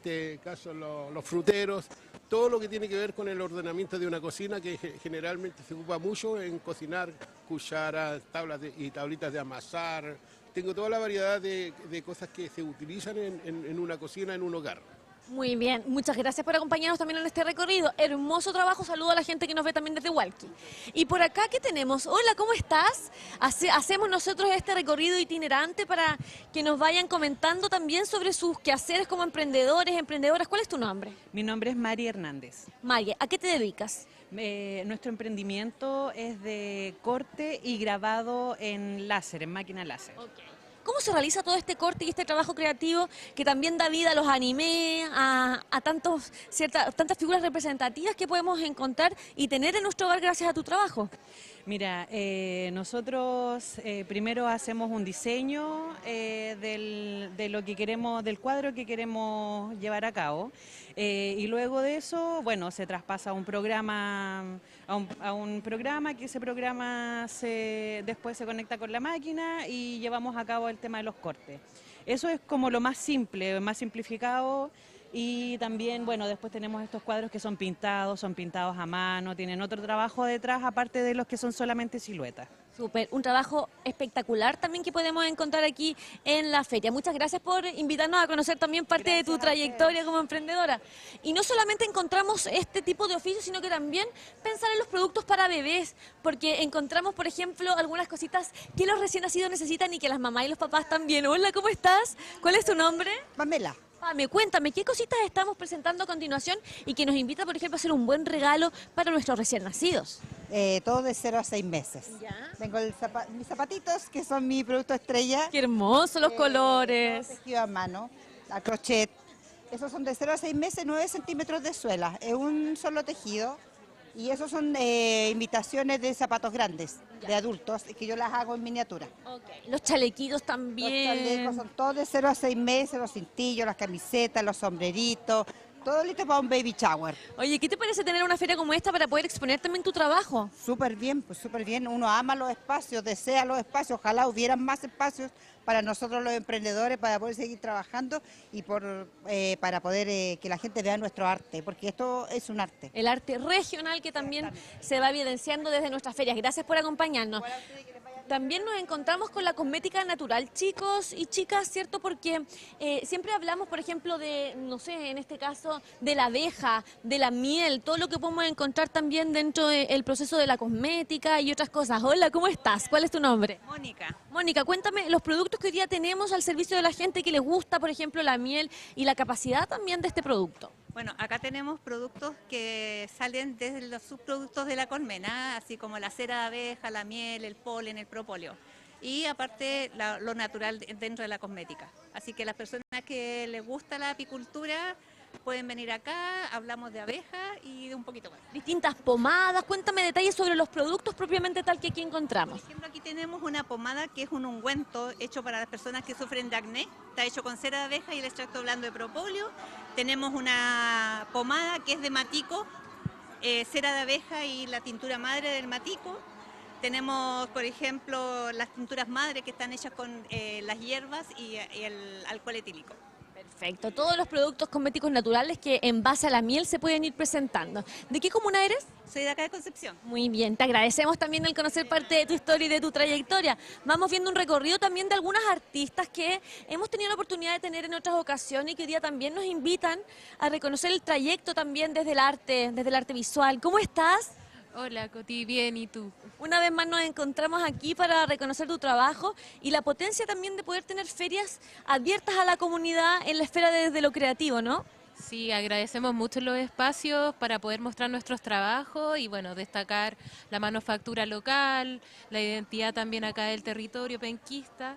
S13: fruteros, todo lo que tiene que ver con el ordenamiento de una cocina, que generalmente se ocupa mucho en cocinar, cucharas, y tablitas de amasar. Tengo toda la variedad de cosas que se utilizan en una cocina, en un hogar.
S7: Muy bien, muchas gracias por acompañarnos también en este recorrido. Hermoso trabajo, saludo a la gente que nos ve también desde Hualqui. Y por acá, ¿qué tenemos? Hola, ¿cómo estás? Hacemos nosotros este recorrido itinerante para que nos vayan comentando también sobre sus quehaceres como emprendedores, emprendedoras. ¿Cuál es tu nombre?
S14: Mi nombre es Mari Hernández.
S7: Mari, ¿a qué te dedicas?
S14: Nuestro emprendimiento es de corte y grabado en láser, en máquina láser.
S7: Okay. ¿Cómo se realiza todo este corte y este trabajo creativo que también da vida a los animes, a tantas figuras representativas que podemos encontrar y tener en nuestro hogar gracias a tu trabajo?
S14: Mira, nosotros primero hacemos un diseño de lo que queremos, del cuadro que queremos llevar a cabo, y luego de eso, bueno, se traspasa a un programa, que ese programa después se conecta con la máquina y llevamos a cabo el tema de los cortes. Eso es como lo más simple, más simplificado. Y también, bueno, después tenemos estos cuadros que son pintados a mano, tienen otro trabajo detrás, aparte de los que son solamente siluetas.
S7: Súper, un trabajo espectacular también que podemos encontrar aquí en la feria. Muchas gracias por invitarnos a conocer también parte de tu trayectoria como emprendedora. Y no solamente encontramos este tipo de oficios, sino que también pensar en los productos para bebés, porque encontramos, por ejemplo, algunas cositas que los recién nacidos necesitan y que las mamás y los papás también. Hola, ¿cómo estás? ¿Cuál es tu nombre?
S15: Pamela.
S7: Pame, cuéntame, ¿qué cositas estamos presentando a continuación y que nos invita, por ejemplo, a hacer un buen regalo para nuestros recién nacidos?
S15: Todo de 0 a 6 meses.
S7: ¿Ya?
S15: Tengo mis zapatitos, que son mi producto estrella.
S7: ¡Qué hermosos los colores!
S15: Tejido a mano, a crochet. Esos son de 0 a 6 meses, 9 centímetros de suela. Es un solo tejido. Y esos son imitaciones de zapatos grandes, de adultos, que yo las hago en miniatura.
S7: Okay. Los chalequitos también.
S15: Los chalecos son todos de 0 a 6 meses, los cintillos, las camisetas, los sombreritos, todo listo para un baby shower.
S7: Oye, ¿qué te parece tener una feria como esta para poder exponer también tu trabajo?
S15: Súper bien, pues súper bien. Uno ama los espacios, desea los espacios. Ojalá hubieran más espacios para nosotros los emprendedores, para poder seguir trabajando y para poder que la gente vea nuestro arte, porque esto es un arte.
S7: El arte regional que también se va evidenciando desde nuestras ferias. Gracias por acompañarnos. También nos encontramos con la cosmética natural, chicos y chicas, ¿cierto? Porque siempre hablamos, por ejemplo, de, no sé, en este caso, de la abeja, de la miel, todo lo que podemos encontrar también dentro del proceso de la cosmética y otras cosas. Hola, ¿cómo estás? ¿Cuál es tu nombre?
S16: Mónica.
S7: Mónica, cuéntame los productos que hoy día tenemos al servicio de la gente que les gusta, por ejemplo, la miel y la capacidad también de este producto.
S16: Bueno, acá tenemos productos que salen desde los subproductos de la colmena, así como la cera de abeja, la miel, el polen, el propóleo. Y aparte lo natural dentro de la cosmética. Así que las personas que les gusta la apicultura pueden venir acá, hablamos de abeja y de un poquito más.
S7: Distintas pomadas, cuéntame detalles sobre los productos propiamente tal que aquí encontramos.
S16: Por ejemplo, aquí tenemos una pomada que es un ungüento hecho para las personas que sufren de acné. Está hecho con cera de abeja y el extracto blando de propóleo. Tenemos una pomada que es de matico, cera de abeja y la tintura madre del matico. Tenemos, por ejemplo, las tinturas madre que están hechas con las hierbas y el alcohol etílico.
S7: Perfecto, todos los productos cosméticos naturales que en base a la miel se pueden ir presentando. ¿De qué comuna eres?
S16: Soy de acá de Concepción.
S7: Muy bien, te agradecemos también el conocer parte de tu historia y de tu trayectoria. Vamos viendo un recorrido también de algunas artistas que hemos tenido la oportunidad de tener en otras ocasiones y que hoy día también nos invitan a reconocer el trayecto también desde el arte visual. ¿Cómo estás?
S17: Hola, Coti, bien, ¿y tú?
S7: Una vez más nos encontramos aquí para reconocer tu trabajo y la potencia también de poder tener ferias abiertas a la comunidad en la esfera de lo creativo, ¿no?
S17: Sí, agradecemos mucho los espacios para poder mostrar nuestros trabajos y bueno, destacar la manufactura local, la identidad también acá del territorio penquista.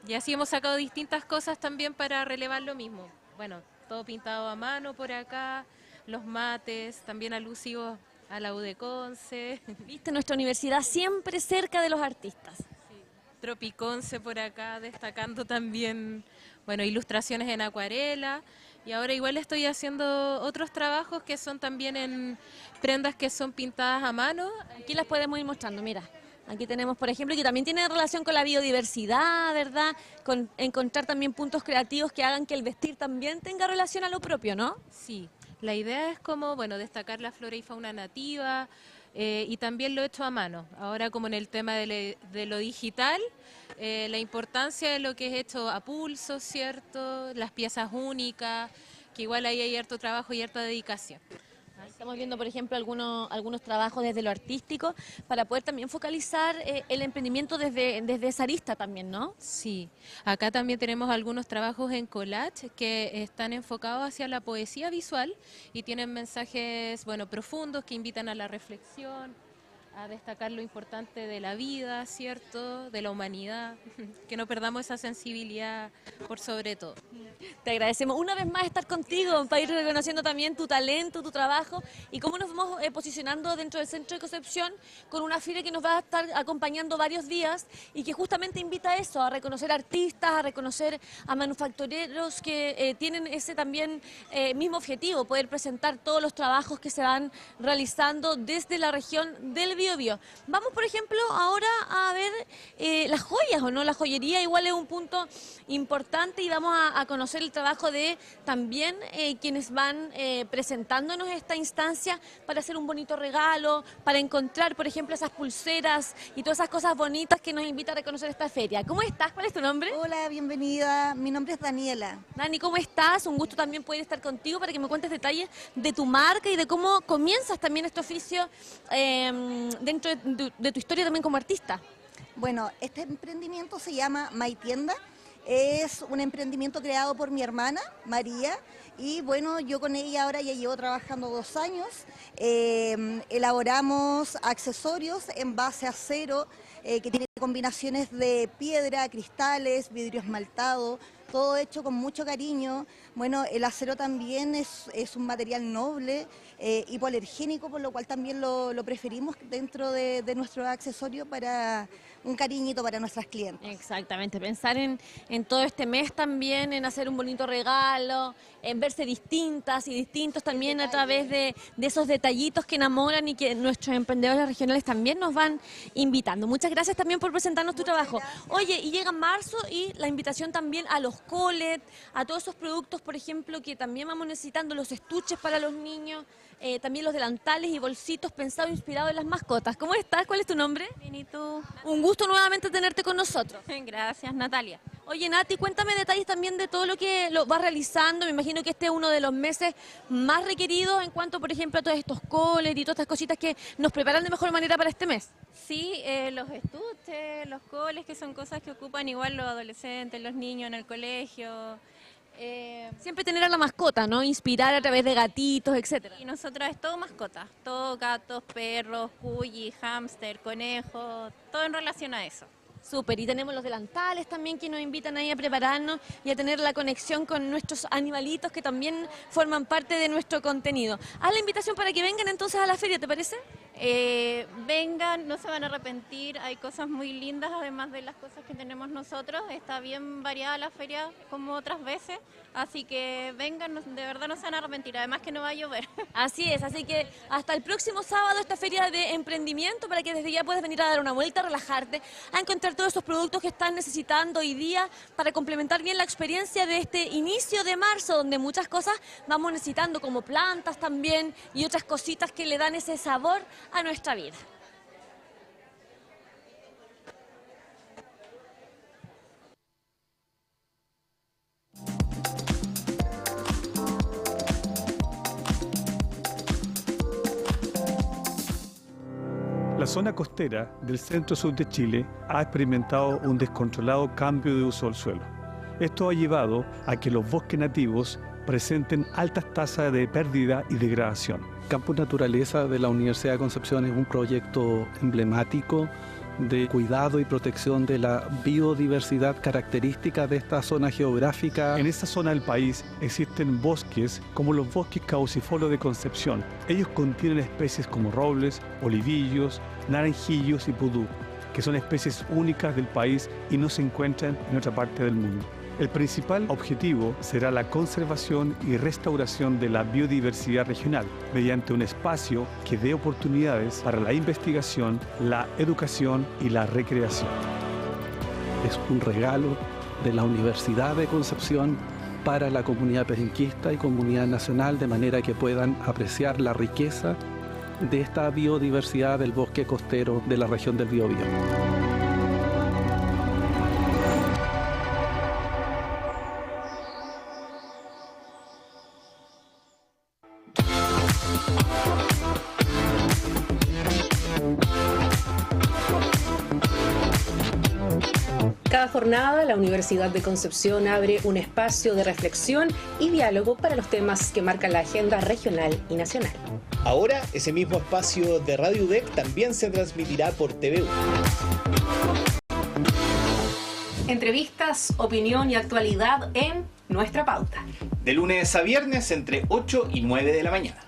S17: Y así hemos sacado distintas cosas también para relevar lo mismo. Bueno, todo pintado a mano por acá, los mates, también alusivos a la U de Conce.
S7: Viste, nuestra universidad siempre cerca de los artistas.
S17: Sí. Tropiconce por acá, destacando también, bueno, ilustraciones en acuarela. Y ahora igual estoy haciendo otros trabajos que son también en prendas que son pintadas a mano.
S7: Aquí las podemos ir mostrando, mira. Aquí tenemos, por ejemplo, que también tiene relación con la biodiversidad, ¿verdad? Con encontrar también puntos creativos que hagan que el vestir también tenga relación a lo propio, ¿no?
S17: Sí. La idea es como, bueno, destacar la flora y fauna nativa y también lo hecho a mano. Ahora como en el tema de lo digital, la importancia de lo que es hecho a pulso, ¿cierto? Las piezas únicas, que igual ahí hay harto trabajo y harta dedicación.
S7: Estamos viendo, por ejemplo, algunos trabajos desde lo artístico para poder también focalizar el emprendimiento desde esa arista también, ¿no?
S17: Sí, acá también tenemos algunos trabajos en collage que están enfocados hacia la poesía visual y tienen mensajes, bueno, profundos que invitan a la reflexión, a destacar lo importante de la vida, ¿cierto?, de la humanidad, que no perdamos esa sensibilidad por sobre todo.
S7: Te agradecemos una vez más estar contigo para ir reconociendo también tu talento, tu trabajo y cómo nos vamos posicionando dentro del Centro de Concepción con una feria que nos va a estar acompañando varios días y que justamente invita a eso, a reconocer artistas, a reconocer a manufactureros que tienen ese también mismo objetivo, poder presentar todos los trabajos que se van realizando desde la región del Biobío. Vamos, por ejemplo, ahora a ver las joyas, ¿o no? La joyería igual es un punto importante y vamos a conocer el trabajo de también quienes van presentándonos esta instancia para hacer un bonito regalo, para encontrar, por ejemplo, esas pulseras y todas esas cosas bonitas que nos invita a reconocer esta feria. ¿Cómo estás? ¿Cuál es tu nombre?
S18: Hola, bienvenida. Mi nombre es Daniela.
S7: Dani, ¿cómo estás? Un gusto también poder estar contigo para que me cuentes detalles de tu marca y de cómo comienzas también este oficio dentro de tu historia también como artista.
S18: Bueno, este emprendimiento se llama My Tienda. Es un emprendimiento creado por mi hermana, María, y bueno, yo con ella ahora ya llevo trabajando 2 años. Elaboramos accesorios en base a acero, que tiene combinaciones de piedra, cristales, vidrio esmaltado, todo hecho con mucho cariño. Bueno, el acero también es un material noble, hipoalergénico, por lo cual también lo preferimos dentro de nuestro accesorio para un cariñito para nuestras clientes.
S7: Exactamente, pensar en todo este mes también, en hacer un bonito regalo, en verse distintas y distintos también a través de esos detallitos que enamoran y que nuestros emprendedores regionales también nos van invitando. Muchas gracias también por presentarnos tu trabajo. Oye, y llega marzo y la invitación también a los collets, a todos esos productos, por ejemplo, que también vamos necesitando, los estuches para los niños, también los delantales y bolsitos pensados, inspirados en las mascotas. ¿Cómo estás? ¿Cuál es tu nombre?
S19: Bien, ¿y tú?
S7: Un gusto nuevamente tenerte con nosotros.
S19: Gracias, Natalia.
S7: Oye, Nati, cuéntame detalles también de todo lo que lo vas realizando. Me imagino que este es uno de los meses más requeridos en cuanto, por ejemplo, a todos estos collets y todas estas cositas que nos preparan de mejor manera para este mes.
S19: Sí, los estuches, los collets, que son cosas que ocupan igual los adolescentes, los niños en el colegio.
S7: Siempre tener a la mascota, ¿no? Inspirar a través de gatitos, etcétera.
S19: Y nosotros es todo mascota, todo gatos, perros, cuyi, hámster, conejos, todo en relación a eso.
S7: Súper, y tenemos los delantales también que nos invitan ahí a prepararnos y a tener la conexión con nuestros animalitos que también forman parte de nuestro contenido. Haz la invitación para que vengan entonces a la feria, ¿te parece?
S19: Vengan, no se van a arrepentir, hay cosas muy lindas además de las cosas que tenemos nosotros, está bien variada la feria como otras veces, así que vengan, de verdad no se van a arrepentir, además que no va a llover.
S7: Así es, así que hasta el próximo sábado esta feria de emprendimiento para que desde ya puedas venir a dar una vuelta, a relajarte, a encontrar todos esos productos que están necesitando hoy día para complementar bien la experiencia de este inicio de marzo, donde muchas cosas vamos necesitando como plantas también y otras cositas que le dan ese sabor a nuestra vida.
S20: La zona costera del centro-sur de Chile ha experimentado un descontrolado cambio de uso del suelo. Esto ha llevado a que los bosques nativos presenten altas tasas de pérdida y degradación.
S21: Campus Naturaleza de la Universidad de Concepción es un proyecto emblemático de cuidado y protección de la biodiversidad característica de esta zona geográfica.
S20: En esta zona del país existen bosques como los bosques caducifolios de Concepción. Ellos contienen especies como robles, olivillos, naranjillos y pudú, que son especies únicas del país y no se encuentran en otra parte del mundo. El principal objetivo será la conservación y restauración de la biodiversidad regional mediante un espacio que dé oportunidades para la investigación, la educación y la recreación.
S21: Es un regalo de la Universidad de Concepción para la comunidad pejenquista y comunidad nacional, de manera que puedan apreciar la riqueza de esta biodiversidad del bosque costero de la región del Biobío.
S9: Cada jornada, la Universidad de Concepción abre un espacio de reflexión y diálogo para los temas que marcan la agenda regional y nacional.
S10: Ahora, ese mismo espacio de Radio UDEC también se transmitirá por TVU.
S9: Entrevistas, opinión y actualidad en Nuestra Pauta.
S22: De lunes a viernes entre 8 y 9 de la mañana.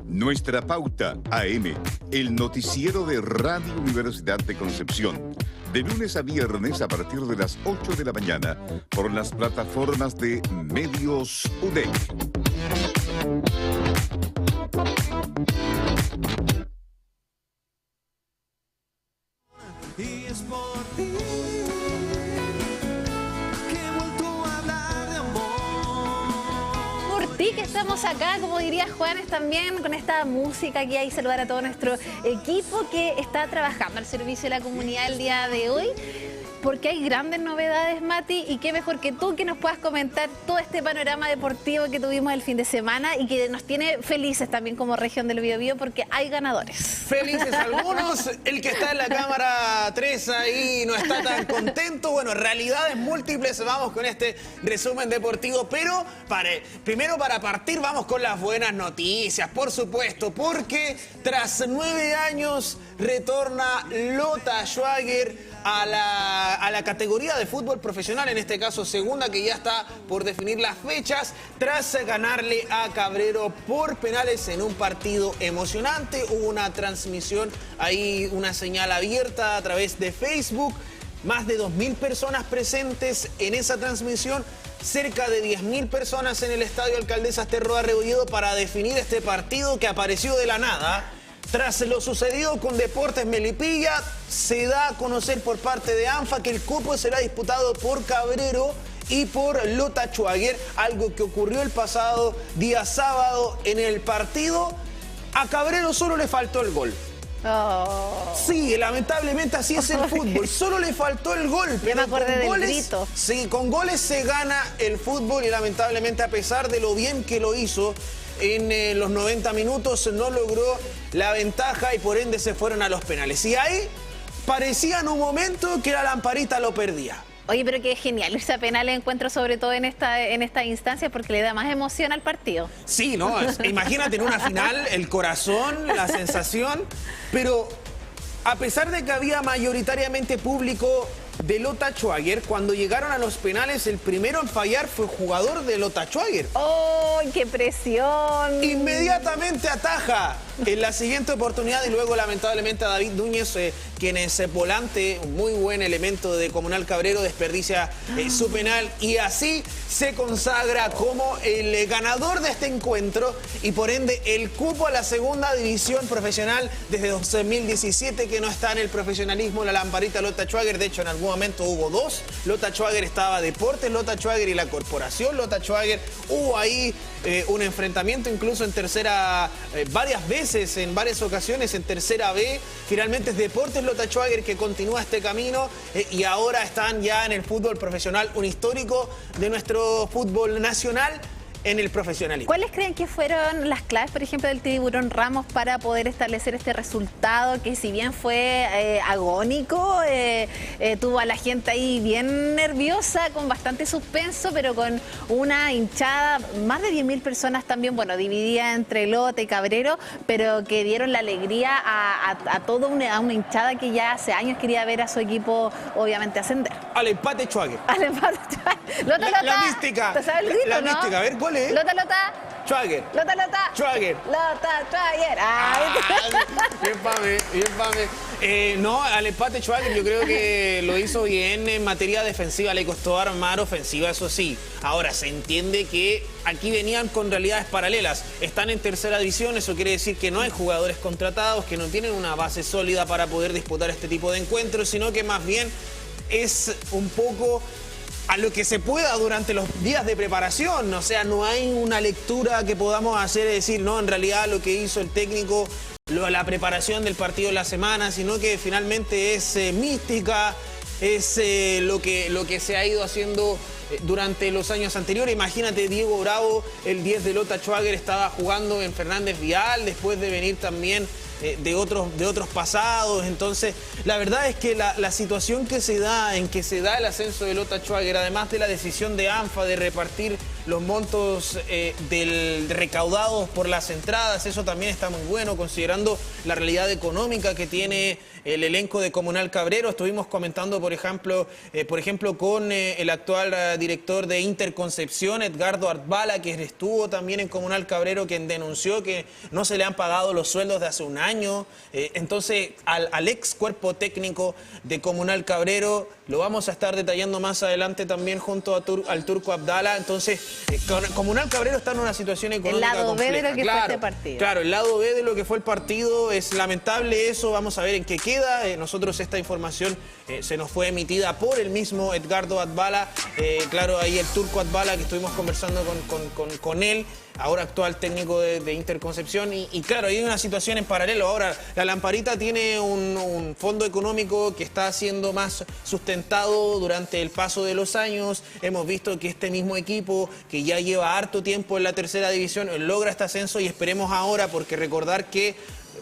S11: Nuestra Pauta AM, el noticiero de Radio Universidad de Concepción. De lunes a viernes a partir de las 8 de la mañana por las plataformas de Medios UDEC.
S23: Y es por ti que he vuelto a hablar de amor.
S2: Por ti que estamos acá, como diría Juanes también, con esta música que hay, saludar a todo nuestro equipo que está trabajando al servicio de la comunidad el día de hoy. Porque hay grandes novedades, Mati, y qué mejor que tú que nos puedas comentar todo este panorama deportivo que tuvimos el fin de semana y que nos tiene felices también como región del Biobío porque hay ganadores.
S1: Felices algunos, el que está en la cámara 3 ahí no está tan contento. Bueno, realidades múltiples, vamos con este resumen deportivo, pero primero para partir vamos con las buenas noticias, por supuesto, porque tras 9 años retorna Lotta Schwager a la categoría de fútbol profesional, en este caso segunda, que ya está por definir las fechas, tras ganarle a Cabrero por penales en un partido emocionante. Hubo una transmisión ahí, una señal abierta a través de Facebook, más de 2.000 personas presentes en esa transmisión, cerca de 10.000 personas en el Estadio Alcaldesa Roa Rebolledo para definir este partido que apareció de la nada. Tras lo sucedido con Deportes Melipilla, se da a conocer por parte de ANFA que el cupo será disputado por Cabrero y por Lotta Schwager, algo que ocurrió el pasado día sábado en el partido. A Cabrero solo le faltó el gol.
S2: Oh.
S1: Sí, lamentablemente así es el fútbol, solo le faltó el gol.
S2: Ya me acordé del grito.
S1: Sí, con goles se gana el fútbol y lamentablemente, a pesar de lo bien que lo hizo en los 90 minutos, no logró la ventaja y por ende se fueron a los penales. Y ahí parecía en un momento que la lamparita lo perdía.
S2: Oye, pero qué genial ese penal encuentro, sobre todo en esta instancia, porque le da más emoción al partido.
S1: Sí, ¿no? Imagínate en una final, el corazón, la sensación, pero a pesar de que había mayoritariamente público de Lotta Schwager, cuando llegaron a los penales, el primero en fallar fue jugador de Lotta Schwager.
S2: ¡Oh, qué presión!
S1: Inmediatamente ataja en la siguiente oportunidad y luego lamentablemente a David Núñez, quien es volante, un muy buen elemento de Comunal Cabrero, desperdicia su penal y así se consagra como el ganador de este encuentro y por ende el cupo a la segunda división profesional desde 2017 que no está en el profesionalismo la lamparita Lota Schwager. De hecho, en algún momento hubo dos. Lota Schwager estaba Deportes Lota Schwager y la Corporación Lota Schwager. Hubo ahí un enfrentamiento incluso en tercera, varias veces, en varias ocasiones en tercera B. Finalmente es Deportes Lota Schwager que continúa este camino y ahora están ya en el fútbol profesional, un histórico de nuestro fútbol nacional en el profesionalismo.
S2: ¿Cuáles creen que fueron las claves, por ejemplo, del Tiburón Ramos para poder establecer este resultado que si bien fue agónico, tuvo a la gente ahí bien nerviosa, con bastante suspenso, pero con una hinchada, más de 10.000 personas también, bueno, dividida entre Lota y Cabrero, pero que dieron la alegría a toda una hinchada que ya hace años quería ver a su equipo, obviamente, ascender.
S1: Al empate Schwager.
S2: Al empate Schwager. Lota.
S1: La mística.
S2: ¿Te sabes el grito,
S1: la
S2: no?
S1: mística. A ver, ¿cuál es?
S2: Lota.
S1: Schwager.
S2: Lota.
S1: Schwager.
S2: Lota Schwager.
S1: Bien pame. No, al empate Schwager yo creo que lo hizo bien en materia defensiva. Le costó armar ofensiva, eso sí. Ahora, se entiende que aquí venían con realidades paralelas. Están en tercera división, eso quiere decir que no hay jugadores contratados, que no tienen una base sólida para poder disputar este tipo de encuentros, sino que más bien es un poco a lo que se pueda durante los días de preparación. O sea, no hay una lectura que podamos hacer y decir, no, en realidad lo que hizo el técnico, la preparación del partido de la semana, sino que finalmente es mística, es lo que se ha ido haciendo durante los años anteriores. Imagínate, Diego Bravo, el 10 de Lota Schwager, estaba jugando en Fernández Vial, después de venir también de otros pasados. Entonces, la verdad es que la situación que se da, en que se da el ascenso de Lota Schwager, además de la decisión de ANFA de repartir los montos recaudados por las entradas, eso también está muy bueno, considerando la realidad económica que tiene el elenco de Comunal Cabrero. Estuvimos comentando, por ejemplo, con el actual director de Interconcepción, Edgardo Artbala, que estuvo también en Comunal Cabrero, quien denunció que no se le han pagado los sueldos de hace un año. Entonces, al ex cuerpo técnico de Comunal Cabrero lo vamos a estar detallando más adelante también junto al Turco Abdala. Entonces, Comunal Cabrero está en una situación económica
S2: el lado
S1: compleja.
S2: B de lo que fue este partido.
S1: Claro, el lado B de lo que fue el partido. Es lamentable eso, vamos a ver en qué queda. Nosotros esta información se nos fue emitida por el mismo Edgardo Atbala. Claro, ahí el Turco Atbala, que estuvimos conversando con él, ahora actual técnico de Interconcepción. Y claro, hay una situación en paralelo. Ahora, la Lamparita tiene un fondo económico que está siendo más sustentado durante el paso de los años. Hemos visto que este mismo equipo, que ya lleva harto tiempo en la tercera división, logra este ascenso y esperemos ahora, porque recordar que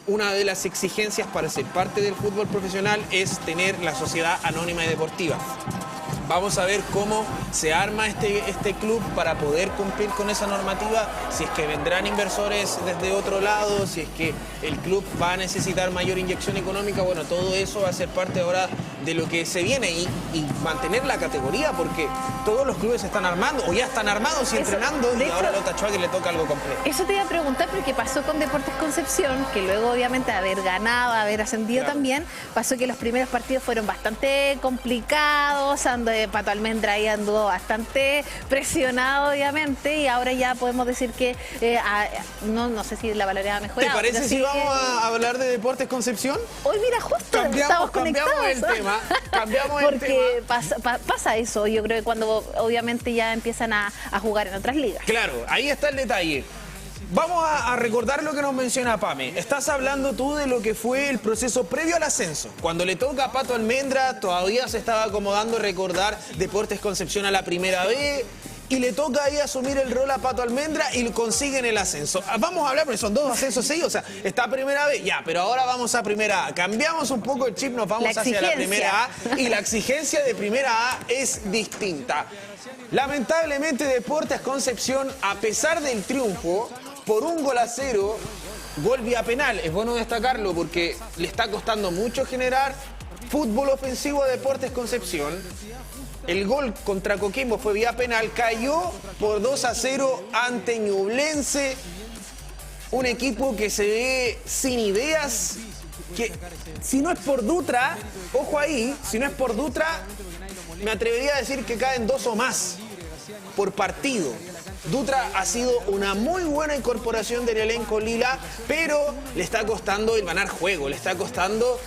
S1: una de las exigencias para ser parte del fútbol profesional es tener la sociedad anónima y deportiva. Vamos a ver cómo se arma este club para poder cumplir con esa normativa, si es que vendrán inversores desde otro lado, si es que el club va a necesitar mayor inyección económica. Bueno, todo eso va a ser parte ahora de lo que se viene y mantener la categoría, porque todos los clubes se están armando o ya están armados y entrenando, y ahora a Lota Schwager le toca algo complejo.
S2: Eso te iba a preguntar, porque pasó con Deportes Concepción, que luego obviamente haber ganado, haber ascendido también, pasó que los primeros partidos fueron bastante complicados, Pato Almendra ahí anduvo bastante presionado obviamente, y ahora ya podemos decir que no sé si la valoridad ha mejorado.
S1: ¿Te parece si vamos a hablar de Deportes Concepción?
S2: Hoy mira, justo estamos conectados.
S1: Cambiamos el tema.
S2: Porque pasa eso, yo creo que cuando obviamente ya empiezan a jugar en otras ligas.
S1: Claro, ahí está el detalle. Vamos a recordar lo que nos menciona Pame. Estás hablando tú de lo que fue el proceso previo al ascenso. Cuando le toca a Pato Almendra, todavía se estaba acomodando recordar Deportes Concepción a la primera B. Y le toca ahí asumir el rol a Pato Almendra y consiguen el ascenso. Vamos a hablar, porque son dos ascensos seguidos. O sea, está primera B, ya, pero ahora vamos a primera A. Cambiamos un poco el chip, nos vamos hacia la primera A. Y la exigencia de primera A es distinta. Lamentablemente, Deportes Concepción, a pesar del triunfo, por 1-0, gol vía penal. Es bueno destacarlo porque le está costando mucho generar fútbol ofensivo a Deportes Concepción. El gol contra Coquimbo fue vía penal, cayó por 2-0 ante Ñublense. un equipo que se ve sin ideas, que si no es por Dutra, ojo ahí, si no es por Dutra, me atrevería a decir que caen 2 o más por partido. Dutra ha sido una muy buena incorporación del elenco lila, pero le está costando el ganar juego, le está costando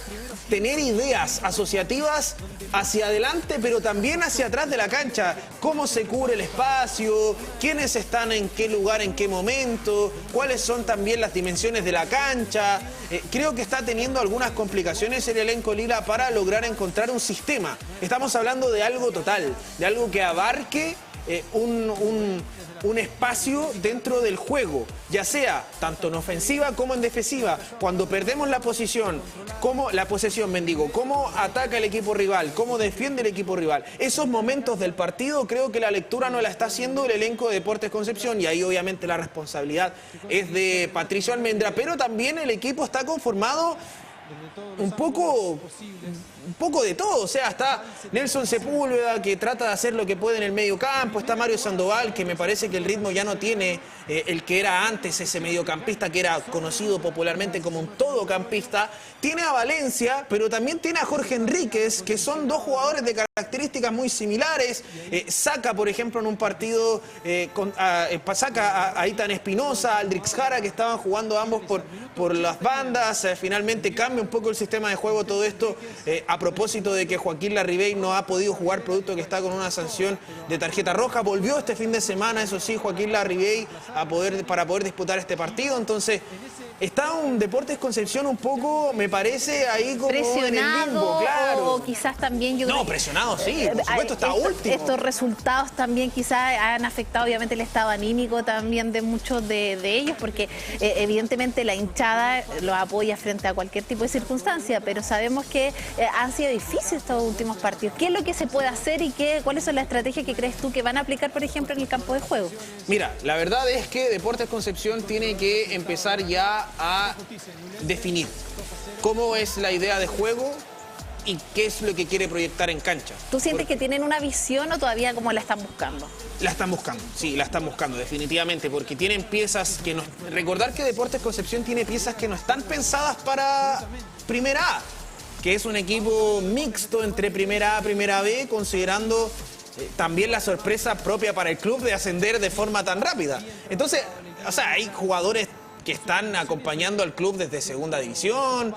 S1: tener ideas asociativas hacia adelante, pero también hacia atrás de la cancha. Cómo se cubre el espacio, quiénes están en qué lugar, en qué momento, cuáles son también las dimensiones de la cancha. Creo que está teniendo algunas complicaciones el elenco lila para lograr encontrar un sistema. Estamos hablando de algo total, de algo que abarque un espacio dentro del juego, ya sea tanto en ofensiva como en defensiva. Cuando perdemos la posesión, cómo ataca el equipo rival, cómo defiende el equipo rival. Esos momentos del partido creo que la lectura no la está haciendo el elenco de Deportes Concepción, y ahí obviamente la responsabilidad es de Patricio Almendra, pero también el equipo está conformado un poco de todo. O sea, está Nelson Sepúlveda, que trata de hacer lo que puede en el medio campo. Está Mario Sandoval, que me parece que el ritmo ya no tiene el que era antes, ese mediocampista que era conocido popularmente como un todocampista. Tiene a Valencia, pero también tiene a Jorge Enríquez, que son 2 jugadores de características muy similares. Saca, por ejemplo, en un partido, saca a Itan Espinosa, a Aldrix Jara, que estaban jugando ambos por las bandas. Finalmente cambia un poco el sistema de juego, todo esto a propósito de que Joaquín Larribey no ha podido jugar producto que está con una sanción de tarjeta roja. Volvió este fin de semana, eso sí, Joaquín Larribey para poder disputar este partido. Entonces, está un Deportes Concepción un poco, me parece, ahí como
S2: presionado,
S1: en el limbo, claro.
S2: O quizás también yo
S1: No, presionado sí, por supuesto, está último.
S2: Estos resultados también quizás han afectado obviamente el estado anímico también de muchos de ellos, porque evidentemente la hinchada los apoya frente a cualquier tipo de circunstancia, pero sabemos que han sido difíciles estos últimos partidos. ¿Qué es lo que se puede hacer y cuáles son las estrategias que crees tú que van a aplicar, por ejemplo, en el campo de juego?
S1: Mira, la verdad es que Deportes Concepción tiene que empezar ya a definir cómo es la idea de juego y qué es lo que quiere proyectar en cancha.
S2: ¿Tú sientes que tienen una visión o todavía como la están buscando?
S1: La están buscando, sí, la están buscando definitivamente, porque tienen piezas que no... Recordar que Deportes Concepción tiene piezas que no están pensadas para Primera A, que es un equipo mixto entre Primera A y Primera B, considerando también la sorpresa propia para el club de ascender de forma tan rápida. Entonces, o sea, hay jugadores que están acompañando al club desde segunda división,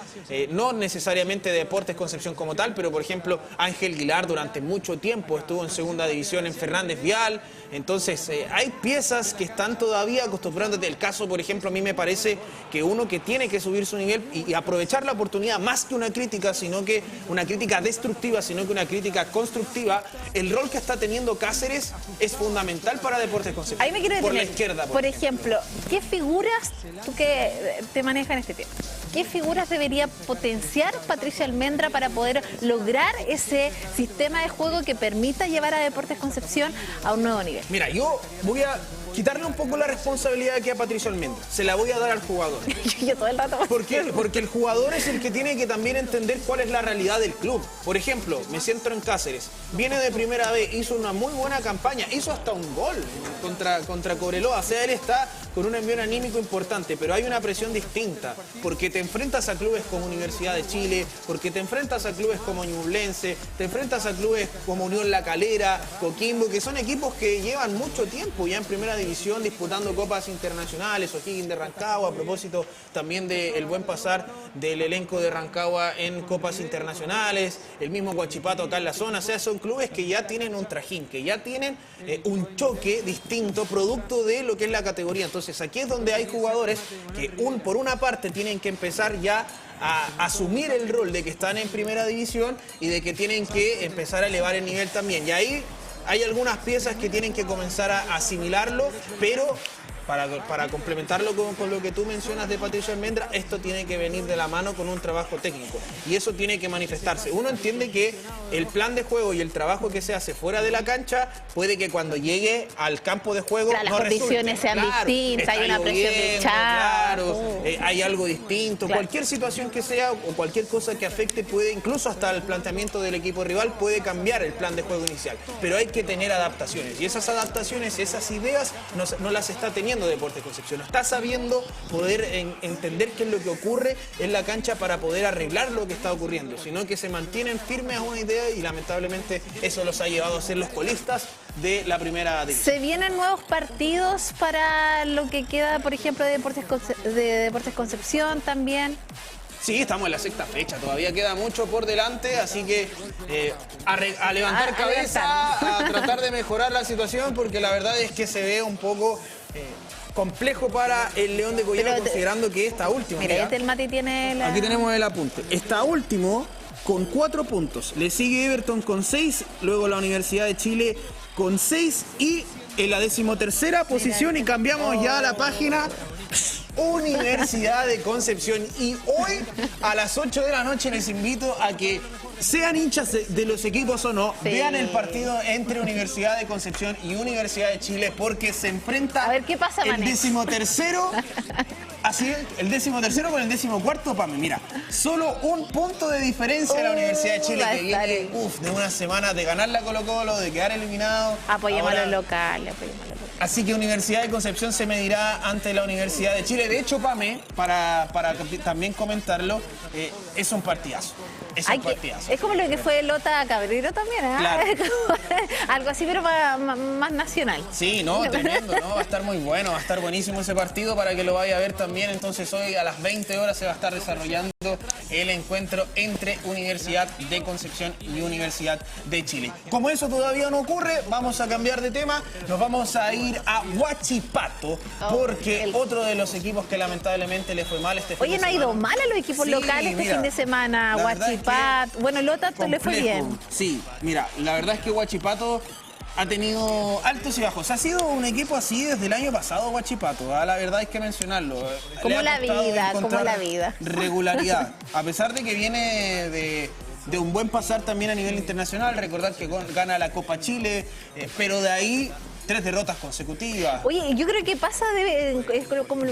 S1: no necesariamente de Deportes Concepción como tal, pero por ejemplo Ángel Guilar durante mucho tiempo estuvo en segunda división en Fernández Vial. Entonces hay piezas que están todavía acostumbrándote. El caso, por ejemplo, a mí me parece que uno que tiene que subir su nivel y aprovechar la oportunidad, más que una crítica, sino que una crítica destructiva, sino que una crítica constructiva, el rol que está teniendo Cáceres es fundamental para Deportes Concepción.
S2: Ahí me quiero detener.
S1: Por la izquierda,
S2: por ejemplo, ¿qué figuras, tú que te manejas en este tema, qué figuras debería potenciar Patricio Almendra para poder lograr ese sistema de juego que permita llevar a Deportes Concepción a un nuevo nivel?
S1: Mira, yo voy a quitarle un poco la responsabilidad aquí a Patricio Almendra. Se la voy a dar al jugador.
S2: Yo todo el rato.
S1: ¿Por qué? Porque el jugador es el que tiene que también entender cuál es la realidad del club. Por ejemplo, me centro en Cáceres. Viene de Primera B, hizo una muy buena campaña, hizo hasta un gol contra Cobreloa. O sea, él está con un envío anímico importante, pero hay una presión distinta, porque te enfrentas a clubes como Universidad de Chile, porque te enfrentas a clubes como Ñublense, te enfrentas a clubes como Unión La Calera, Coquimbo, que son equipos que llevan mucho tiempo ya en Primera División disputando copas internacionales, O'Higgins de Rancagua, a propósito también del buen pasar del elenco de Rancagua en copas internacionales, el mismo Huachipato acá en la zona. O sea, son clubes que ya tienen un trajín, que ya tienen un choque distinto producto de lo que es la categoría. Entonces aquí es donde hay jugadores que por una parte tienen que empezar ya a asumir el rol de que están en Primera División y de que tienen que empezar a elevar el nivel también. Y ahí hay algunas piezas que tienen que comenzar a asimilarlo, pero para complementarlo con lo que tú mencionas de Patricio Almendra, esto tiene que venir de la mano con un trabajo técnico y eso tiene que manifestarse. Uno entiende que el plan de juego y el trabajo que se hace fuera de la cancha puede que cuando llegue al campo de juego
S2: las condiciones sean distintas, hay una presión de
S1: claro, hay algo distinto, cualquier situación que sea o cualquier cosa que afecte puede, incluso hasta el planteamiento del equipo rival, puede cambiar el plan de juego inicial, pero hay que tener adaptaciones y esas adaptaciones, esas ideas no las está teniendo sabiendo Deportes Concepción, está sabiendo poder entender qué es lo que ocurre en la cancha para poder arreglar lo que está ocurriendo, sino que se mantienen firmes a una idea y lamentablemente eso los ha llevado a ser los colistas de la primera división.
S2: ¿Se vienen nuevos partidos para lo que queda, por ejemplo, de Deportes Concepción también?
S1: Sí, estamos en la 6ª fecha, todavía queda mucho por delante, así que a levantar cabeza, a tratar de mejorar la situación, porque la verdad es que se ve un poco complejo para el León de Collado, considerando que está último.
S2: Mira, este el Mati tiene
S1: Aquí tenemos el apunte. Está último con 4 puntos. Le sigue Everton con 6, luego la Universidad de Chile con 6 y en la 13ª posición, y cambiamos ya la página, Universidad de Concepción. Y hoy a las 8 de la noche les invito a que sean hinchas de los equipos o no, vean el partido entre Universidad de Concepción y Universidad de Chile, porque se enfrenta el 13º. Así es, el 13º con el 14º, Pame. Mira, solo un punto de diferencia de la Universidad de Chile, que viene de una semana de ganar la Colo-Colo, de quedar eliminado.
S2: Apoyemos a los locales,
S1: Así que Universidad de Concepción se medirá ante la Universidad de Chile. De hecho, Pame, para también comentarlo, es un partidazo. Es un partidazo.
S2: Es como lo que fue Lota Cabrero también, ¿eh?
S1: Claro.
S2: Algo así, pero más nacional.
S1: Sí, no, tremendo, ¿no? Va a estar muy bueno, va a estar buenísimo ese partido para que lo vaya a ver también. Entonces hoy a las 20 horas se va a estar desarrollando el encuentro entre Universidad de Concepción y Universidad de Chile. Como eso todavía no ocurre, vamos a cambiar de tema. Nos vamos a ir a Huachipato, porque otro de los equipos que lamentablemente le fue mal este fin de semana.
S2: Oye, no ha ido mal a los equipos locales este fin de semana. Huachipato, bueno, Lota le fue bien.
S1: Sí, mira, la verdad es que Huachipato ha tenido altos y bajos. Ha sido un equipo así desde el año pasado, Huachipato. La verdad hay que mencionarlo.
S2: Como la vida.
S1: Regularidad. A pesar de que viene de un buen pasar también a nivel internacional. Recordar que gana la Copa Chile, pero de ahí 3 derrotas consecutivas.
S2: Oye, yo creo que pasa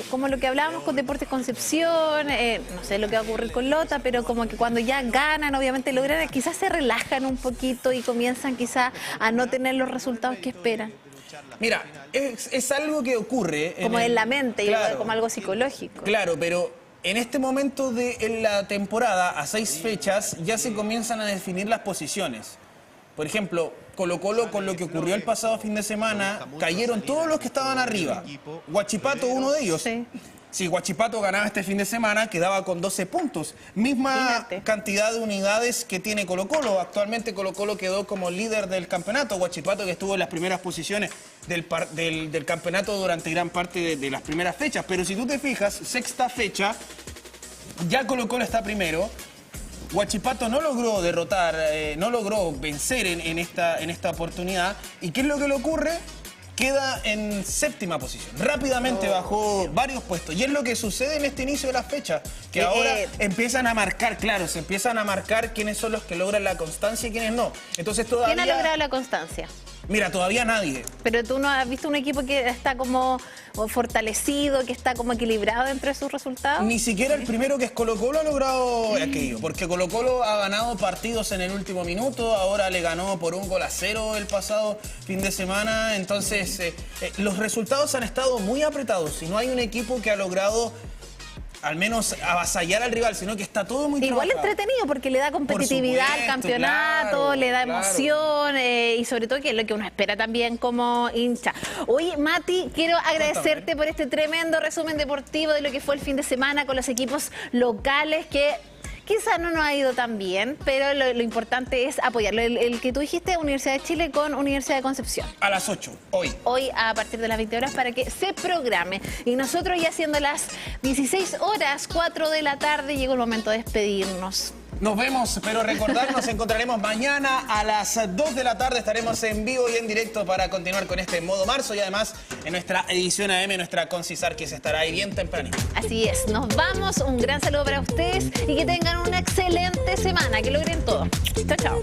S2: como lo que hablábamos con Deportes Concepción, no sé lo que va a ocurrir con Lota, pero como que cuando ya ganan, obviamente logran, quizás se relajan un poquito y comienzan quizás a no tener los resultados que esperan.
S1: Mira, es algo que ocurre.
S2: Como en la mente, claro, como algo psicológico.
S1: Claro, pero en este momento de la temporada, a 6 fechas, ya se comienzan a definir las posiciones. Por ejemplo, Colo-Colo, con lo que ocurrió el pasado fin de semana, cayeron todos los que estaban arriba. Huachipato, uno de ellos. Sí. Si Huachipato ganaba este fin de semana, quedaba con 12 puntos. Misma cantidad de unidades que tiene Colo-Colo. Actualmente Colo-Colo quedó como líder del campeonato. Huachipato, que estuvo en las primeras posiciones del campeonato durante gran parte de las primeras fechas. Pero si tú te fijas, 6ª fecha, ya Colo-Colo está primero. Huachipato no logró derrotar, no logró vencer en esta oportunidad. ¿Y qué es lo que le ocurre? Queda en 7ª posición. Rápidamente bajó varios puestos. Y es lo que sucede en este inicio de la fecha, que ahora empiezan a marcar, claro, se empiezan a marcar quiénes son los que logran la constancia y quiénes no. Entonces todavía...
S2: ¿Quién ha logrado la constancia?
S1: Mira, todavía nadie.
S2: Pero tú no has visto un equipo que está como fortalecido, que está como equilibrado entre sus resultados.
S1: Ni siquiera el primero, que es Colo-Colo, ha logrado aquello. Porque Colo-Colo ha ganado partidos en el último minuto, ahora le ganó por 1-0 el pasado fin de semana. Entonces, los resultados han estado muy apretados. Y no hay un equipo que ha logrado al menos avasallar al rival, sino que está todo muy
S2: igual
S1: trabajado.
S2: Entretenido, porque le da competitividad al campeonato,
S1: claro,
S2: le da emoción, y sobre todo que es lo que uno espera también como hincha. Oye, Mati, quiero agradecerte por este tremendo resumen deportivo de lo que fue el fin de semana con los equipos locales, que quizás no nos ha ido tan bien, pero lo importante es apoyarlo. El que tú dijiste, Universidad de Chile con Universidad de Concepción.
S1: A las 8, hoy.
S2: Hoy a partir de las 20 horas para que se programe. Y nosotros ya siendo las 16 horas, 4 de la tarde, llegó el momento de despedirnos.
S1: Nos vemos, pero recordar, nos encontraremos mañana a las 2 de la tarde. Estaremos en vivo y en directo para continuar con este modo marzo y además en nuestra edición AM, nuestra Concisar, que se estará ahí bien tempranito.
S2: Así es, nos vamos. Un gran saludo para ustedes y que tengan una excelente semana, que logren todo. Chao, chao.